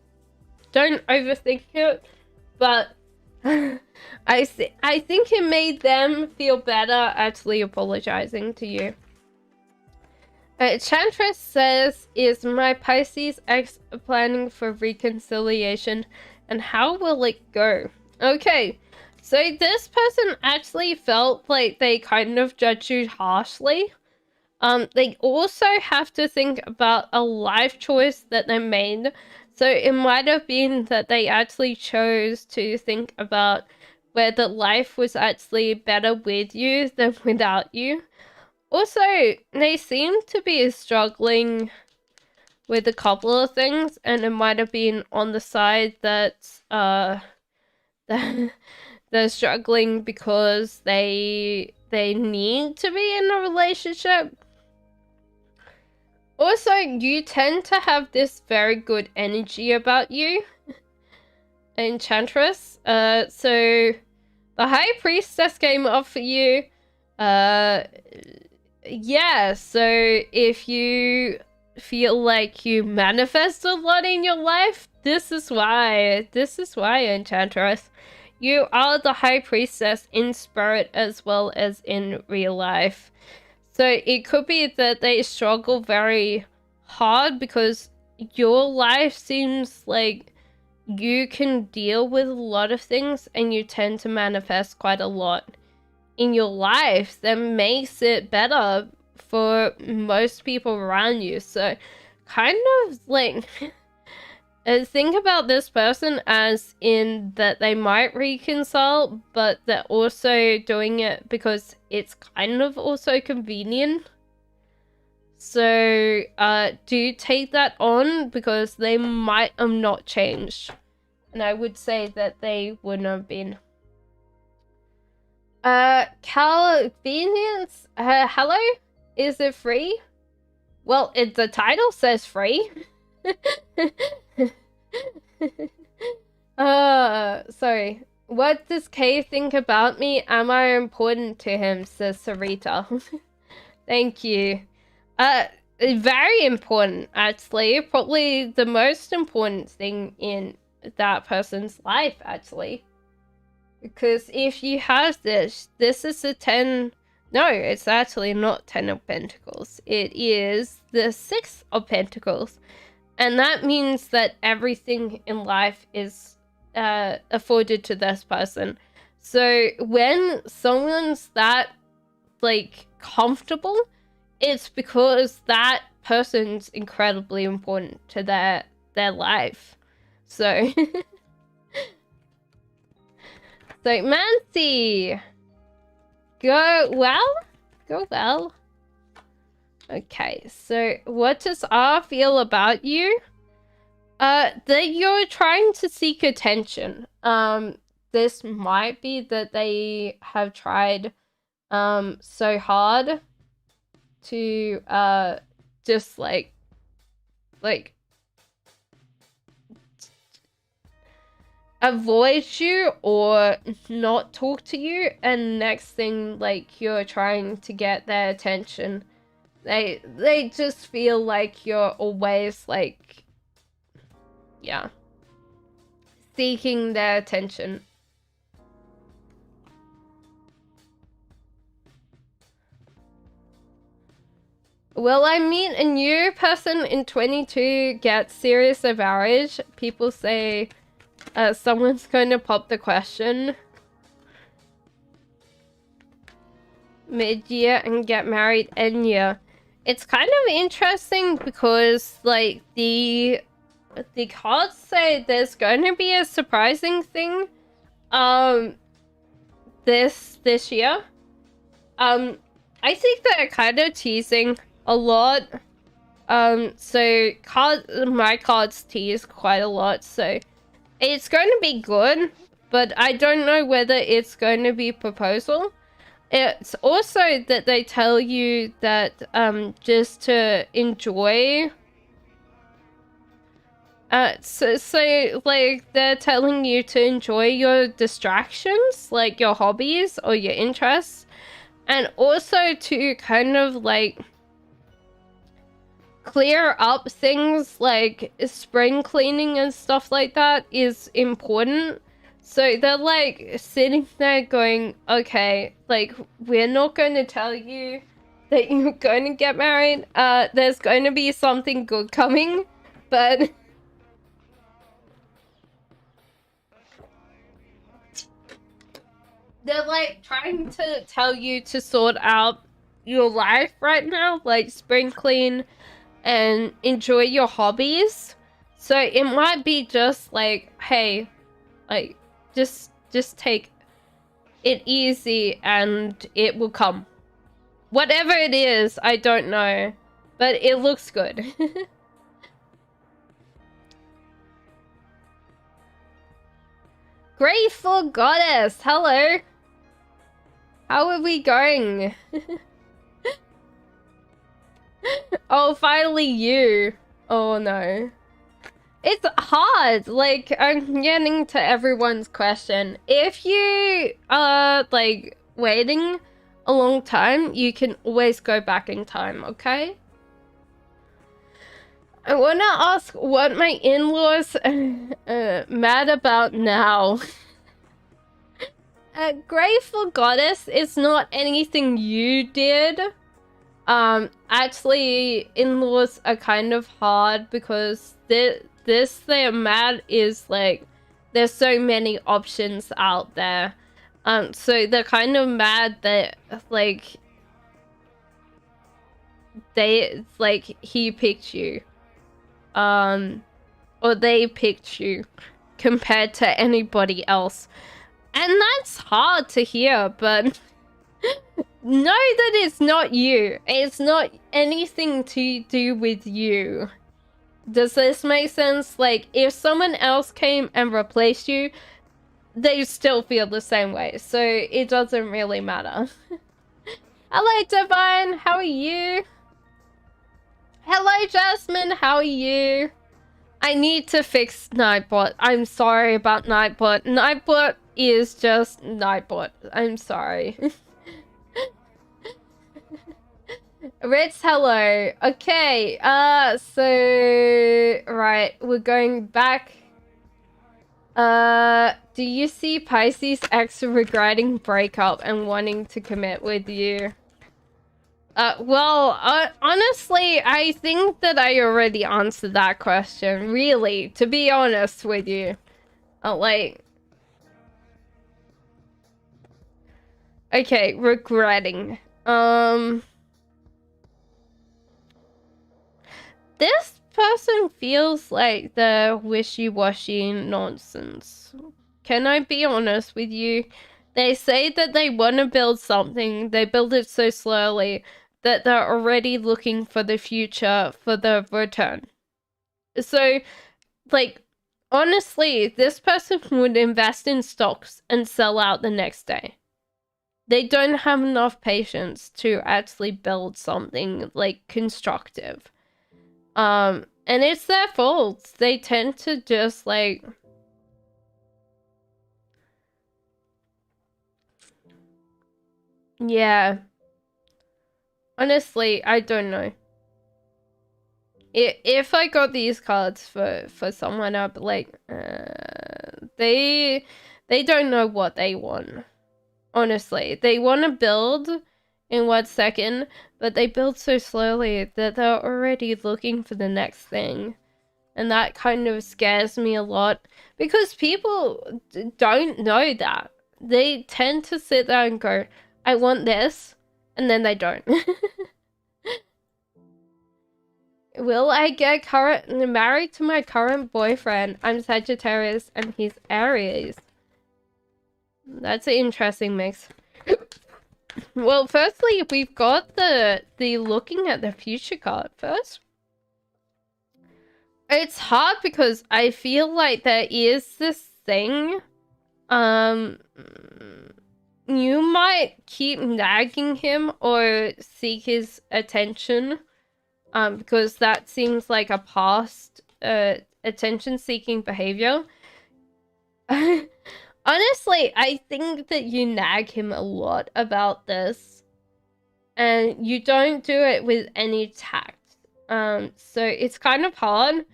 overthink it, but I think it made them feel better actually apologizing to you. Chantress says, is my Pisces ex planning for reconciliation, and how will it go? Okay, so this person actually felt like they kind of judged you harshly. They also have to think about a life choice that they made. So it might have been that they actually chose to think about whether life was actually better with you than without you. Also, they seem to be struggling with a couple of things, and it might have been on the side that they're struggling because they need to be in a relationship. Also, you tend to have this very good energy about you, Enchantress. So the High Priestess came up for you. Yeah, so if you feel like you manifest a lot in your life, this is why, Enchantress. You are the High Priestess in spirit as well as in real life. So it could be that they struggle very hard because your life seems like you can deal with a lot of things and you tend to manifest quite a lot in your life that makes it better for most people around you. So kind of like think about this person as in that they might reconcile, but they're also doing it because it's kind of also convenient. So do take that on because they might have not changed. And I would say that they wouldn't have been. Convenience? Hello? Is it free? Well, the title says free. Sorry. What does Kay think about me? Am I important to him? Says Sarita. Thank you. Very important, actually. Probably the most important thing in that person's life, actually. Because if you have this is a 10... No, it's actually not 10 of Pentacles. It is the 6 of Pentacles. And that means that everything in life is afforded to this person. So when someone's that, like, comfortable, it's because that person's incredibly important to their life. So... So, Mancy! Go well. Okay, so what does R feel about you? That you're trying to seek attention. This might be that they have tried, so hard to, just like, avoid you or not talk to you, and next thing, like, you're trying to get their attention. They just feel like you're always, like, yeah, seeking their attention. Will I meet a new person in 22, get serious of marriage? People say someone's going to pop the question mid-year and get married end-year. It's kind of interesting because, like, the cards say there's going to be a surprising thing this year. I think they're kind of teasing a lot. So my cards tease quite a lot, so it's going to be good, but I don't know whether it's going to be proposal. It's also that they tell you that just to enjoy. So like they're telling you to enjoy your distractions, like your hobbies or your interests, and also to kind of like clear up things like spring cleaning and stuff like that is important. So they're like sitting there going, okay, like, we're not going to tell you that you're going to get married. There's going to be something good coming, but they're like trying to tell you to sort out your life right now, like spring clean and enjoy your hobbies. So it might be just like, hey, like just take it easy and it will come. Whatever it is, I don't know, but it looks good. Grateful Goddess, hello. How are we going? Oh, finally you. Oh no. It's hard. Like, I'm getting to everyone's question. If you are, like, waiting a long time, you can always go back in time, okay? I want to ask what my in-laws mad about now. Grateful Goddess is not anything you did. Actually, in-laws are kind of hard because they're mad is like there's so many options out there. So they're kind of mad that like he picked you. Or they picked you compared to anybody else. And that's hard to hear, but know that it's not you. It's not anything to do with you. Does this make sense? Like, if someone else came and replaced you, they still feel the same way. So it doesn't really matter. Hello, Divine. How are you? Hello, Jasmine. How are you? I need to fix Nightbot. I'm sorry about Nightbot. Nightbot is just Nightbot. I'm sorry. Ritz, hello. Okay, so... Right, we're going back. Do you see Pisces X regretting breakup and wanting to commit with you? Well, honestly, I think that I already answered that question, really, to be honest with you. Like... Okay, regretting. This person feels like the wishy-washy nonsense. Can I be honest with you? They say that they want to build something, they build it so slowly that they're already looking for the future for the return. So, like, honestly, this person would invest in stocks and sell out the next day. They don't have enough patience to actually build something, like, constructive. And it's their fault. They tend to just, like... Yeah. Honestly, I don't know. If I got these cards for someone, I'd be like, they don't know what they want. Honestly, they want to build in 1 second, but they build so slowly that they're already looking for the next thing. And that kind of scares me a lot because people don't know that. They tend to sit there and go, I want this, and then they don't. Will I get married to my current boyfriend? I'm Sagittarius and he's Aries. That's an interesting mix. Well, firstly, we've got the looking at the future card first. It's hard because I feel like there is this thing. You might keep nagging him or seek his attention. Because that seems like a past attention-seeking behavior. Honestly, I think that you nag him a lot about this. And you don't do it with any tact. So it's kind of hard.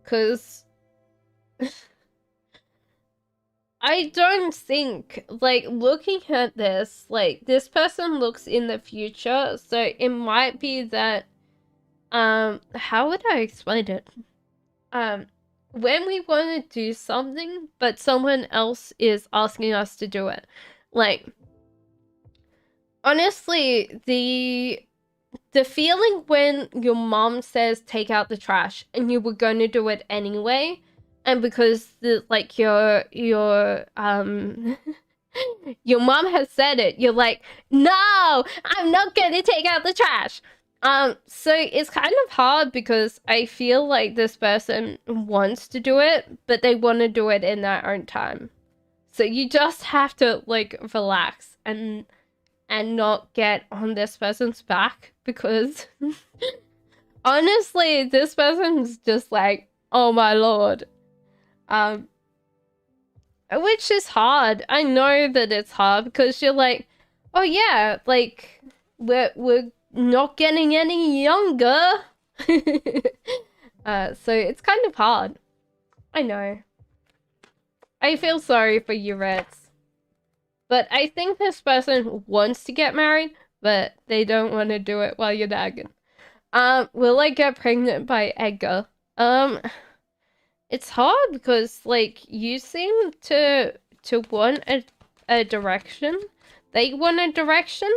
Because... I don't think, like, looking at this, like, this person looks in the future. So it might be that... how would I explain it? When we want to do something, but someone else is asking us to do it. Like, honestly, the feeling when your mom says take out the trash and you were going to do it anyway, and because the like your your mom has said it, you're like, no, I'm not going to take out the trash. So it's kind of hard because I feel like this person wants to do it, but they want to do it in their own time. So you just have to like relax and not get on this person's back because honestly, this person's just like, oh my lord. Which is hard. I know that it's hard because you're like, oh yeah, like we're not getting any younger. So it's kind of hard. I know. I feel sorry for you, Reds. But I think this person wants to get married, but they don't want to do it while you're nagging. Will I get pregnant by Edgar? It's hard because like you seem to want a direction. They want a direction.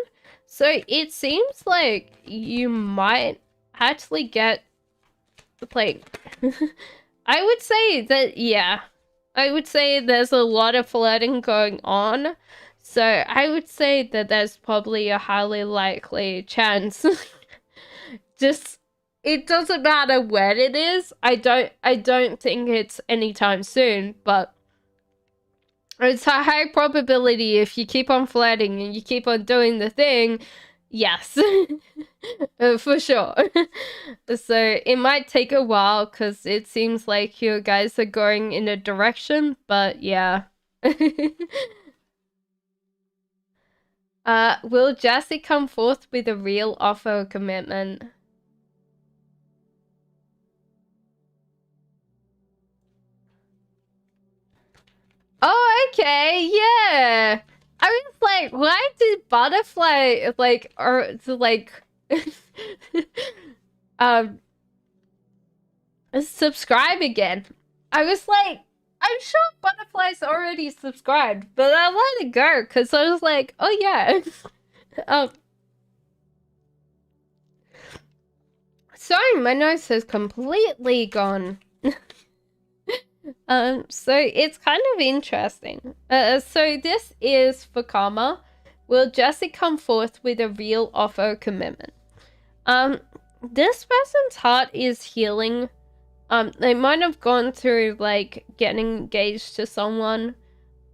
So it seems like you might actually get like I would say that yeah. I would say there's a lot of flirting going on. So I would say that there's probably a highly likely chance. Just it doesn't matter when it is. I don't think it's anytime soon, but it's a high probability if you keep on flirting and you keep on doing the thing. Yes. For sure. So it might take a while because it seems like you guys are going in a direction, but yeah. Will Jassy come forth with a real offer of commitment? Oh, okay, yeah. I was like, why did Butterfly like or like um subscribe again? I was like, I'm sure Butterfly's already subscribed, but I let it go because I was like, oh yeah. um Sorry, my nose has completely gone. So it's kind of interesting. So this is for karma. Will Jesse come forth with a real offer of commitment? This person's heart is healing. They might have gone through like getting engaged to someone,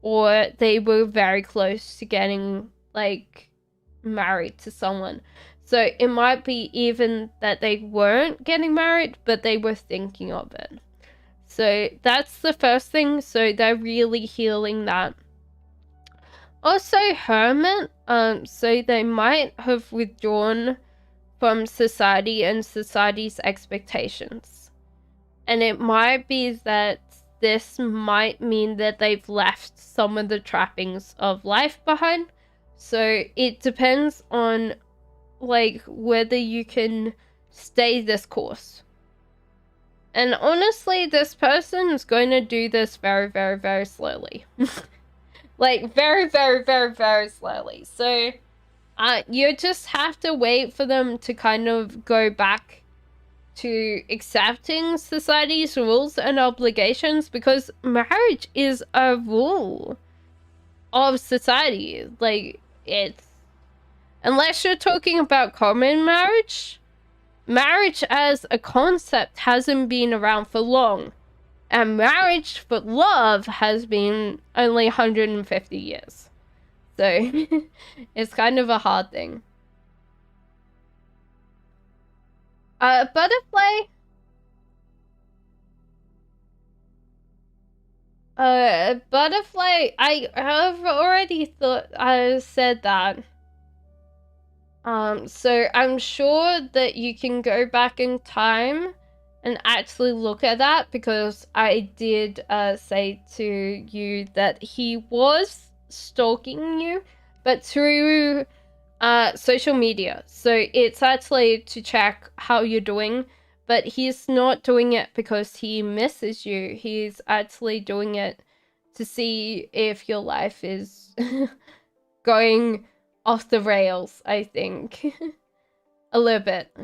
or they were very close to getting like married to someone. So it might be even that they weren't getting married, but they were thinking of it. So that's the first thing. So they're really healing that. Also, Hermit. So they might have withdrawn from society and society's expectations. And it might be that this might mean that they've left some of the trappings of life behind. So it depends on like whether you can stay this course. And honestly, this person is going to do this very, very, very slowly. Like, very, very, very, very slowly. So, you just have to wait for them to kind of go back to accepting society's rules and obligations, because marriage is a rule of society. Like, it's... Unless you're talking about common marriage, marriage as a concept hasn't been around for long. And marriage for love has been only 150 years. So, it's kind of a hard thing. Butterfly... Butterfly, I have already said that. So I'm sure that you can go back in time and actually look at that, because I did say to you that he was stalking you, but through social media. So it's actually to check how you're doing, but he's not doing it because he misses you. He's actually doing it to see if your life is going off the rails, I think. A little bit.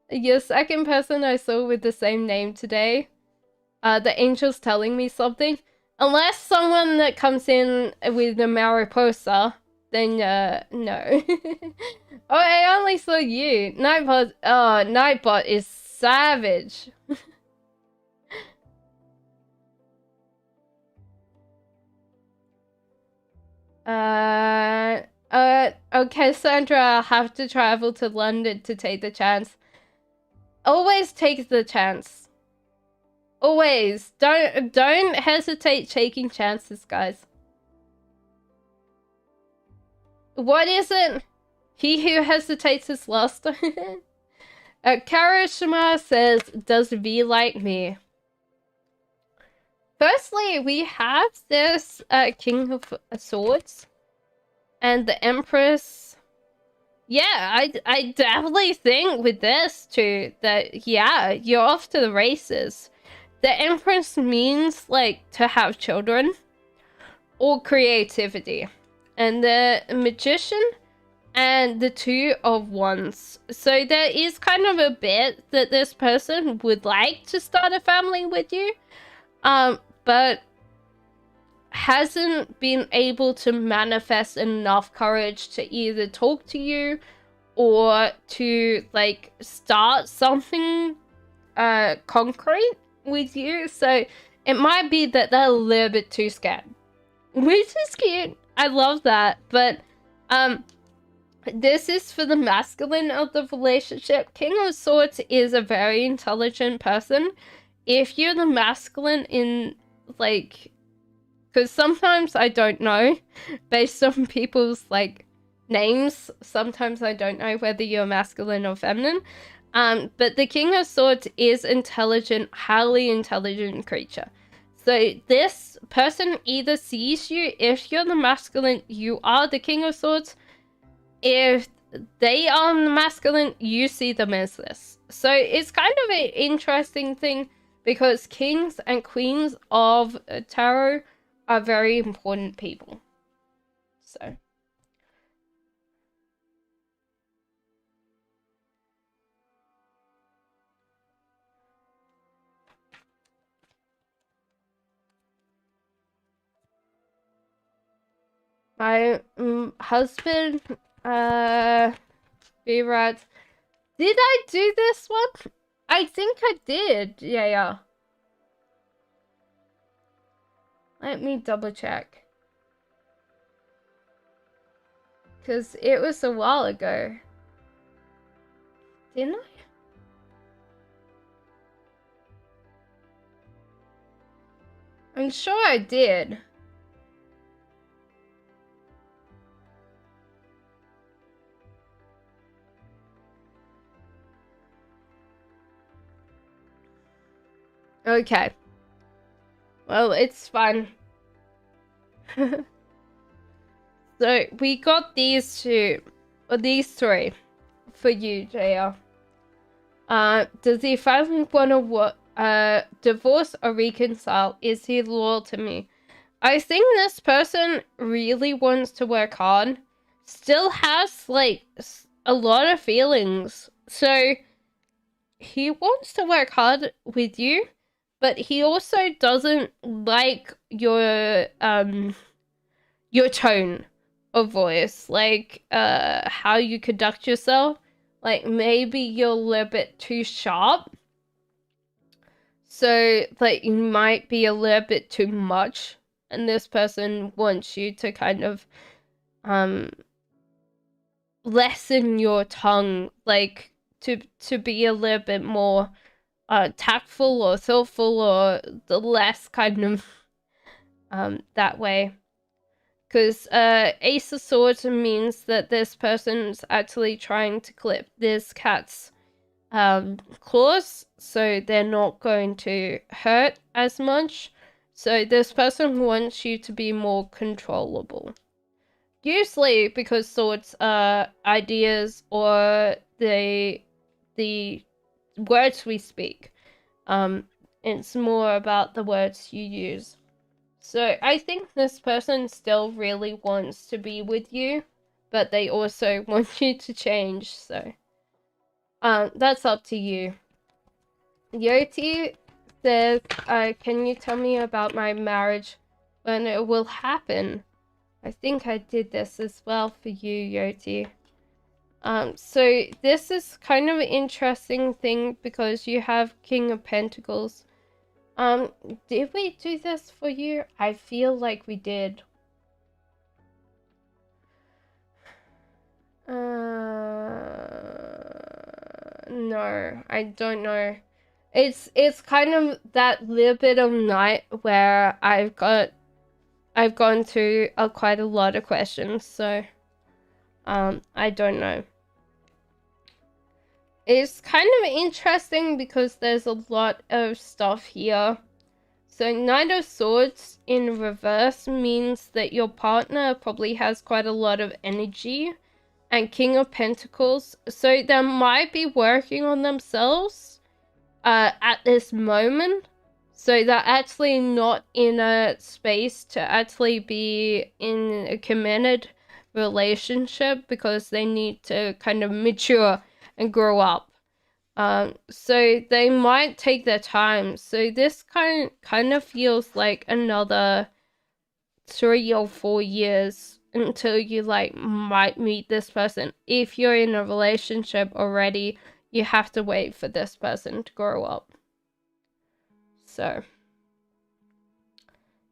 Your second person I saw with the same name today. The angel's telling me something. Unless someone that comes in with the Mariposa, then no. Oh, I only saw you. Nightbot. Oh, Nightbot is savage. Okay, Cassandra, I'll have to travel to London to take the chance. Always take the chance. Always. Don't hesitate taking chances, guys. What is it? He who hesitates is lost. Karishma says, does V like me? Firstly, we have this King of Swords and the Empress. Yeah, I definitely think with this too that, yeah, you're off to the races. The Empress means like to have children or creativity. And the Magician and the Two of Wands. So there is kind of a bit that this person would like to start a family with you, but hasn't been able to manifest enough courage to either talk to you or to like start something concrete with you. So it might be that they're a little bit too scared, which is cute. I love that. But this is for the masculine of the relationship. King of Swords is a very intelligent person. If you're the masculine in, like, because sometimes I don't know, based on people's, like, names, sometimes I don't know whether you're masculine or feminine. But the King of Swords is intelligent, highly intelligent creature. So this person either sees you, if you're the masculine, you are the King of Swords. If they are the masculine, you see them as this. So it's kind of an interesting thing because kings and queens of tarot are very important people. So. My husband, B-Rad. Did I do this one? I think I did. Yeah. Let me double check. Because it was a while ago. Didn't I? I'm sure I did. Okay. Well, it's fine. So, we got these two, or these three, for you, JR. Does he finally want to divorce or reconcile? Is he loyal to me? I think this person really wants to work hard. Still has, like, a lot of feelings. So, he wants to work hard with you, but he also doesn't like your tone of voice, like how you conduct yourself. Like maybe you're a little bit too sharp, so like you might be a little bit too much, and this person wants you to kind of lessen your tongue, like to be a little bit more tactful or thoughtful, or the less kind of that way. Because Ace of Swords means that this person's actually trying to clip this cat's claws, so they're not going to hurt as much. So this person wants you to be more controllable. Usually because swords are ideas or the words we speak. It's more about the words you use. So I think this person still really wants to be with you, but they also want you to change, so that's up to you. Yoti says, can you tell me about my marriage, when it will happen? I think I did this as well for you, Yoti. So this is kind of an interesting thing because you have King of Pentacles. Did we do this for you? I feel like we did. No, I don't know. It's kind of that little bit of night where I've gone through quite a lot of questions, so I don't know. It's kind of interesting because there's a lot of stuff here. So Knight of Swords in reverse means that your partner probably has quite a lot of energy, and King of Pentacles, so they might be working on themselves at this moment. So they're actually not in a space to actually be in a committed relationship because they need to kind of mature and grow up. So they might take their time. So this kind of feels like another 3 or 4 years until you might meet this person. If you're in a relationship already, you have to wait for this person to grow up. So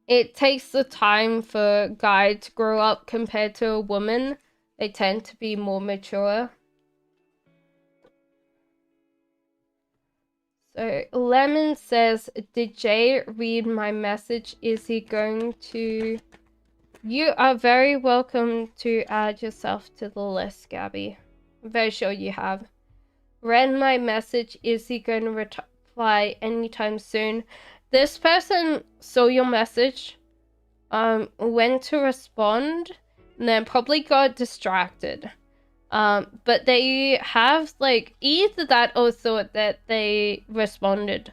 it takes the time for a guy to grow up compared to a woman. They tend to be more mature. So Lemon says, did Jay read my message? Is he going to... You are very welcome to add yourself to the list, Gabby. I'm very sure you have. Read my message. Is he going to reply anytime soon? This person saw your message, went to respond, and then probably got distracted. But they have either that or thought that they responded.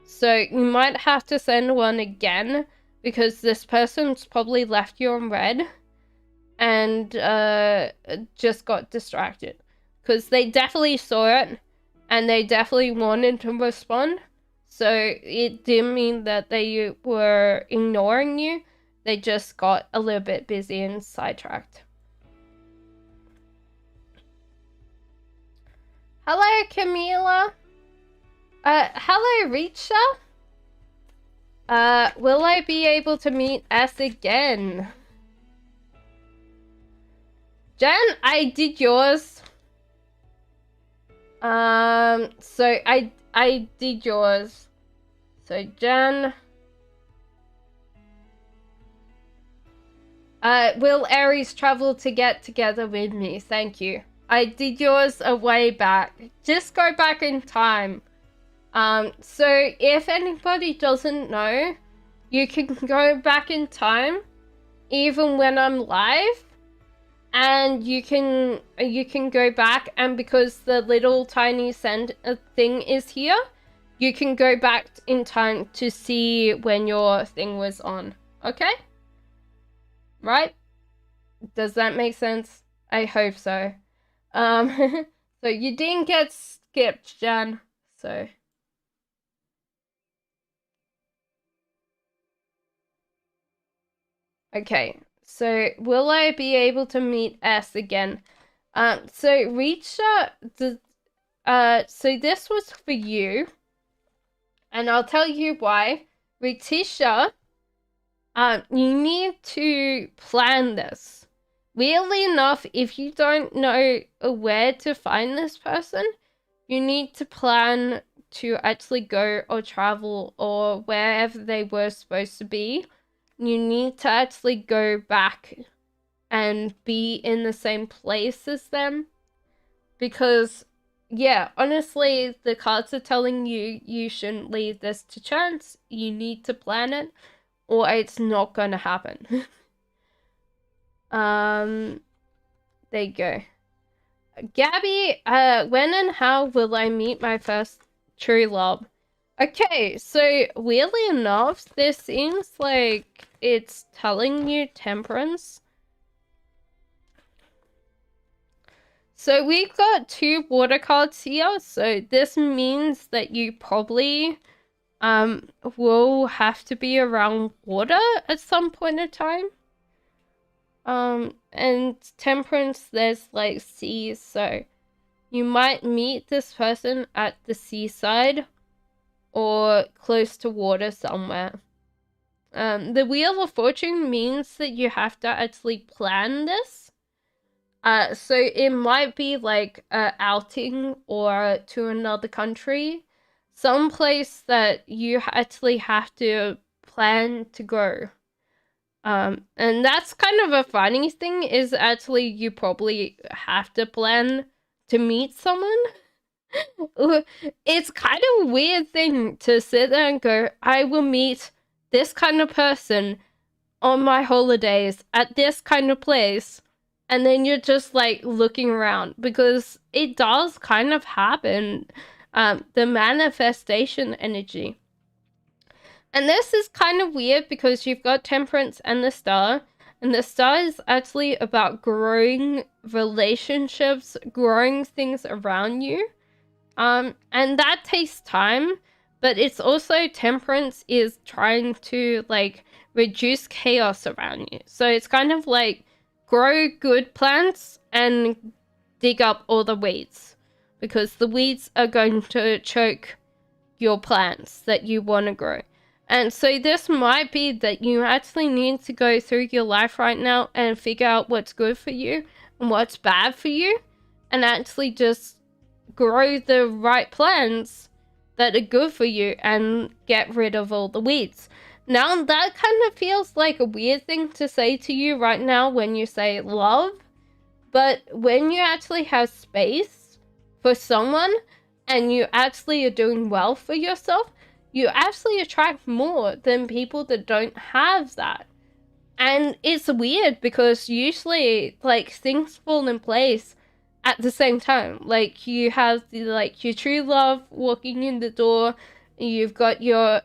So you might have to send one again because this person's probably left you on red and just got distracted. Because they definitely saw it and they definitely wanted to respond. So it didn't mean that they were ignoring you. They just got a little bit busy and sidetracked. Hello, Camila. Hello, Richa. Will I be able to meet S again? Jen, I did yours. So I did yours. So Jen. Will Aries travel to get together with me? Thank you. I did yours a way back. Just go back in time. So if anybody doesn't know, you can go back in time, even when I'm live, and you can go back, and because the little tiny send thing is here, you can go back in time to see when your thing was on. Okay? Right? Does that make sense? I hope so. So you didn't get skipped, Jan. So. Okay. So will I be able to meet S again? So Richa, so this was for you. And I'll tell you why. Ritisha, you need to plan this. Weirdly enough, if you don't know where to find this person, you need to plan to actually go or travel or wherever they were supposed to be. You need to actually go back and be in the same place as them. Because, yeah, honestly, the cards are telling you you shouldn't leave this to chance. You need to plan it or it's not going to happen. There you go. Gabby, when and how will I meet my first true love? Okay, so weirdly enough, this seems like it's telling you temperance. So we've got 2 water cards here, so this means that you probably will have to be around water at some point in time. And temperance, there's like seas, so you might meet this person at the seaside or close to water somewhere. The Wheel of Fortune means that you have to actually plan this. So it might be like a outing or to another country, someplace that you actually have to plan to go. And that's kind of a funny thing, is actually you probably have to plan to meet someone. It's kind of a weird thing to sit there and go, I will meet this kind of person on my holidays at this kind of place. And then you're just like looking around, because it does kind of happen. The manifestation energy. And this is kind of weird because you've got Temperance and the Star. And the Star is actually about growing relationships, growing things around you. And that takes time, but it's also Temperance is trying to like reduce chaos around you. So it's kind of like grow good plants and dig up all the weeds, because the weeds are going to choke your plants that you want to grow. And so this might be that you actually need to go through your life right now and figure out what's good for you and what's bad for you, and actually just grow the right plants that are good for you and get rid of all the weeds. Now, that kind of feels like a weird thing to say to you right now when you say love, but when you actually have space for someone and you actually are doing well for yourself, you actually attract more than people that don't have that. And it's weird because usually like things fall in place at the same time. Like you have the like your true love walking in the door, you've got your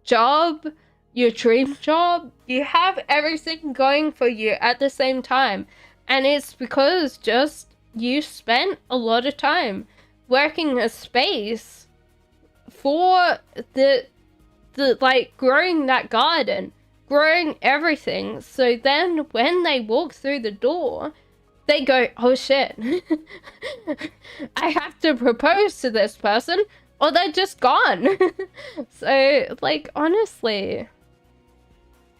job, your dream job, you have everything going for you at the same time. And it's because just you spent a lot of time working a space for the like growing that garden, growing everything. So then when they walk through the door, they go, oh shit, I have to propose to this person or they're just gone. So like honestly,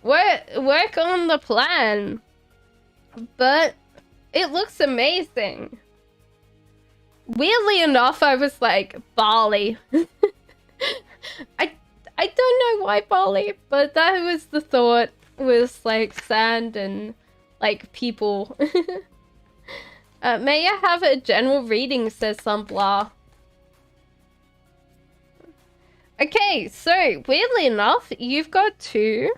work on the plan, but it looks amazing. Weirdly enough, I was like, Bali. I don't know why Bali, but that was the thought, was like sand and like people. May I have a general reading, says some blah. Okay, so weirdly enough, you've got 2.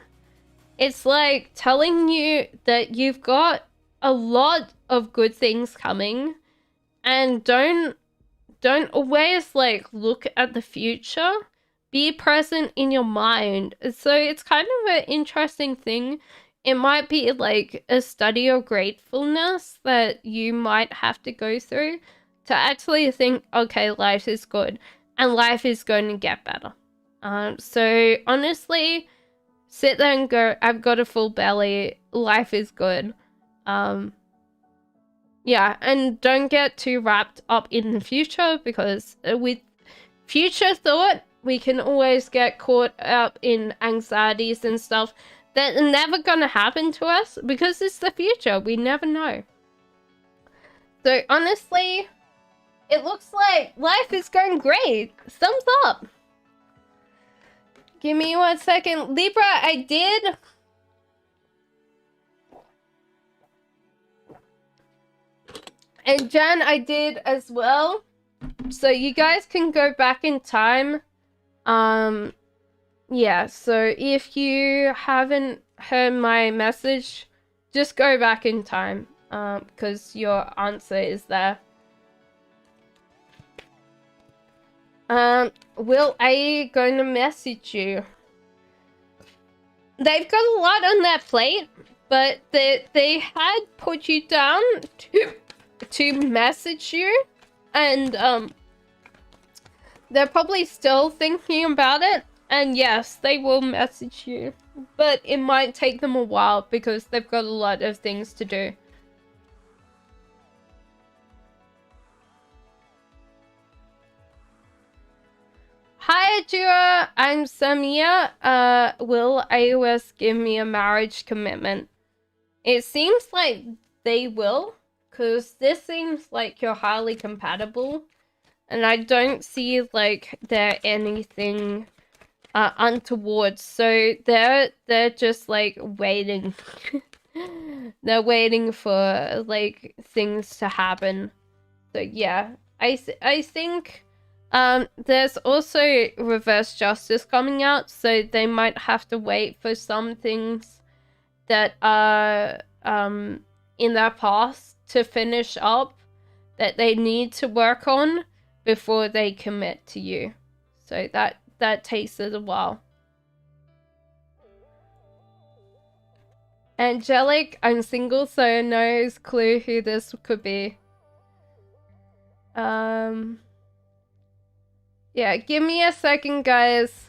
It's like telling you that you've got a lot of good things coming, and don't always like look at the future. Be present in your mind. So it's kind of an interesting thing. It might be like a study of gratefulness that you might have to go through to actually think, okay, life is good and life is going to get better. So honestly, sit there and go, I've got a full belly, life is good. Yeah, and don't get too wrapped up in the future, because with future thought, we can always get caught up in anxieties and stuff that are never gonna happen to us, because it's the future. We never know. So honestly, it looks like life is going great. Thumbs up. Give me 1 second. Libra, I did. And Jan, I did as well. So you guys can go back in time. Yeah, so if you haven't heard my message, just go back in time, because your answer is there. Will I going to message you? They've got a lot on their plate, but they had put you down to message you, and they're probably still thinking about it. And yes, they will message you, but it might take them a while because they've got a lot of things to do. Hi, Jura. I'm Samia. Will iOS give me a marriage commitment? It seems like they will, because this seems like you're highly compatible, and I don't see like there anything untoward. So they're just like waiting. They're waiting for like things to happen. So yeah, I think there's also reverse justice coming out, so they might have to wait for some things that are in their past to finish up that they need to work on before they commit to you. So that takes it a while. Angelic, I'm single, so no clue who this could be. Yeah, give me a second, guys.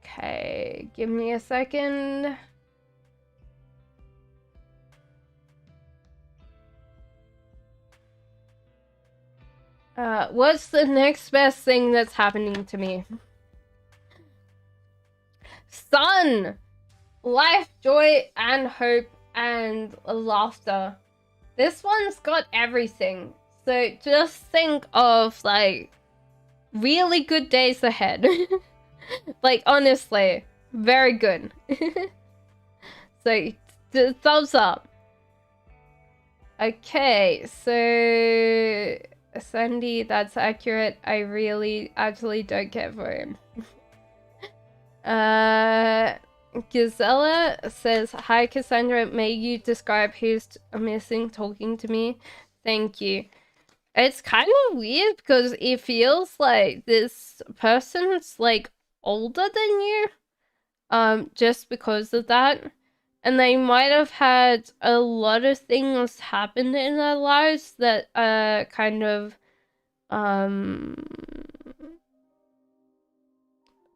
Okay, give me a second. What's the next best thing that's happening to me? Sun! Life, joy, and hope, and laughter. This one's got everything. So just think of, like, really good days ahead. Like, honestly, very good. So, thumbs up. Okay, so... Sandy, that's accurate. I really actually don't care for him. Gazella says, hi Cassandra, may you describe who's missing talking to me? Thank you. It's kind of weird because it feels like this person's like older than you. Just because of that. And they might have had a lot of things happen in their lives that are kind of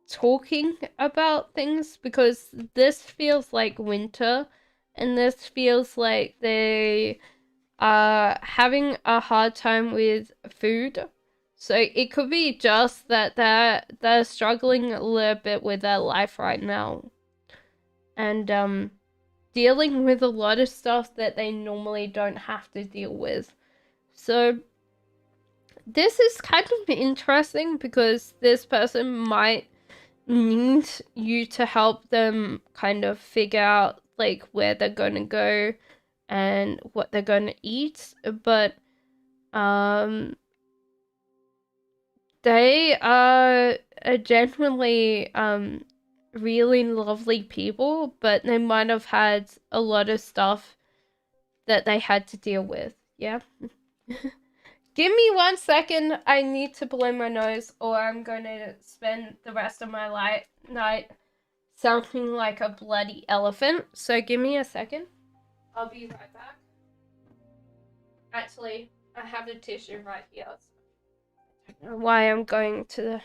talking about things, because this feels like winter and this feels like they are having a hard time with food. So it could be just that they're struggling a little bit with their life right now. And dealing with a lot of stuff that they normally don't have to deal with. So this is kind of interesting because this person might need you to help them kind of figure out like where they're gonna go and what they're gonna eat, but they are genuinely really lovely people, but they might have had a lot of stuff that they had to deal with. Yeah. Give me 1 second. I need to blow my nose, or I'm going to spend the rest of my night sounding like a bloody elephant. So give me a second. I'll be right back. Actually, I have the tissue right here. I don't know why I'm going to the...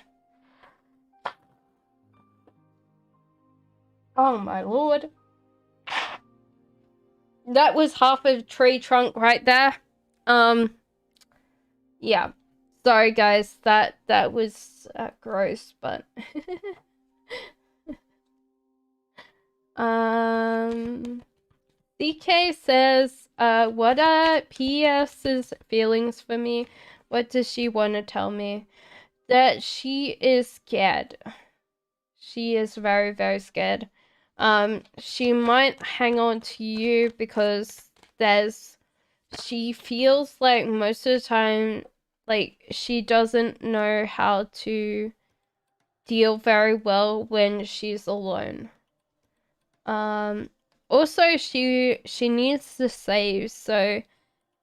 Oh my lord. That was half a tree trunk right there. Yeah. Sorry guys, that was gross, but DK says, what are PS's feelings for me? What does she want to tell me? That she is scared. She is very, very scared. She might hang on to you because she feels like most of the time like she doesn't know how to deal very well when she's alone. Also she needs to save, so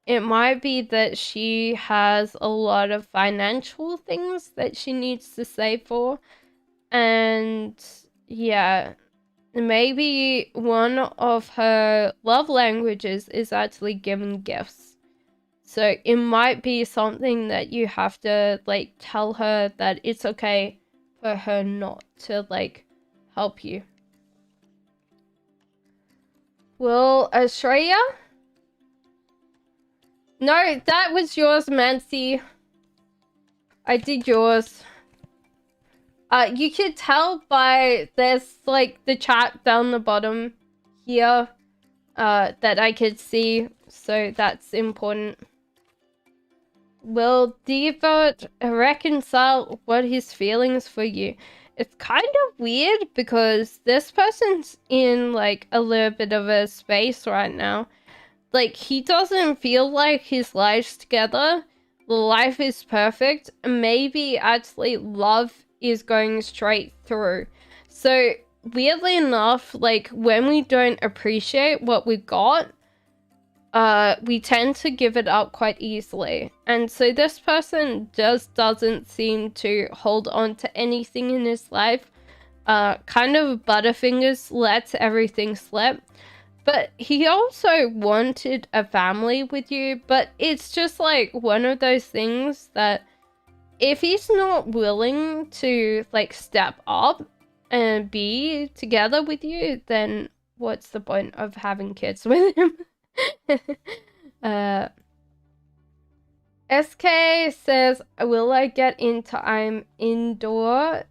it might be that she has a lot of financial things that she needs to save for. And yeah, maybe one of her love languages is actually giving gifts. So it might be something that you have to like tell her that it's okay for her not to like help you. Well, Australia? No, that was yours, Mancy. I did yours. You could tell by there's like the chat down the bottom here that I could see, so that's important. Will Devote reconcile what his feelings for you? It's kind of weird because this person's in like a little bit of a space right now. Like, he doesn't feel like his life's together. Life is perfect. Maybe actually love is going straight through. So weirdly enough, like when we don't appreciate what we got, we tend to give it up quite easily. And so this person just doesn't seem to hold on to anything in his life. Kind of butterfingers, lets everything slip. But he also wanted a family with you, but it's just like one of those things that if he's not willing to like step up and be together with you, then what's the point of having kids with him? SK says, will I get into I'm indoor?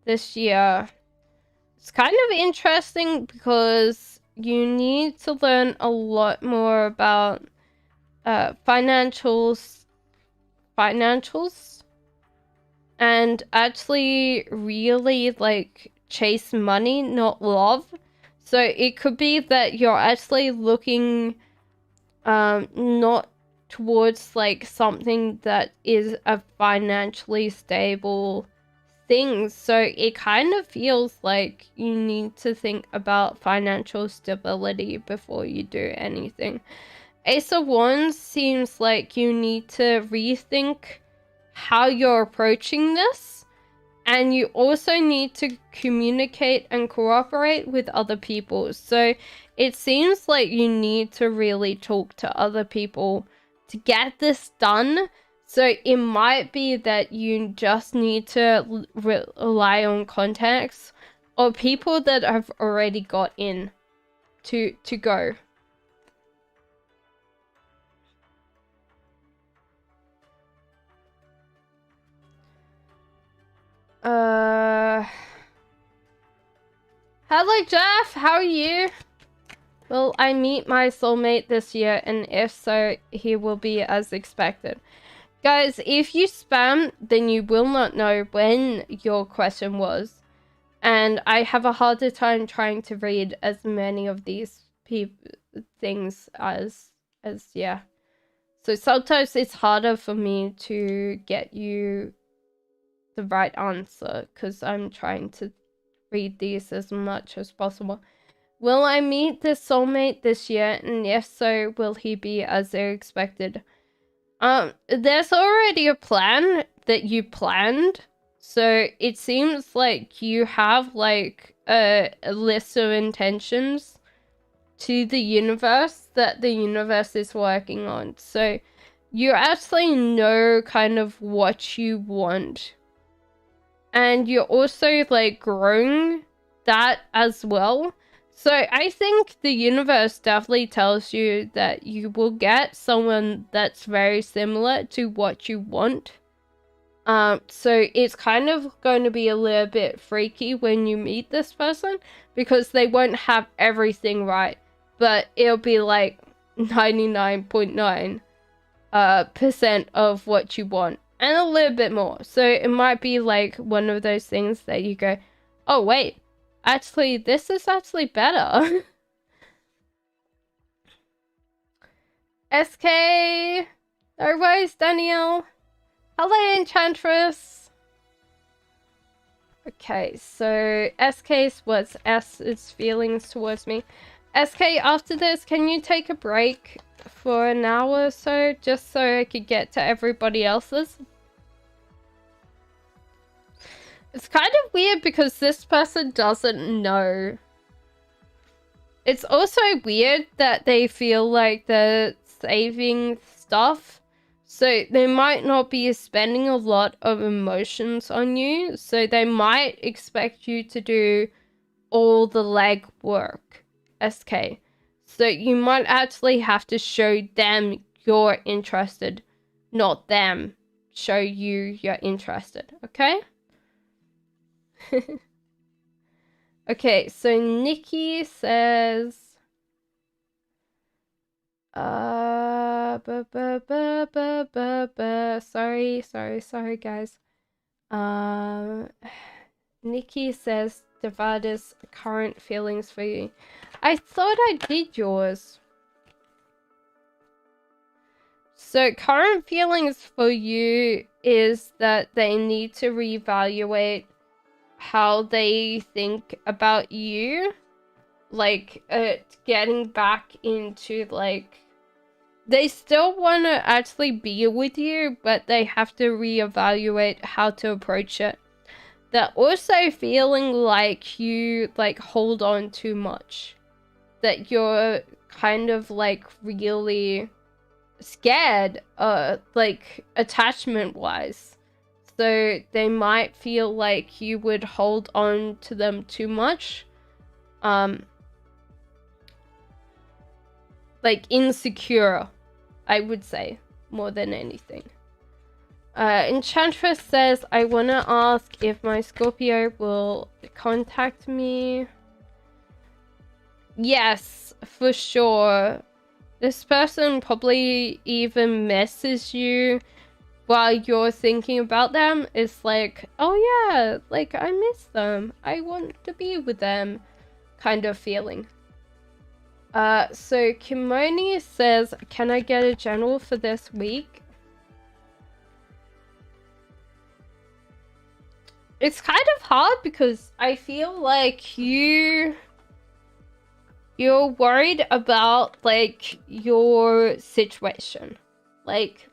This year. It's kind of interesting because you need to learn a lot more about financials and actually really like chase money, not love. So it could be that you're actually looking not towards like something that is a financially stable thing. So it kind of feels like you need to think about financial stability before you do anything. Ace of Wands seems like you need to rethink how you're approaching this, and you also need to communicate and cooperate with other people. So it seems like you need to really talk to other people to get this done. So it might be that you just need to rely on contacts or people that have already got in to go. Hello Jeff, how are you? Will I meet my soulmate this year? And if so, he will be as expected. Guys, if you spam, then you will not know when your question was. And I have a harder time trying to read as many of these things as yeah. So sometimes it's harder for me to get you the right answer because I'm trying to read these as much as possible. Will I meet this soulmate this year? And if so, will he be as expected? There's already a plan that you planned. So it seems like you have like a list of intentions to the universe that the universe is working on. So you actually know kind of what you want. And you're also like growing that as well. So I think the universe definitely tells you that you will get someone that's very similar to what you want. So it's kind of going to be a little bit freaky when you meet this person because they won't have everything right, but it'll be like 99.9% of what you want and a little bit more. So it might be like one of those things that you go, oh wait, actually this is actually better. SK. No worries, Danielle. Hello, Enchantress. Okay, so SK's what's S's feelings towards me. SK, after this, can you take a break for an hour or so, just so I could get to everybody else's? It's kind of weird because this person doesn't know. It's also weird that they feel like they're saving stuff. So they might not be spending a lot of emotions on you. So they might expect you to do all the leg work, SK. So you might actually have to show them you're interested, not them show you you're interested, okay? Okay, so Nikki says... Sorry, guys. Nikki says Devada's current feelings for you. I thought I did yours. So current feelings for you is that they need to reevaluate how they think about you. Like, getting back into, like, they still want to actually be with you, but they have to reevaluate how to approach it. They're also feeling like you, like, hold on too much. That you're kind of, like, really scared, like, attachment-wise. So they might feel like you would hold on to them too much. Like, insecure, I would say, more than anything. Enchantress says, I want to ask if my Scorpio will contact me. Yes, for sure. This person probably even messes you while you're thinking about them. It's like, oh yeah, like, I miss them. I want to be with them kind of feeling. So Kimoni says, can I get a general for this week? It's kind of hard because I feel like you're worried about, like, your situation. Like,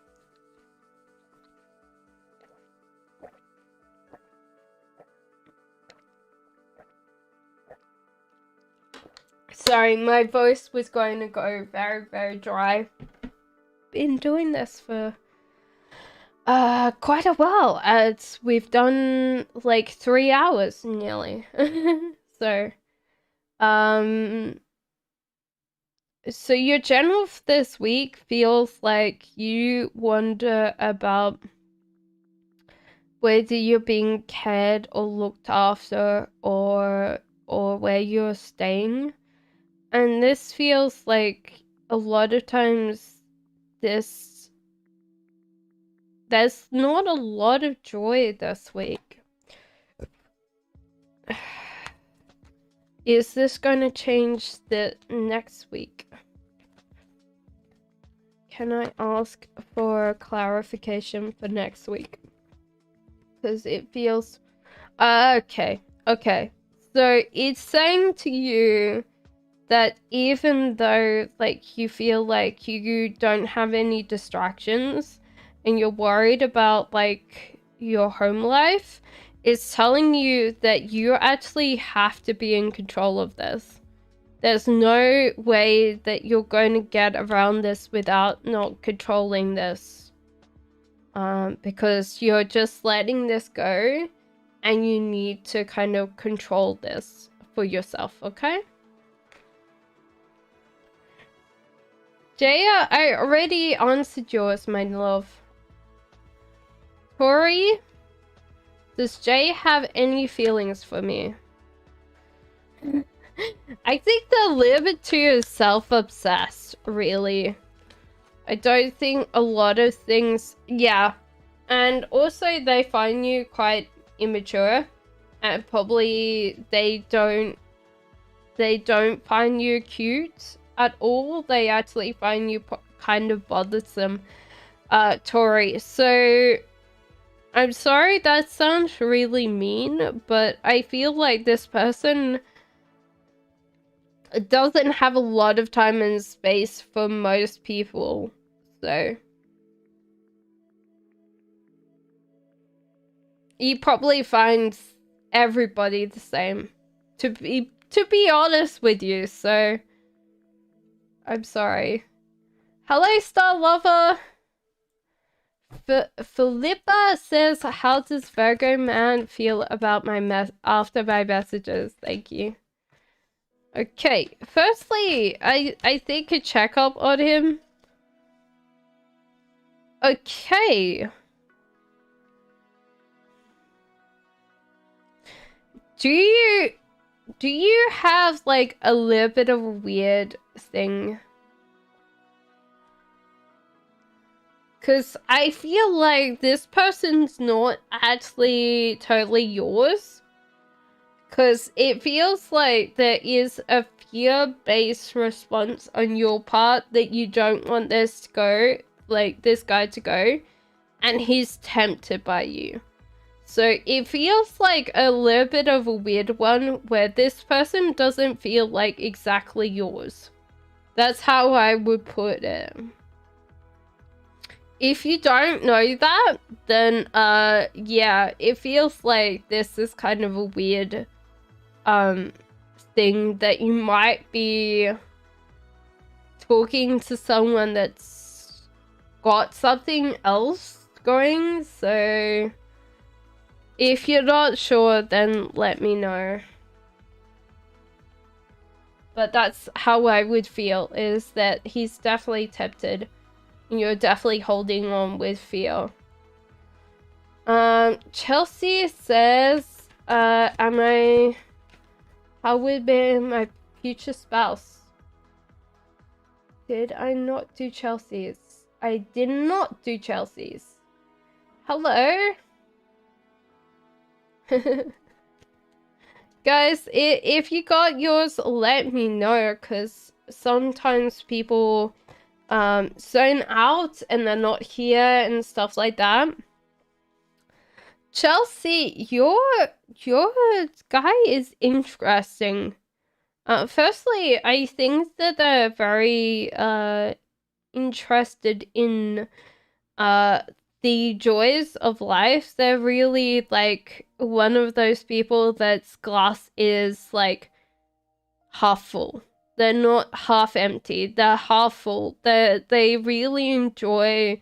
sorry, my voice was going to go very, very dry. Been doing this for quite a while. We've done like 3 hours nearly. So so your general this week feels like you wonder about whether you're being cared or looked after, or where you're staying. And this feels like a lot of times there's not a lot of joy this week. Is this going to change the next week? Can I ask for clarification for next week? Because it feels... okay. So it's saying to you that even though, like, you feel like you don't have any distractions and you're worried about, like, your home life, it's telling you that you actually have to be in control of this. There's no way that you're going to get around this without not controlling this. Because you're just letting this go, and you need to kind of control this for yourself, okay? Jaya, I already answered yours, my love. Tori, does Jay have any feelings for me? I think they're a little bit too self-obsessed, really. I don't think a lot of things... Yeah. And also they find you quite immature. And probably they don't find you cute at all. They actually find you kind of bothersome, Tori. So I'm sorry that sounds really mean, but I feel like this person doesn't have a lot of time and space for most people. So he probably finds everybody the same, to be honest with you. So I'm sorry. Hello, Star Lover. Philippa says, how does Virgo man feel about after my messages? Thank you. Okay, firstly, I think a checkup on him. Okay. Do you have like a little bit of a weird thing? Cause I feel like this person's not actually totally yours. Cause it feels like there is a fear-based response on your part that you don't want this to go, like this guy to go, and he's tempted by you. So it feels like a little bit of a weird one where this person doesn't feel like exactly yours. That's how I would put it. If you don't know that, then yeah, it feels like this is kind of a weird thing that you might be talking to someone that's got something else going. So if you're not sure, then let me know. But that's how I would feel, is that he's definitely tempted. You're definitely holding on with fear. Chelsea says, how would be my future spouse? Did I not do Chelsea's? I did not do Chelsea's. Hello? Guys, if you got yours, let me know, because sometimes people zone out and they're not here and stuff like that. Chelsea, your guy is interesting. Firstly, I think that they're very interested in the joys of life. They're really like one of those people that's glass is like half full. They're not half empty. They're half full. They really enjoy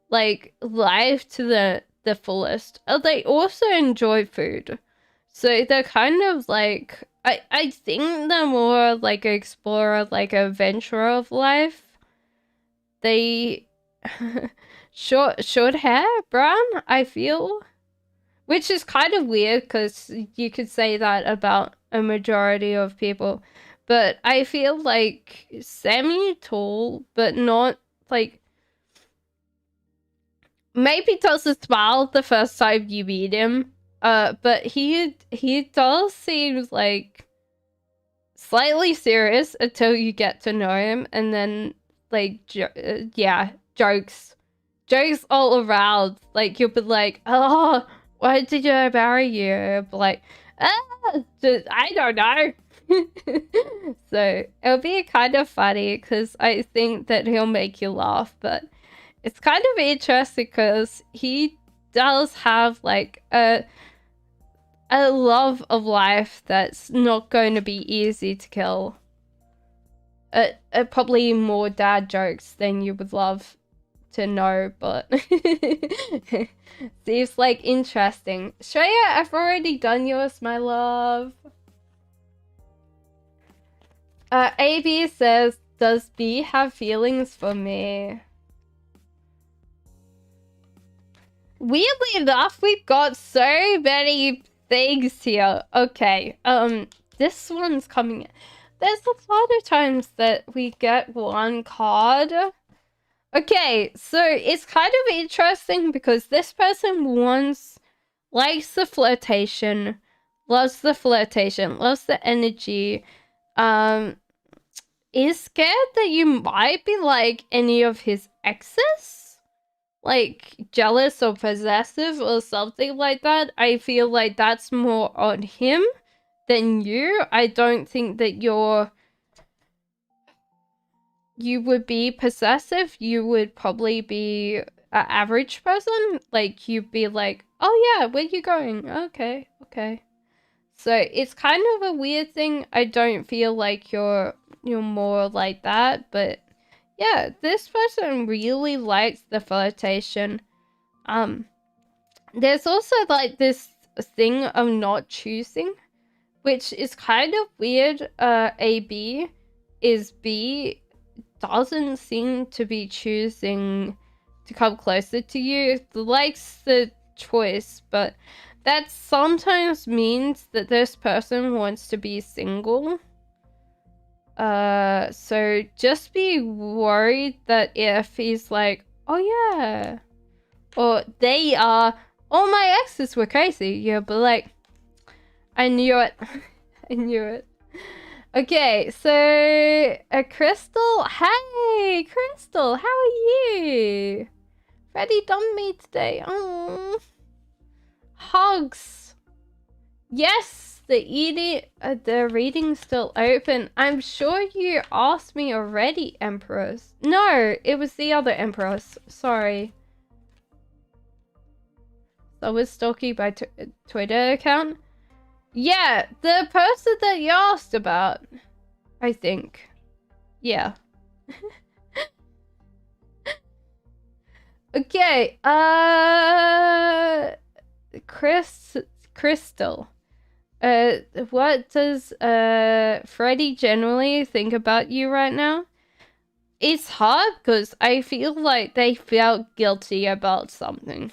like life to the fullest. They also enjoy food. So they're kind of like I think they're more like an explorer, like an adventurer of life. They short hair, brown, I feel. Which is kind of weird because you could say that about a majority of people. But I feel like semi-tall, but not like... Maybe doesn't smile the first time you meet him. But he does seem like slightly serious until you get to know him. And then, like, yeah, jokes all around. Like, you'll be like, oh... Why did I marry you? Like, I don't know. So it'll be kind of funny because I think that he'll make you laugh, but it's kind of interesting because he does have like a love of life that's not going to be easy to kill. Probably more dad jokes than you would love to know, but seems like interesting. Shreya, I've already done yours, my love. AB says, does B have feelings for me? Weirdly enough, we've got so many things here. Okay, this one's coming. There's a lot of times that we get one card. Okay, so it's kind of interesting because this person likes the flirtation, loves the energy, is scared that you might be like any of his exes, like jealous or possessive or something like that. I feel like that's more on him than you. I don't think that you would be possessive. You would probably be an average person. Like, you'd be like, oh yeah, where you going? Okay, okay. So it's kind of a weird thing. I don't feel like you're more like that, but yeah, this person really likes the flirtation. There's also like this thing of not choosing, which is kind of weird. AB is B doesn't seem to be choosing to come closer to you. Likes the choice, but that sometimes means that this person wants to be single. So just be worried that if he's like, oh yeah, or they are, all my exes were crazy, you'll be like, I knew it. I knew it. Okay, so Crystal. Hey, Crystal, how are you? Freddie dumped me today. Oh, hugs. Yes, the reading's still open. I'm sure you asked me already, Empress. No, it was the other Empress. Sorry. I was stalking by Twitter account. Yeah, the person that you asked about. I think. Yeah. Okay, Crystal. What does Freddie generally think about you right now? It's hard because I feel like they felt guilty about something.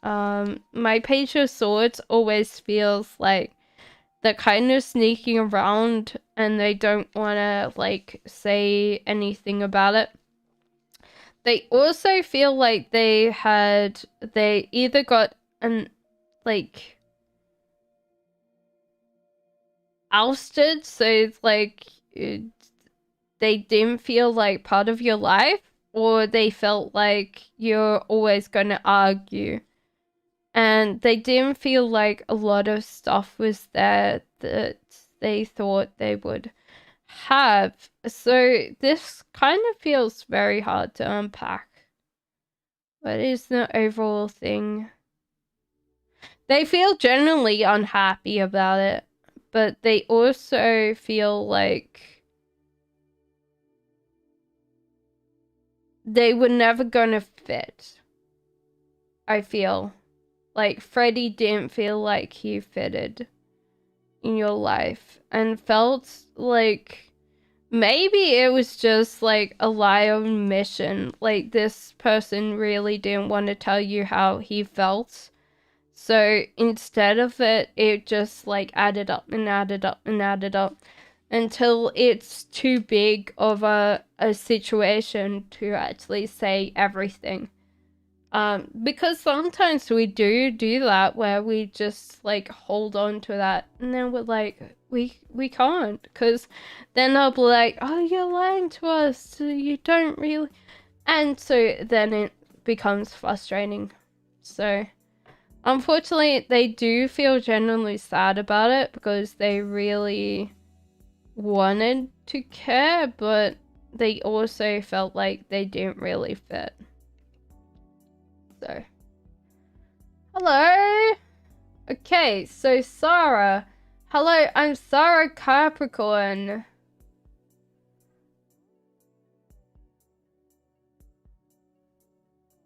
My Page of Swords always feels like they're kind of sneaking around and they don't want to like say anything about it. They also feel like they either got an like ousted, so it's like they didn't feel like part of your life, or they felt like you're always gonna argue. And they didn't feel like a lot of stuff was there that they thought they would have. So this kind of feels very hard to unpack. What is the overall thing? They feel genuinely unhappy about it, but they also feel like they were never gonna fit. I feel like Freddie didn't feel like he fitted in your life and felt like maybe it was just like a lie of omission. Like, this person really didn't want to tell you how he felt. So instead of it, it just like added up and added up and added up until it's too big of a situation to actually say everything. Because sometimes we do that where we just like hold on to that and then we're like, we can't, because then they'll be like, oh, you're lying to us, so you don't really, and so then it becomes frustrating. So unfortunately, they do feel genuinely sad about it because they really wanted to care, but they also felt like they didn't really fit. So, hello. Okay, so Sarah. Hello, I'm Sarah Capricorn.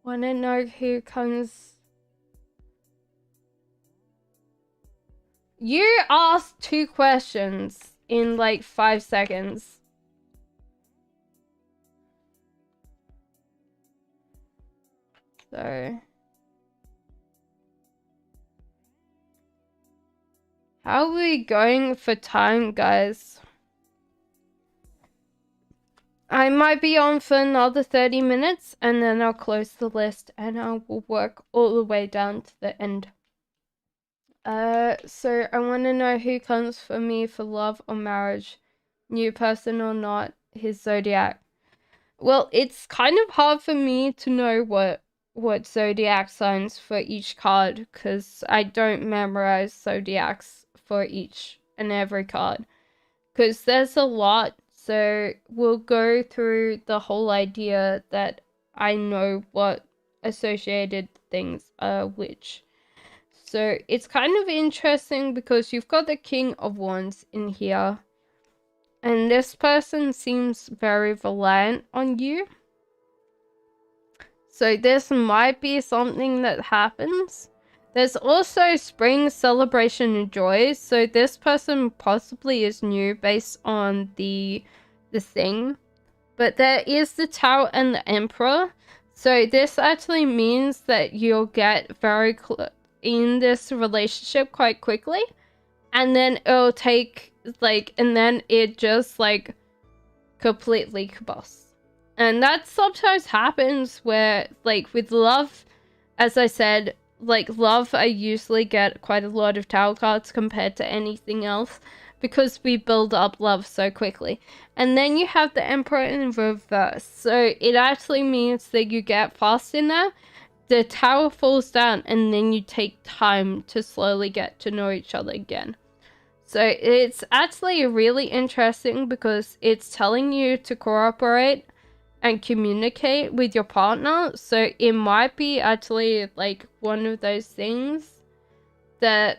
Wanna know who comes? You asked 2 questions in like 5 seconds. So, how are we going for time, guys? I might be on for another 30 minutes and then I'll close the list and I will work all the way down to the end. So I want to know who comes for me for love or marriage, new person or not, his zodiac. Well, it's kind of hard for me to know what zodiac signs for each card, because I don't memorize zodiacs for each and every card, because there's a lot. So we'll go through the whole idea that I know what associated things are which. So it's kind of interesting because you've got the King of Wands in here, and this person seems very reliant on you. So this might be something that happens. There's also spring celebration and joy. So this person possibly is new based on the thing. But there is the Tower and the Emperor. So this actually means that you'll get very in this relationship quite quickly. And then it'll take, like, and then it just, like, completely combusts. And that sometimes happens where, like, with love, as I said, like, love, I usually get quite a lot of tarot cards compared to anything else, because we build up love so quickly. And then you have the Emperor in reverse. So it actually means that you get fast in there, the tower falls down, and then you take time to slowly get to know each other again. So it's actually really interesting because it's telling you to cooperate and communicate with your partner. So it might be actually like one of those things that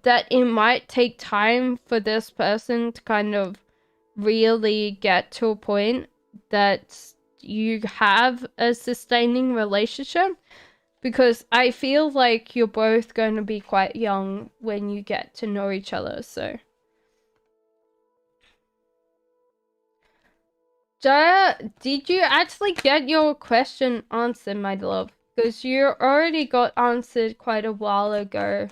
that it might take time for this person to kind of really get to a point that you have a sustaining relationship, because I feel like you're both going to be quite young when you get to know each other. So Jaya, did you actually get your question answered, my love? Because you already got answered quite a while ago.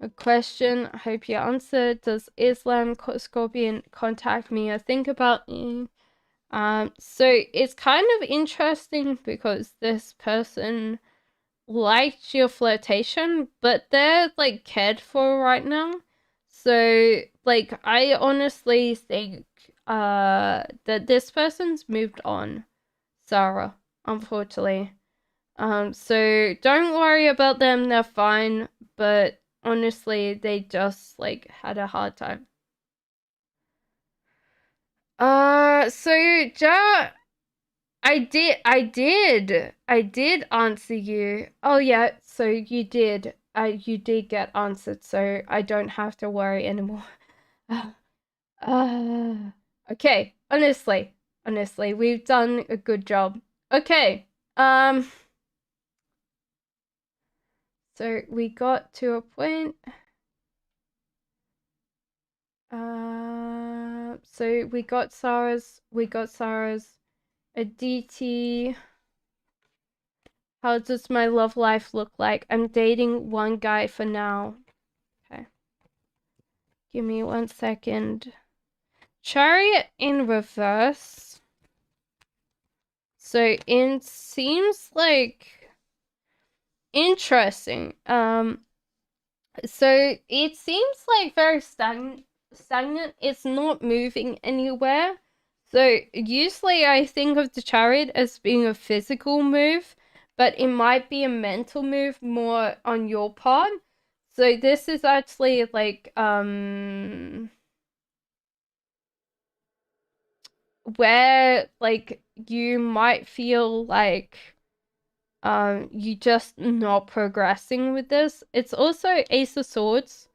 A question, I hope you answered. Does Islam Scorpion contact me or think about me? So it's kind of interesting because this person liked your flirtation, but they're, like, cared for right now. So, like, I honestly think that this person's moved on, Sarah, unfortunately. So don't worry about them, they're fine, but honestly, they just, like, had a hard time. So, Ja, I did answer you. Oh yeah, so you did. You did get answered, so I don't have to worry anymore. Okay. Honestly, we've done a good job. Okay. So we got to a point. So we got Sarah's. Aditi. How does my love life look like? I'm dating one guy for now. Okay. Give me 1 second. Chariot in reverse. So it seems like interesting. So it seems like very stagnant. It's not moving anywhere. So usually I think of the Chariot as being a physical move, but it might be a mental move more on your part. So this is actually like where, like, you might feel like you just not progressing with this. It's also Ace of Swords.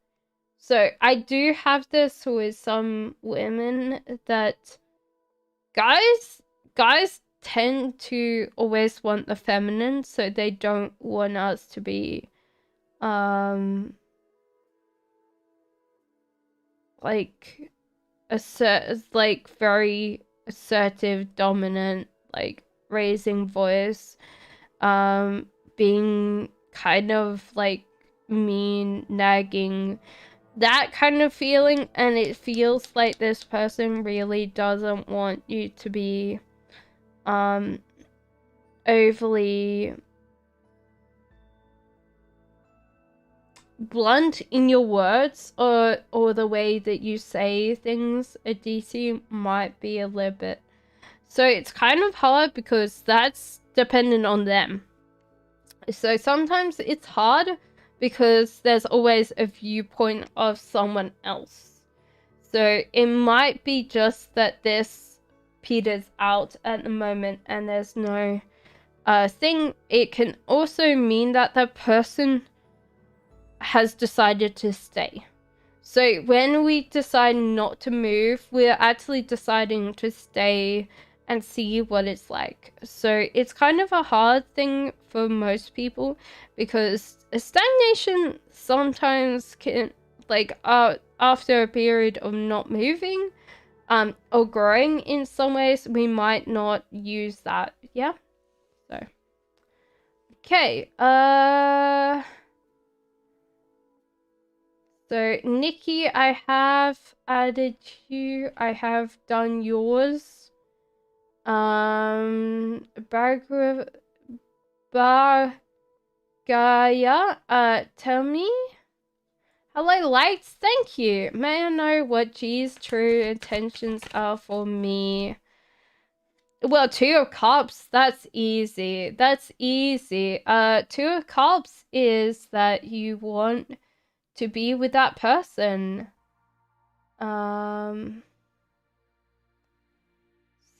So I do have this with some women that guys tend to always want the feminine, so they don't want us to be like like very assertive, dominant, like raising voice, being kind of like mean, nagging, that kind of feeling. And it feels like this person really doesn't want you to be overly blunt in your words or the way that you say things, a DC might be a little bit. So it's kind of hard because that's dependent on them. So sometimes it's hard because there's always a viewpoint of someone else. So it might be just that this peters out at the moment and there's no thing. It can also mean that the person has decided to stay. So when we decide not to move, we're actually deciding to stay and see what it's like. So it's kind of a hard thing for most people because stagnation sometimes can, like, after a period of not moving or growing in some ways, we might not use that. Yeah. So okay, so Nikki, I have added you. I have done yours. Bargaya, tell me. Hello, lights. Thank you. May I know what G's true intentions are for me? Well, 2 of Cups, that's easy. That's easy. 2 of Cups is that you want to be with that person. So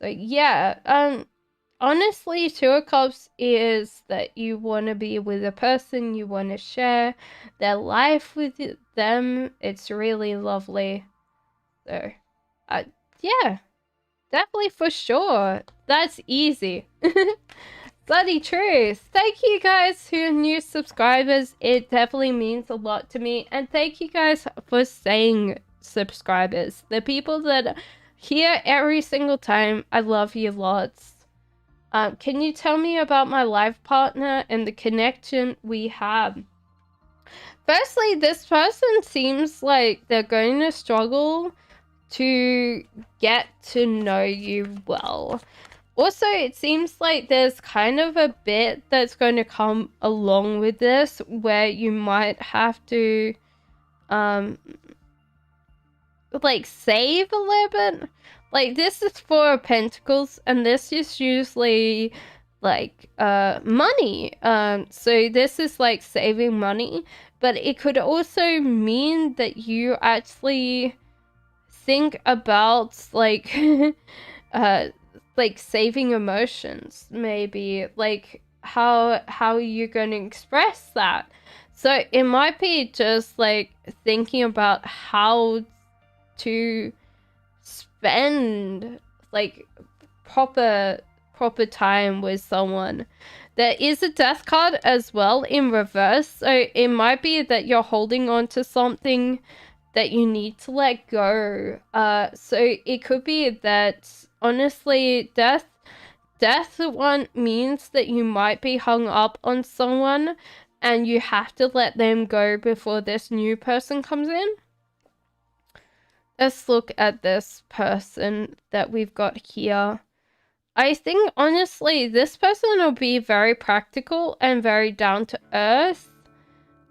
yeah, honestly, 2 of Cups is that you want to be with a person, you want to share their life with them. It's really lovely. So, yeah, definitely for sure. That's easy. Bloody true. Thank you guys who are new subscribers. It definitely means a lot to me. And thank you guys for staying subscribers. The people that here every single time, I love you lots. Can you tell me about my life partner and the connection we have? Firstly, this person seems like they're going to struggle to get to know you well. Also, it seems like there's kind of a bit that's going to come along with this where you might have to like save a little bit. Like, this is 4 of Pentacles and this is usually like money. So this is like saving money, but it could also mean that you actually think about like like saving emotions, maybe like how you're going to express that. So it might be just like thinking about how to spend like proper time with someone. There is a death card as well in reverse, so it might be that you're holding on to something that you need to let go. So it could be that honestly death one means that you might be hung up on someone and you have to let them go before this new person comes in. Let's look at this person that we've got here. I think honestly this person will be very practical and very down to earth.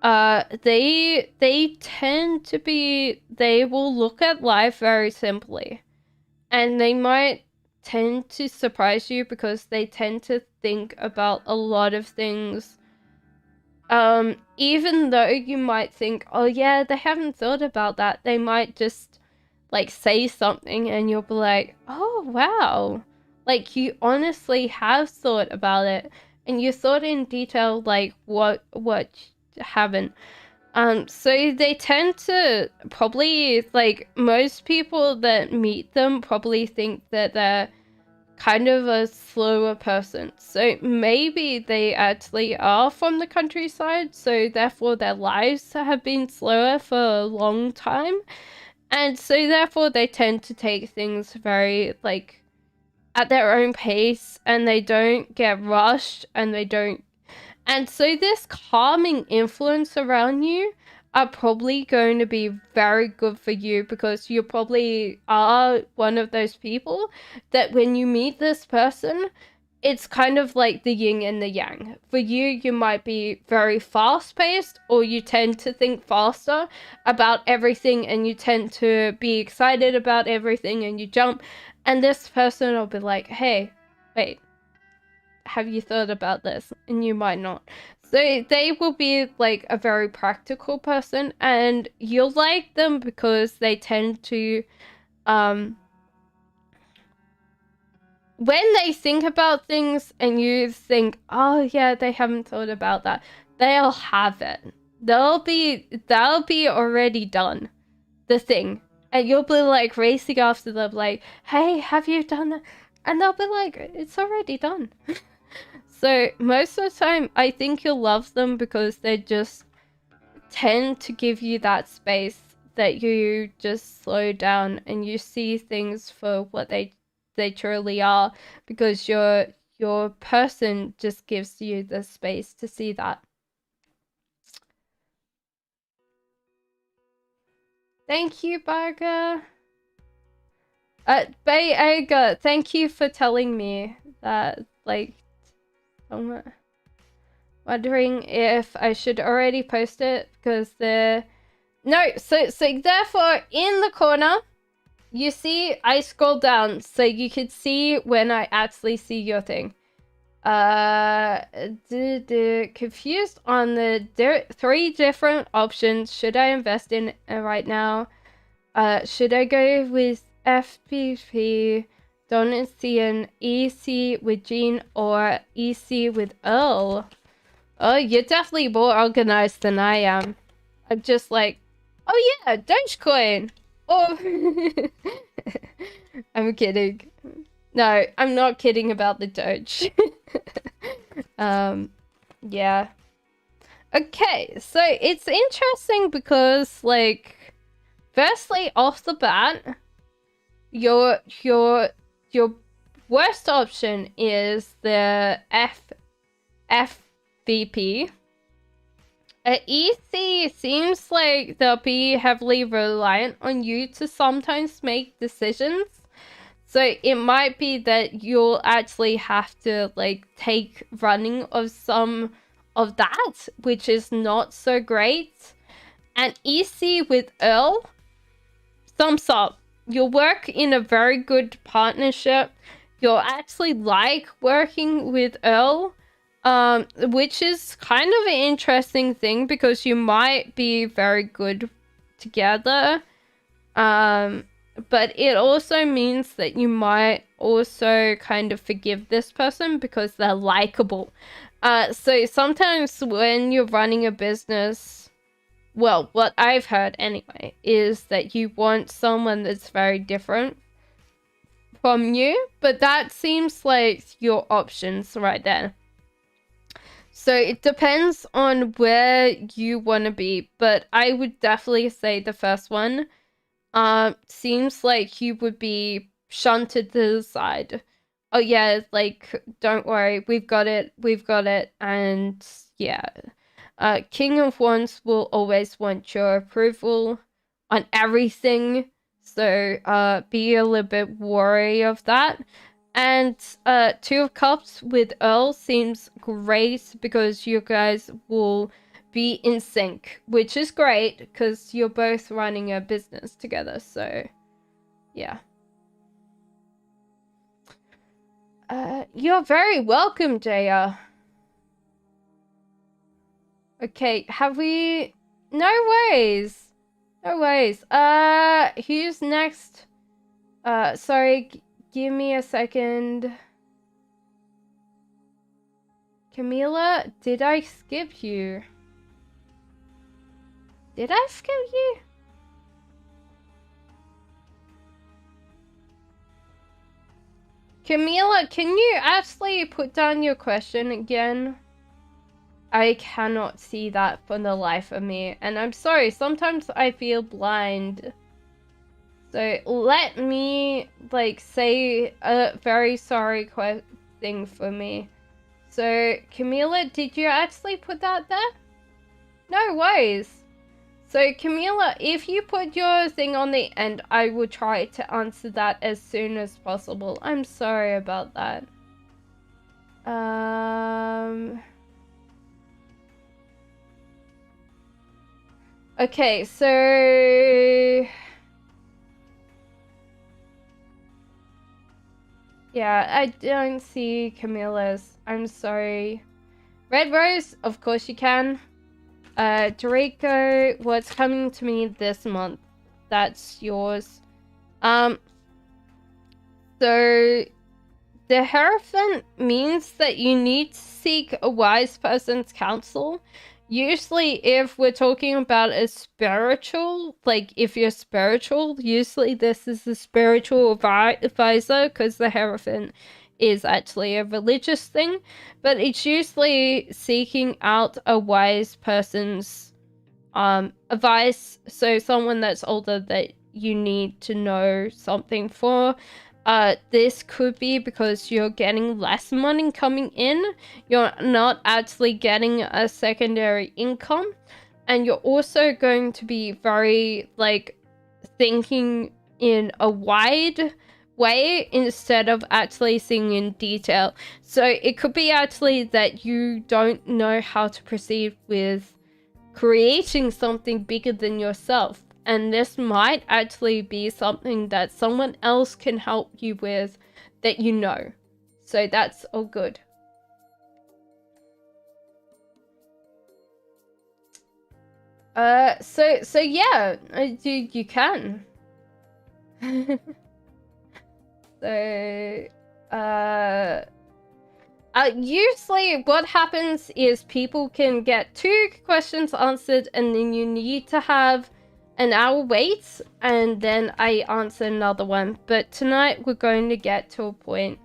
They tend to be, they will look at life very simply, and they might tend to surprise you because they tend to think about a lot of things. Even though you might think, oh yeah, they haven't thought about that, they might just like say something and you'll be like, oh wow, like you honestly have thought about it and you thought in detail like what haven't. So they tend to probably, like, most people that meet them probably think that they're kind of a slower person. So maybe they actually are from the countryside, so therefore their lives have been slower for a long time. And so therefore they tend to take things very, like, at their own pace, and they don't get rushed, and they don't. And so this calming influence around you are probably going to be very good for you, because you probably are one of those people that when you meet this person, it's kind of like the yin and the yang. For you, you might be very fast-paced, or you tend to think faster about everything, and you tend to be excited about everything, and you jump. And this person will be like, hey, wait, have you thought about this? And you might not. So they will be like a very practical person, and you'll like them because they tend to, when they think about things and you think, oh yeah, they haven't thought about that, they'll have it. They'll be already done, the thing. And you'll be like racing after them, like, hey, have you done that? And they'll be like, it's already done. So most of the time, I think you'll love them because they just tend to give you that space that you just slow down and you see things for what they truly are, because your person just gives you the space to see that. Thank you, Barga. Bayega, thank you for telling me that, like, I'm wondering if I should already post it, because no, so therefore in the corner you see I scroll down so you could see when I actually see your thing. Confused on the 3 different options. Should I invest in right now? Should I go with FPP, Donatien, EC with Jean, or EC with Earl? Oh, you're definitely more organized than I am. I'm just like, oh yeah, Dogecoin. Oh, I'm kidding. No, I'm not kidding about the Doge. Yeah. Okay, so it's interesting because, like, firstly, off the bat, your worst option is the FVP. EC seems like they'll be heavily reliant on you to sometimes make decisions. So it might be that you'll actually have to, like, take running of some of that, which is not so great. And EC with Earl, thumbs up. You'll work in a very good partnership. You'll actually like working with Earl, which is kind of an interesting thing because you might be very good together. But it also means that you might also kind of forgive this person because they're likable. So sometimes when you're running a business, well, what I've heard anyway, is that you want someone that's very different from you, but that seems like your options right there. So it depends on where you want to be, but I would definitely say the first one. Seems like you would be shunted to the side. Oh yeah, like, don't worry, we've got it, and yeah. King of Wands will always want your approval on everything, so be a little bit wary of that. And 2 of Cups with Earl seems great because you guys will be in sync, which is great because you're both running a business together. So yeah. You're very welcome, Jaya. Okay, have we... No worries. Who's next? Sorry, give me a second. Camila, did I skip you? Did I skip you? Camila, can you actually put down your question again? I cannot see that for the life of me. And I'm sorry, sometimes I feel blind. So let me, like, say a very sorry thing for me. So, Camila, did you actually put that there? No worries. So, Camila, if you put your thing on the end, I will try to answer that as soon as possible. I'm sorry about that. Okay, so yeah, I don't see Camilla's. I'm sorry. Red Rose, of course you can. Draco, what's coming to me this month? That's yours. So the Hierophant means that you need to seek a wise person's counsel. Usually, if we're talking about a spiritual, like if you're spiritual, usually this is a spiritual advisor because the Hierophant is actually a religious thing, but it's usually seeking out a wise person's advice. So someone that's older that you need to know something for. This could be because you're getting less money coming in. You're not actually getting a secondary income. And you're also going to be very, like, thinking in a wide way instead of actually seeing in detail. So it could be actually that you don't know how to proceed with creating something bigger than yourself. And this might actually be something that someone else can help you with that you know. So that's all good. So yeah, you can. So, usually what happens is people can get 2 questions answered and then you need to have an hour wait and then I answer another one. But tonight we're going to get to a point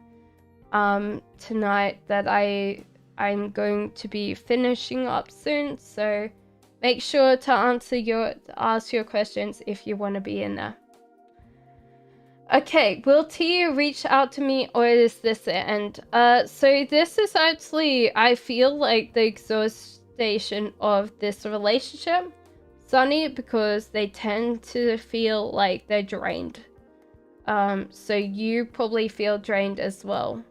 tonight that I'm going to be finishing up soon, so make sure to ask your questions if you want to be in there. Okay, will Tia reach out to me or is this it? And so this is actually, I feel like the exhaustion of this relationship, Sunny, because they tend to feel like they're drained. So you probably feel drained as well.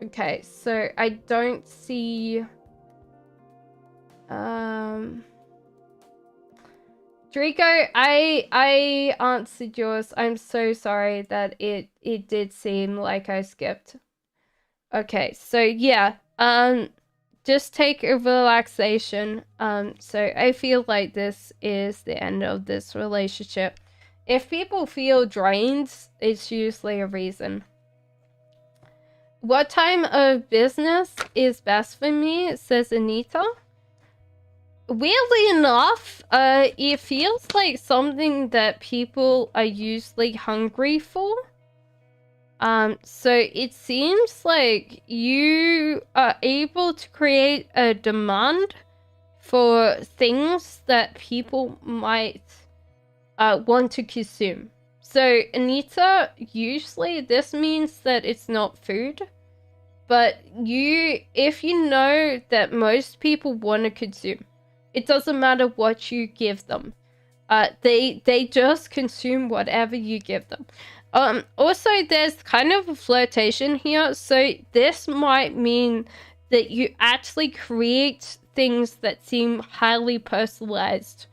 Okay, so I don't see Draco, I answered yours. I'm so sorry that it did seem like I skipped. Okay, so yeah, just take a relaxation. So I feel like this is the end of this relationship. If people feel drained, it's usually a reason. What time of business is best for me, says Anita. Weirdly enough, it feels like something that people are usually hungry for. So it seems like you are able to create a demand for things that people might want to consume. So Anita, usually this means that it's not food, but if you know that most people want to consume, it doesn't matter what you give them. They just consume whatever you give them. Also, there's kind of a flirtation here, so this might mean that you actually create things that seem highly personalized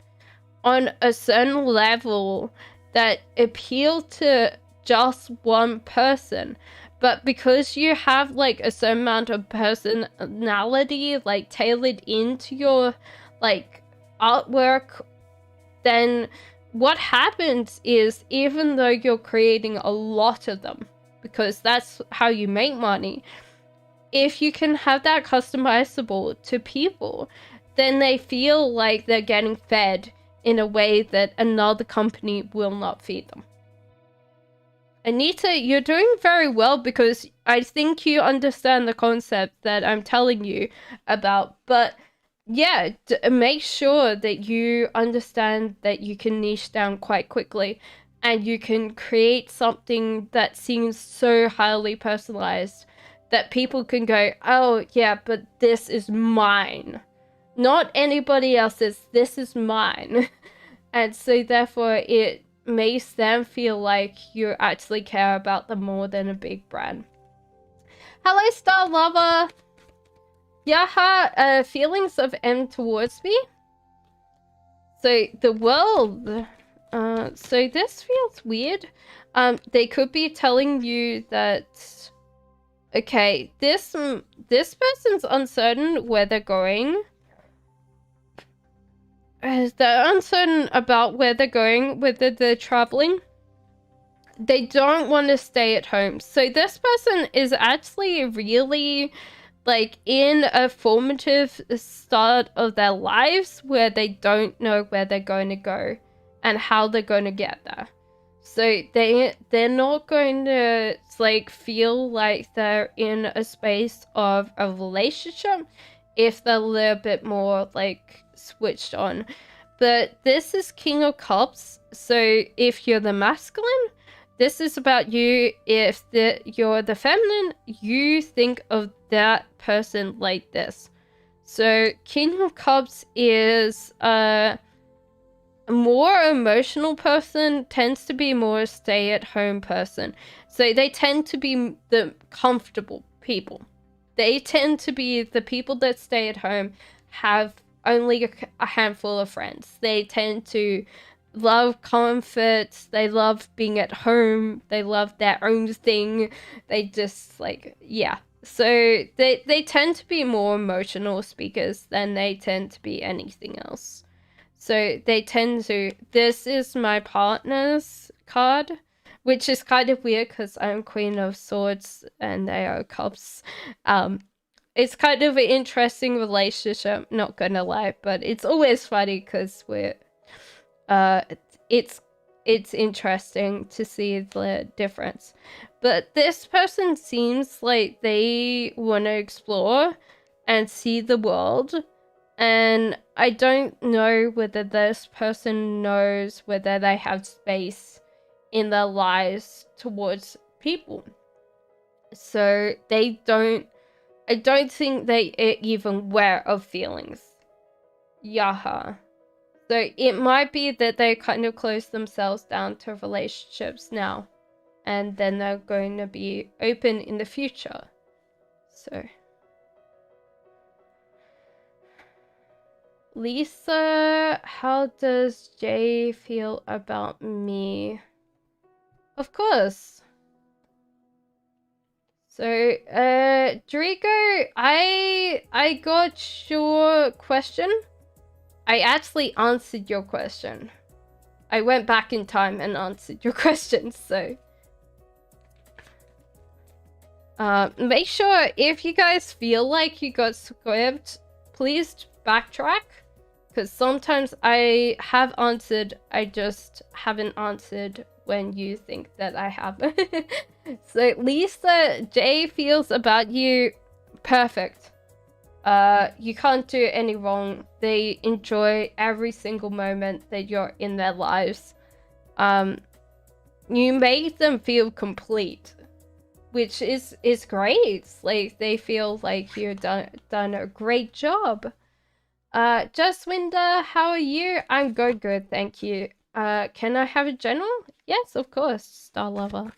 on a certain level that appeal to just one person. But because you have like a certain amount of personality like tailored into your like artwork, then what happens is, even though you're creating a lot of them, because that's how you make money, if you can have that customizable to people, then they feel like they're getting fed in a way that another company will not feed them. Anita, you're doing very well because I think you understand the concept that I'm telling you about, but yeah, make sure that you understand that you can niche down quite quickly and you can create something that seems so highly personalized that people can go, oh yeah, but this is mine. Not anybody else's, this is mine. And so therefore it makes them feel like you actually care about them more than a big brand. Hello, Star Lover. Yaha, feelings of M towards me. So the world. So this feels weird. They could be telling you that. Okay, this person's uncertain where they're going. They're uncertain about where they're going, whether they're traveling. They don't want to stay at home. So this person is actually really like in a formative start of their lives where they don't know where they're going to go and how they're going to get there. So they're not going to like feel like they're in a space of a relationship if they're a little bit more like switched on. But this is King of Cups, so if you're the masculine, this is about you. If you're the feminine, you think of that person like this. So King of Cups is a more emotional person, tends to be more stay-at-home person. So they tend to be the comfortable people. They tend to be the people that stay at home, have only a handful of friends. They tend to love comfort, they love being at home, they love their own thing. They just like, yeah. So they tend to be more emotional speakers than they tend to be anything else. So they tend to, this is my partner's card, which is kind of weird because I'm Queen of Swords and they are Cups. It's kind of an interesting relationship, not gonna lie, but it's always funny because we're it's interesting to see the difference. But this person seems like they want to explore and see the world, and I don't know whether this person knows whether they have space in their lives towards people. So I don't think they are even aware of feelings. Yaha. So it might be that they kind of close themselves down to relationships now, and then they're going to be open in the future. So Lisa, how does Jay feel about me? Of course. So, Drigo, I got your question. I actually answered your question. I went back in time and answered your question, so. Make sure if you guys feel like you got squibbed, please backtrack. Because sometimes I have answered, I just haven't answered when you think that I have. So Lisa, Jay feels about you perfect. You can't do any wrong. They enjoy every single moment that you're in their lives. You make them feel complete, which is great. Like they feel like you've done a great job. Jaswinder, how are you? I'm good, thank you. Can I have a general? Yes, of course, Star Lover.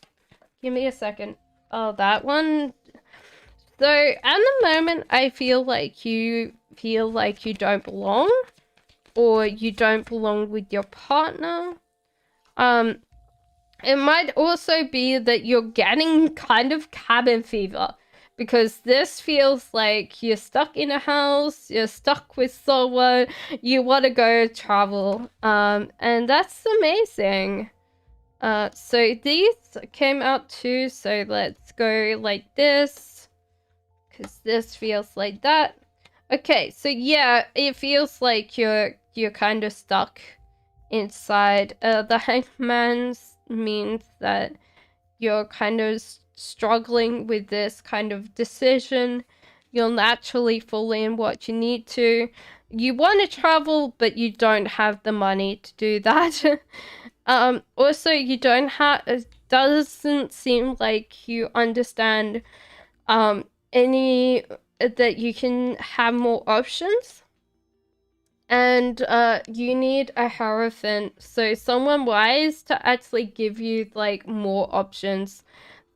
Give me a second. Oh, that one. So, at the moment, I feel like you don't belong, or you don't belong with your partner. It might also be that you're getting kind of cabin fever, because this feels like you're stuck in a house, you're stuck with someone, you want to go travel, and that's amazing. So these came out too, so let's go like this, because this feels like that. Okay, so yeah, it feels like you're kind of stuck inside. The hangman's means that you're kind of struggling with this kind of decision. You'll naturally fall in what you need to. You want to travel, but you don't have the money to do that. Also, you don't have. It doesn't seem like you understand any that you can have more options. And you need a hierophant, so someone wise to actually give you like more options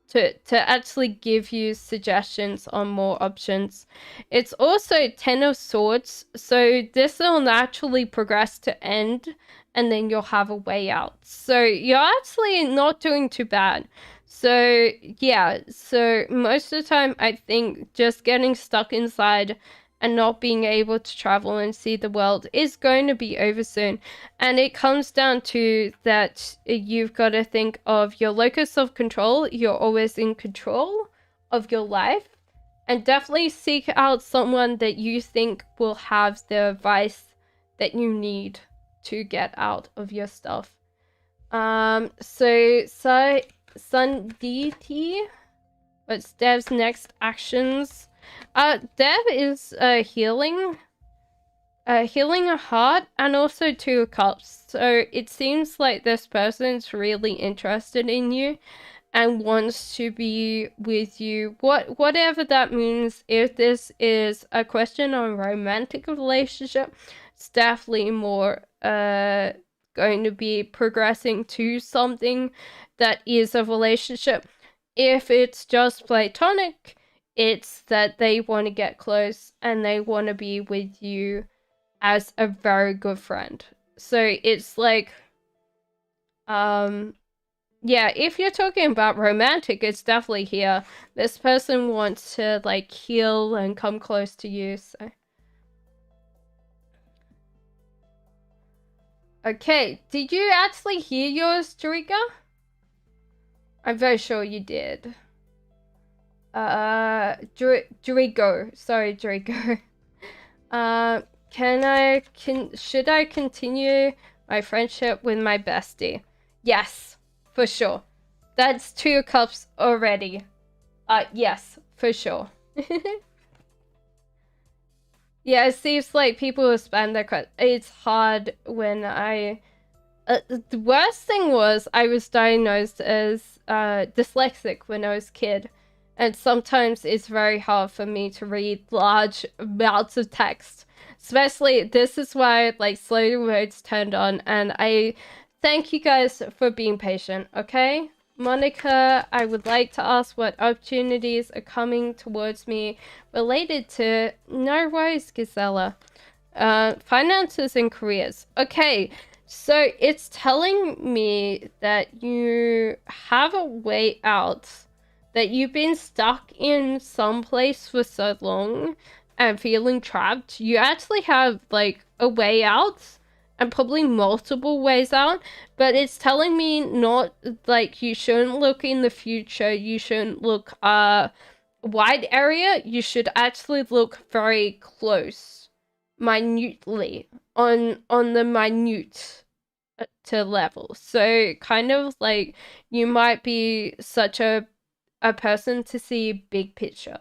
to actually give you suggestions on more options. It's also Ten of Swords, so this will naturally progress to end, and then you'll have a way out. So you're actually not doing too bad. So yeah, so most of the time I think just getting stuck inside and not being able to travel and see the world is going to be over soon. And it comes down to that you've got to think of your locus of control. You're always in control of your life. And definitely seek out someone that you think will have the advice that you need to get out of your stuff. So Sunditi, what's Dev's next actions? Dev is healing a heart and also 2 of cups. So it seems like this person's really interested in you and wants to be with you. Whatever that means. If this is a question on romantic relationship, it's definitely more going to be progressing to something that is a relationship. If it's just platonic, it's that they want to get close and they want to be with you as a very good friend. So it's like, yeah, if you're talking about romantic, it's definitely here. This person wants to like heal and come close to you, so. Okay, did you actually hear yours, Jerika? I'm very sure you did. Jericho. Sorry, Jericho. Should I continue my friendship with my bestie? Yes, for sure. That's 2 cups already. Yes, for sure. Yeah, it seems like people will spam their credit. It's hard when the worst thing was I was diagnosed as dyslexic when I was a kid. And sometimes it's very hard for me to read large amounts of text. Especially, this is why like slow words turned on. And I thank you guys for being patient, okay? Monica, I would like to ask what opportunities are coming towards me related to... No worries, Gisela. Finances and careers. Okay, so it's telling me that you have a way out, that you've been stuck in some place for so long and feeling trapped. You actually have like a way out and probably multiple ways out, but it's telling me not like you shouldn't look in the future, you shouldn't look wide area, you should actually look very close, minutely, on the minute to level. So kind of like you might be such a person to see big picture.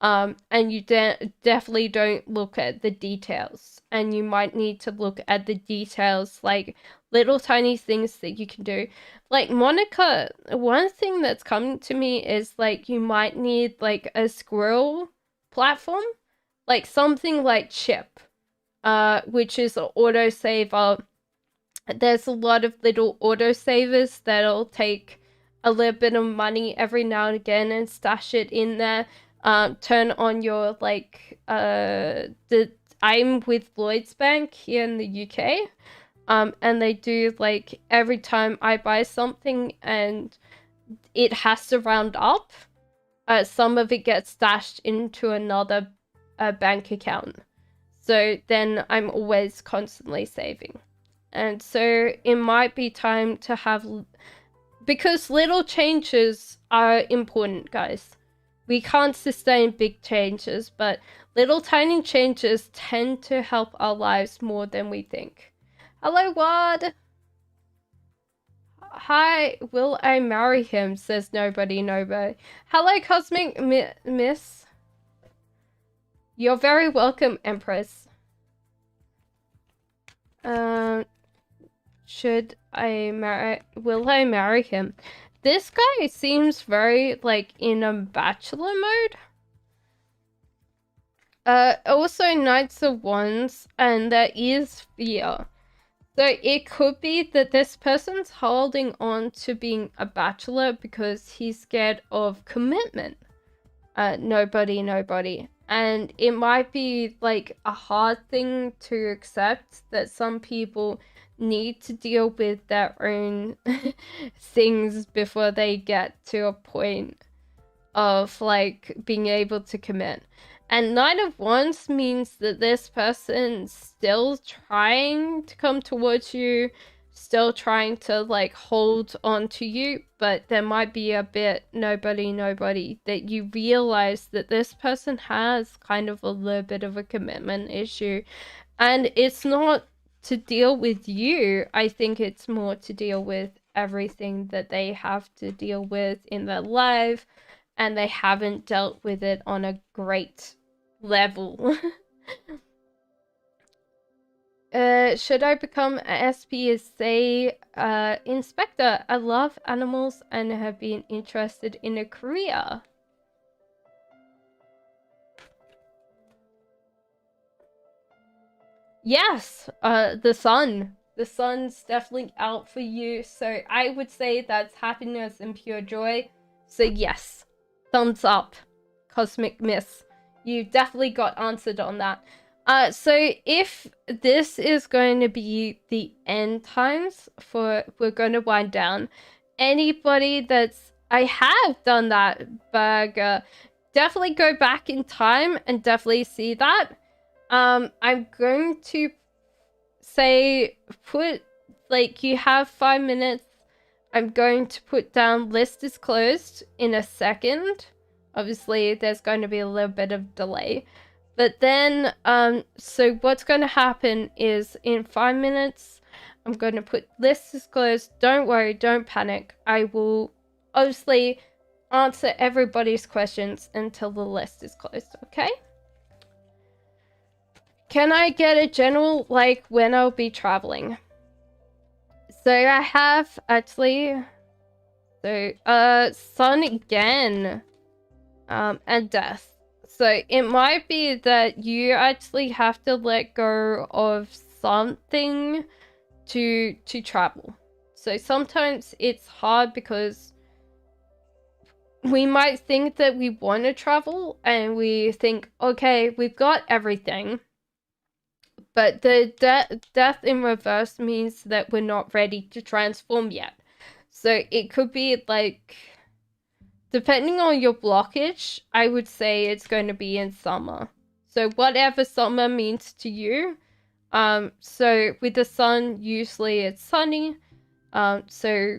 And you definitely don't look at the details, and you might need to look at the details, like little tiny things that you can do. Like Monica, one thing that's coming to me is like you might need like a squirrel platform, like something like Chip, which is an autosaver. There's a lot of little autosavers that'll take a little bit of money every now and again and stash it in there. Turn on your like I'm with Lloyds Bank here in the UK, and they do like every time I buy something and it has to round up, some of it gets stashed into another bank account, so then I'm always constantly saving. And so it might be time to have, because little changes are important, guys. We can't sustain big changes, but little tiny changes tend to help our lives more than we think. Hello, Wad! Hi, will I marry him? Says nobody. Hello, Cosmic Miss. You're very welcome, Empress. Will I marry him? This guy seems very, like, in a bachelor mode. Also Knights of Wands, and there is fear. So it could be that this person's holding on to being a bachelor because he's scared of commitment. Nobody. And it might be like a hard thing to accept that some people need to deal with their own things before they get to a point of like being able to commit. And Knight of Wands means that this person's still trying to come towards you, still trying to like hold on to you, but there might be a bit nobody that you realize that this person has kind of a little bit of a commitment issue. And it's not to deal with you. I think it's more to deal with everything that they have to deal with in their life, and they haven't dealt with it on a great level. Should I become a SPSA inspector? I love animals and have been interested in a career. Yes, the sun's definitely out for you, so I would say that's happiness and pure joy. So yes, thumbs up, Cosmic Miss. You definitely got answered on that. So if this is going to be the end times for, we're going to wind down. Anybody that's, I have done that, Burger, definitely go back in time and definitely see that. I'm going to say put, like, you have 5 minutes. I'm going to put down list is closed in a second. Obviously, there's going to be a little bit of delay. But then, so what's going to happen is in 5 minutes, I'm going to put list is closed. Don't worry, don't panic. I will obviously answer everybody's questions until the list is closed, okay? Can I get a general, like, when I'll be traveling? So I have, actually, so, sun again, and death. So it might be that you actually have to let go of something to travel. So sometimes it's hard because we might think that we want to travel and we think, okay, we've got everything. But the death in reverse means that we're not ready to transform yet. So it could be like, depending on your blockage, I would say it's going to be in summer. So whatever summer means to you. So with the sun, usually it's sunny. So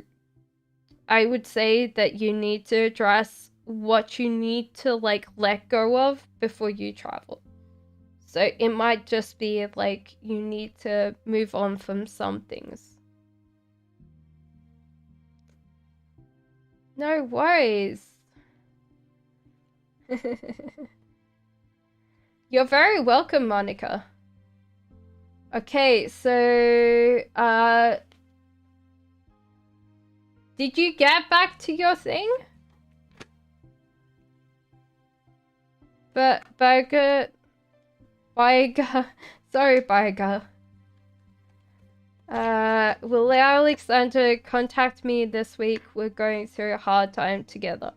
I would say that you need to address what you need to like let go of before you travel. So it might just be like you need to move on from some things. No worries. You're very welcome, Monica. Okay, so did you get back to your thing? But Burger, sorry, Burger. Will Alexander contact me this week? We're going through a hard time together.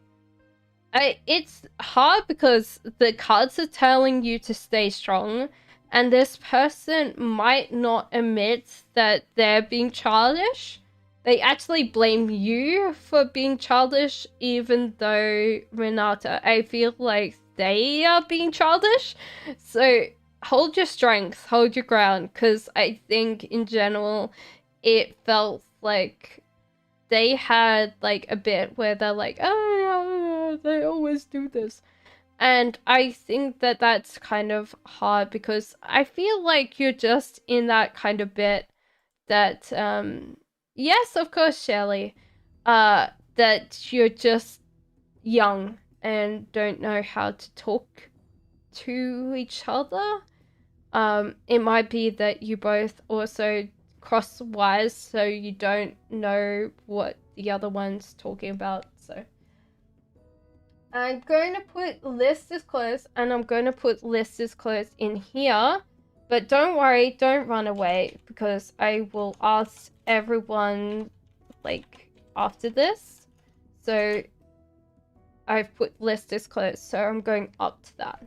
It's hard because the cards are telling you to stay strong, and this person might not admit that they're being childish. They actually blame you for being childish, even though, Renata, I feel like they are being childish. So hold your strength, hold your ground, because I think in general it felt like they had like a bit where they're like, oh, they always do this. And I think that that's kind of hard because I feel like you're just in that kind of bit that, yes, of course, Shelley, that you're just young and don't know how to talk to each other. It might be that you both also cross wires, so you don't know what the other one's talking about. So I'm going to put list is closed, and I'm going to put list is closed in here. But don't worry, don't run away, because I will ask everyone, like, after this. So I've put list is closed, so I'm going up to that.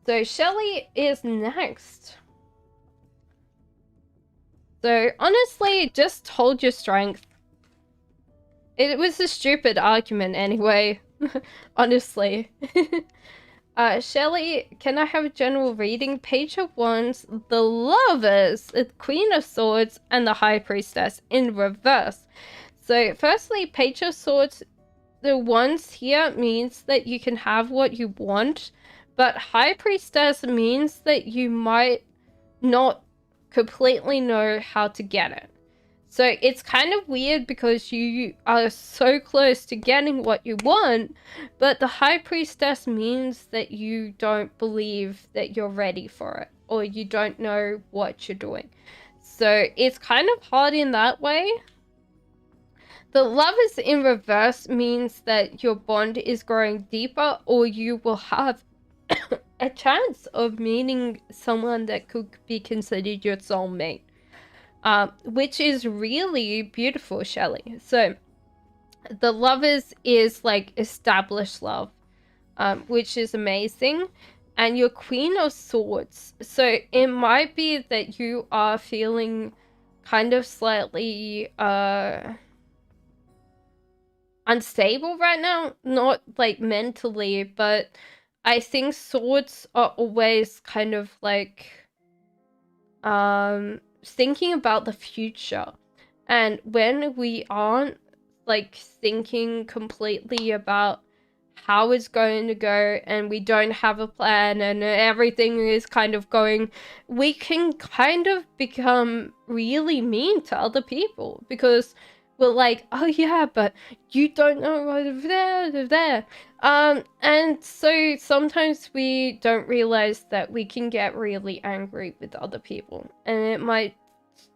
So Shelly is next. So honestly, just hold your strength. It was a stupid argument anyway, honestly. Shelly, can I have a general reading? Page of Wands, the Lovers, the Queen of Swords, and the High Priestess in reverse. So firstly, Page of Swords, the Wands here means that you can have what you want, but High Priestess means that you might not completely know how to get it. So it's kind of weird because you are so close to getting what you want, but the High Priestess means that you don't believe that you're ready for it, or you don't know what you're doing. So it's kind of hard in that way. The Lovers in reverse means that your bond is growing deeper, or you will have a chance of meeting someone that could be considered your soulmate. Which is really beautiful, Shelly. So the Lovers is like established love, which is amazing. And your Queen of Swords. So it might be that you are feeling kind of slightly unstable right now. Not like mentally, but I think swords are always kind of like thinking about the future. And when we aren't like thinking completely about how it's going to go, and we don't have a plan, and everything is kind of going, we can kind of become really mean to other people, because we're like, oh yeah, but you don't know what there. And so sometimes we don't realize that we can get really angry with other people, and it might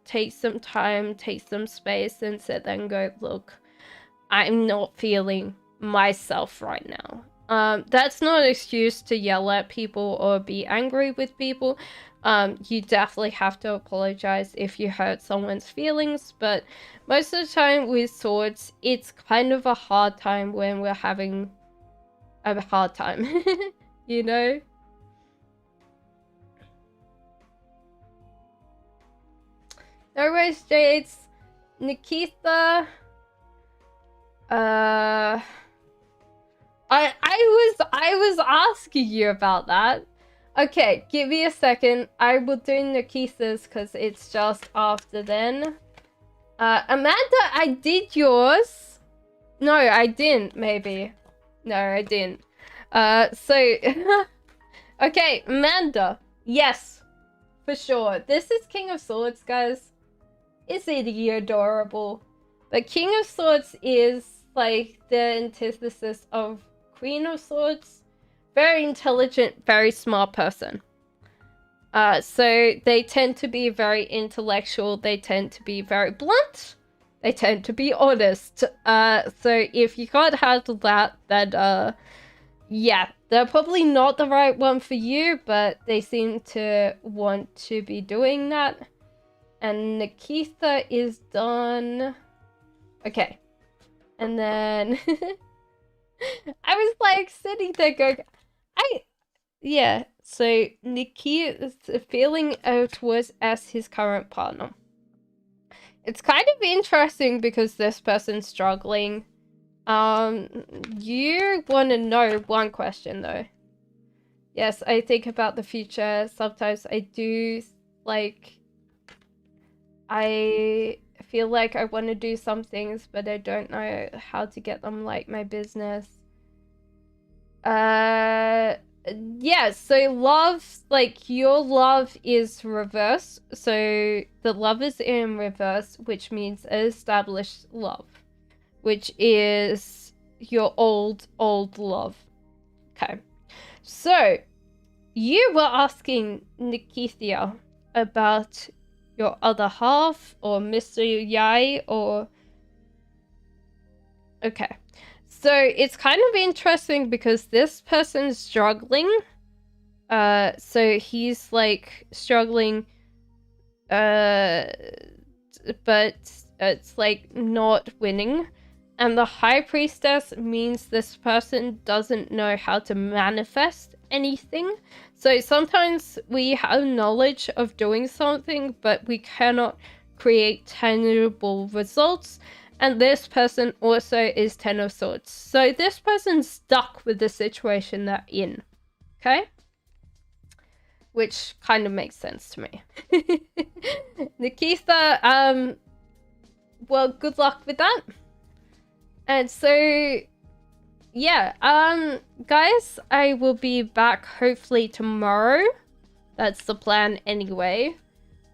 take some time, take some space, and sit there and go, look, I'm not feeling myself right now. That's not an excuse to yell at people or be angry with people. You definitely have to apologize if you hurt someone's feelings, but most of the time with swords, it's kind of a hard time when we're having a hard time, you know? No worries, Jades. Nikitha. I was asking you about that. Okay, give me a second. I will do Nikitha's because it's just after then. Amanda, I did yours. No, I didn't, maybe. No, I didn't. Okay, Amanda. Yes, for sure. This is King of Swords, guys. Isn't he adorable? But King of Swords is like the antithesis of Queen of Swords. Very intelligent, very smart person. So they tend to be very intellectual. They tend to be very blunt. They tend to be honest. So if you can't handle that, then yeah, they're probably not the right one for you, but they seem to want to be doing that. And Nikitha is done. Okay. And then I was like sitting there going, yeah. So Nikki is feeling towards as his current partner. It's kind of interesting because this person's struggling. You want to know one question though. Yes, I think about the future. Sometimes I do, like, I feel like I want to do some things, but I don't know how to get them, like my business. Yeah, so love, like your love is reverse. So the love is in reverse, which means established love, which is your old love. Okay. So you were asking Nikithia about your other half, or Mr. Yai, or... Okay. So it's kind of interesting because this person's struggling. So he's like struggling, but it's like not winning. And the High Priestess means this person doesn't know how to manifest anything. So sometimes we have knowledge of doing something, but we cannot create tangible results. And this person also is Ten of Swords. So this person's stuck with the situation they're in. Okay? Which kind of makes sense to me. Nikitha, well, good luck with that. And so, yeah, guys, I will be back hopefully tomorrow. That's the plan anyway.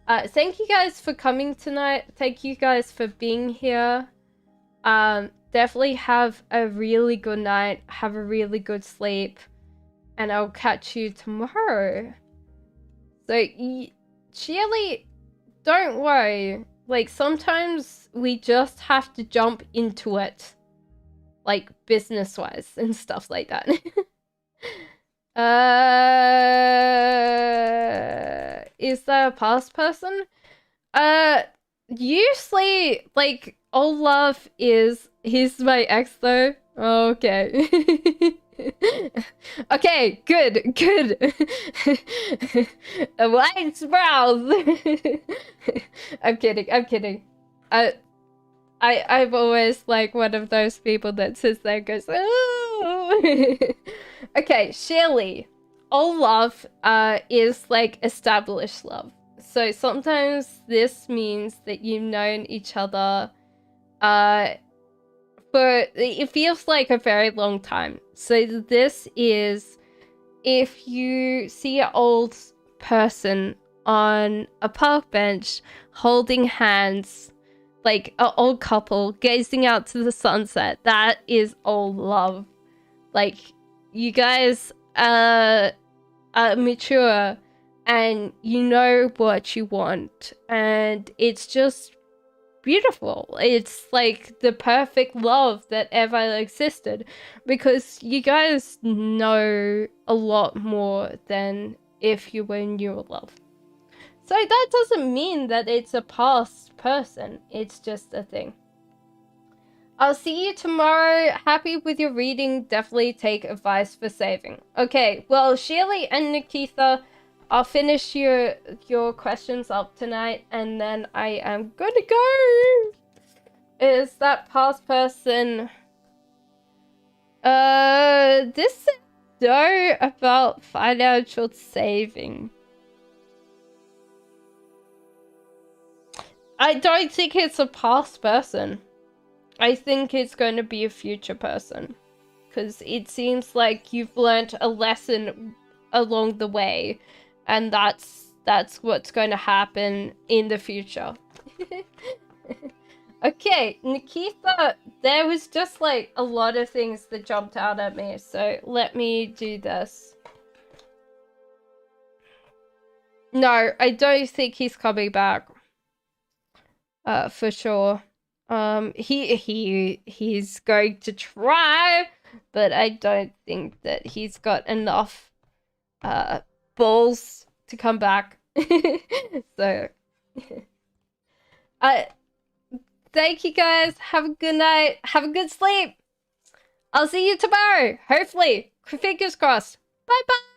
Thank you guys for coming tonight. Thank you guys for being here. Definitely have a really good night. Have a really good sleep. And I'll catch you tomorrow. So, Shirley, don't worry. Like, sometimes we just have to jump into it. Like, business-wise and stuff like that. Is that a past person? Usually, like, Olaf is... He's my ex, though. Okay. Okay, good. White brows. I'm kidding. I'm always like one of those people that sits there and goes, oh. Okay, Shirley. All love is like established love. So sometimes this means that you've known each other for, it feels like a very long time. So this is if you see an old person on a park bench holding hands, like an old couple gazing out to the sunset, that is old love. Like, you guys are mature and you know what you want, and it's just beautiful. It's like the perfect love that ever existed, because you guys know a lot more than if you were in your love. So that doesn't mean that it's a past person. It's just a thing. I'll see you tomorrow. Happy with your reading. Definitely take advice for saving. Okay, well, Shirley and Nikitha, I'll finish your questions up tonight, and then I am gonna go. Is that past person? This is no about financial saving. I don't think it's a past person. I think it's going to be a future person. Because it seems like you've learnt a lesson along the way. And that's what's going to happen in the future. Okay, Nikitha, there was just like a lot of things that jumped out at me. So let me do this. No, I don't think he's coming back. For sure. He's going to try, but I don't think that he's got enough balls to come back. So thank you guys. Have a good night. Have a good sleep. I'll see you tomorrow. Hopefully. Fingers crossed. Bye bye.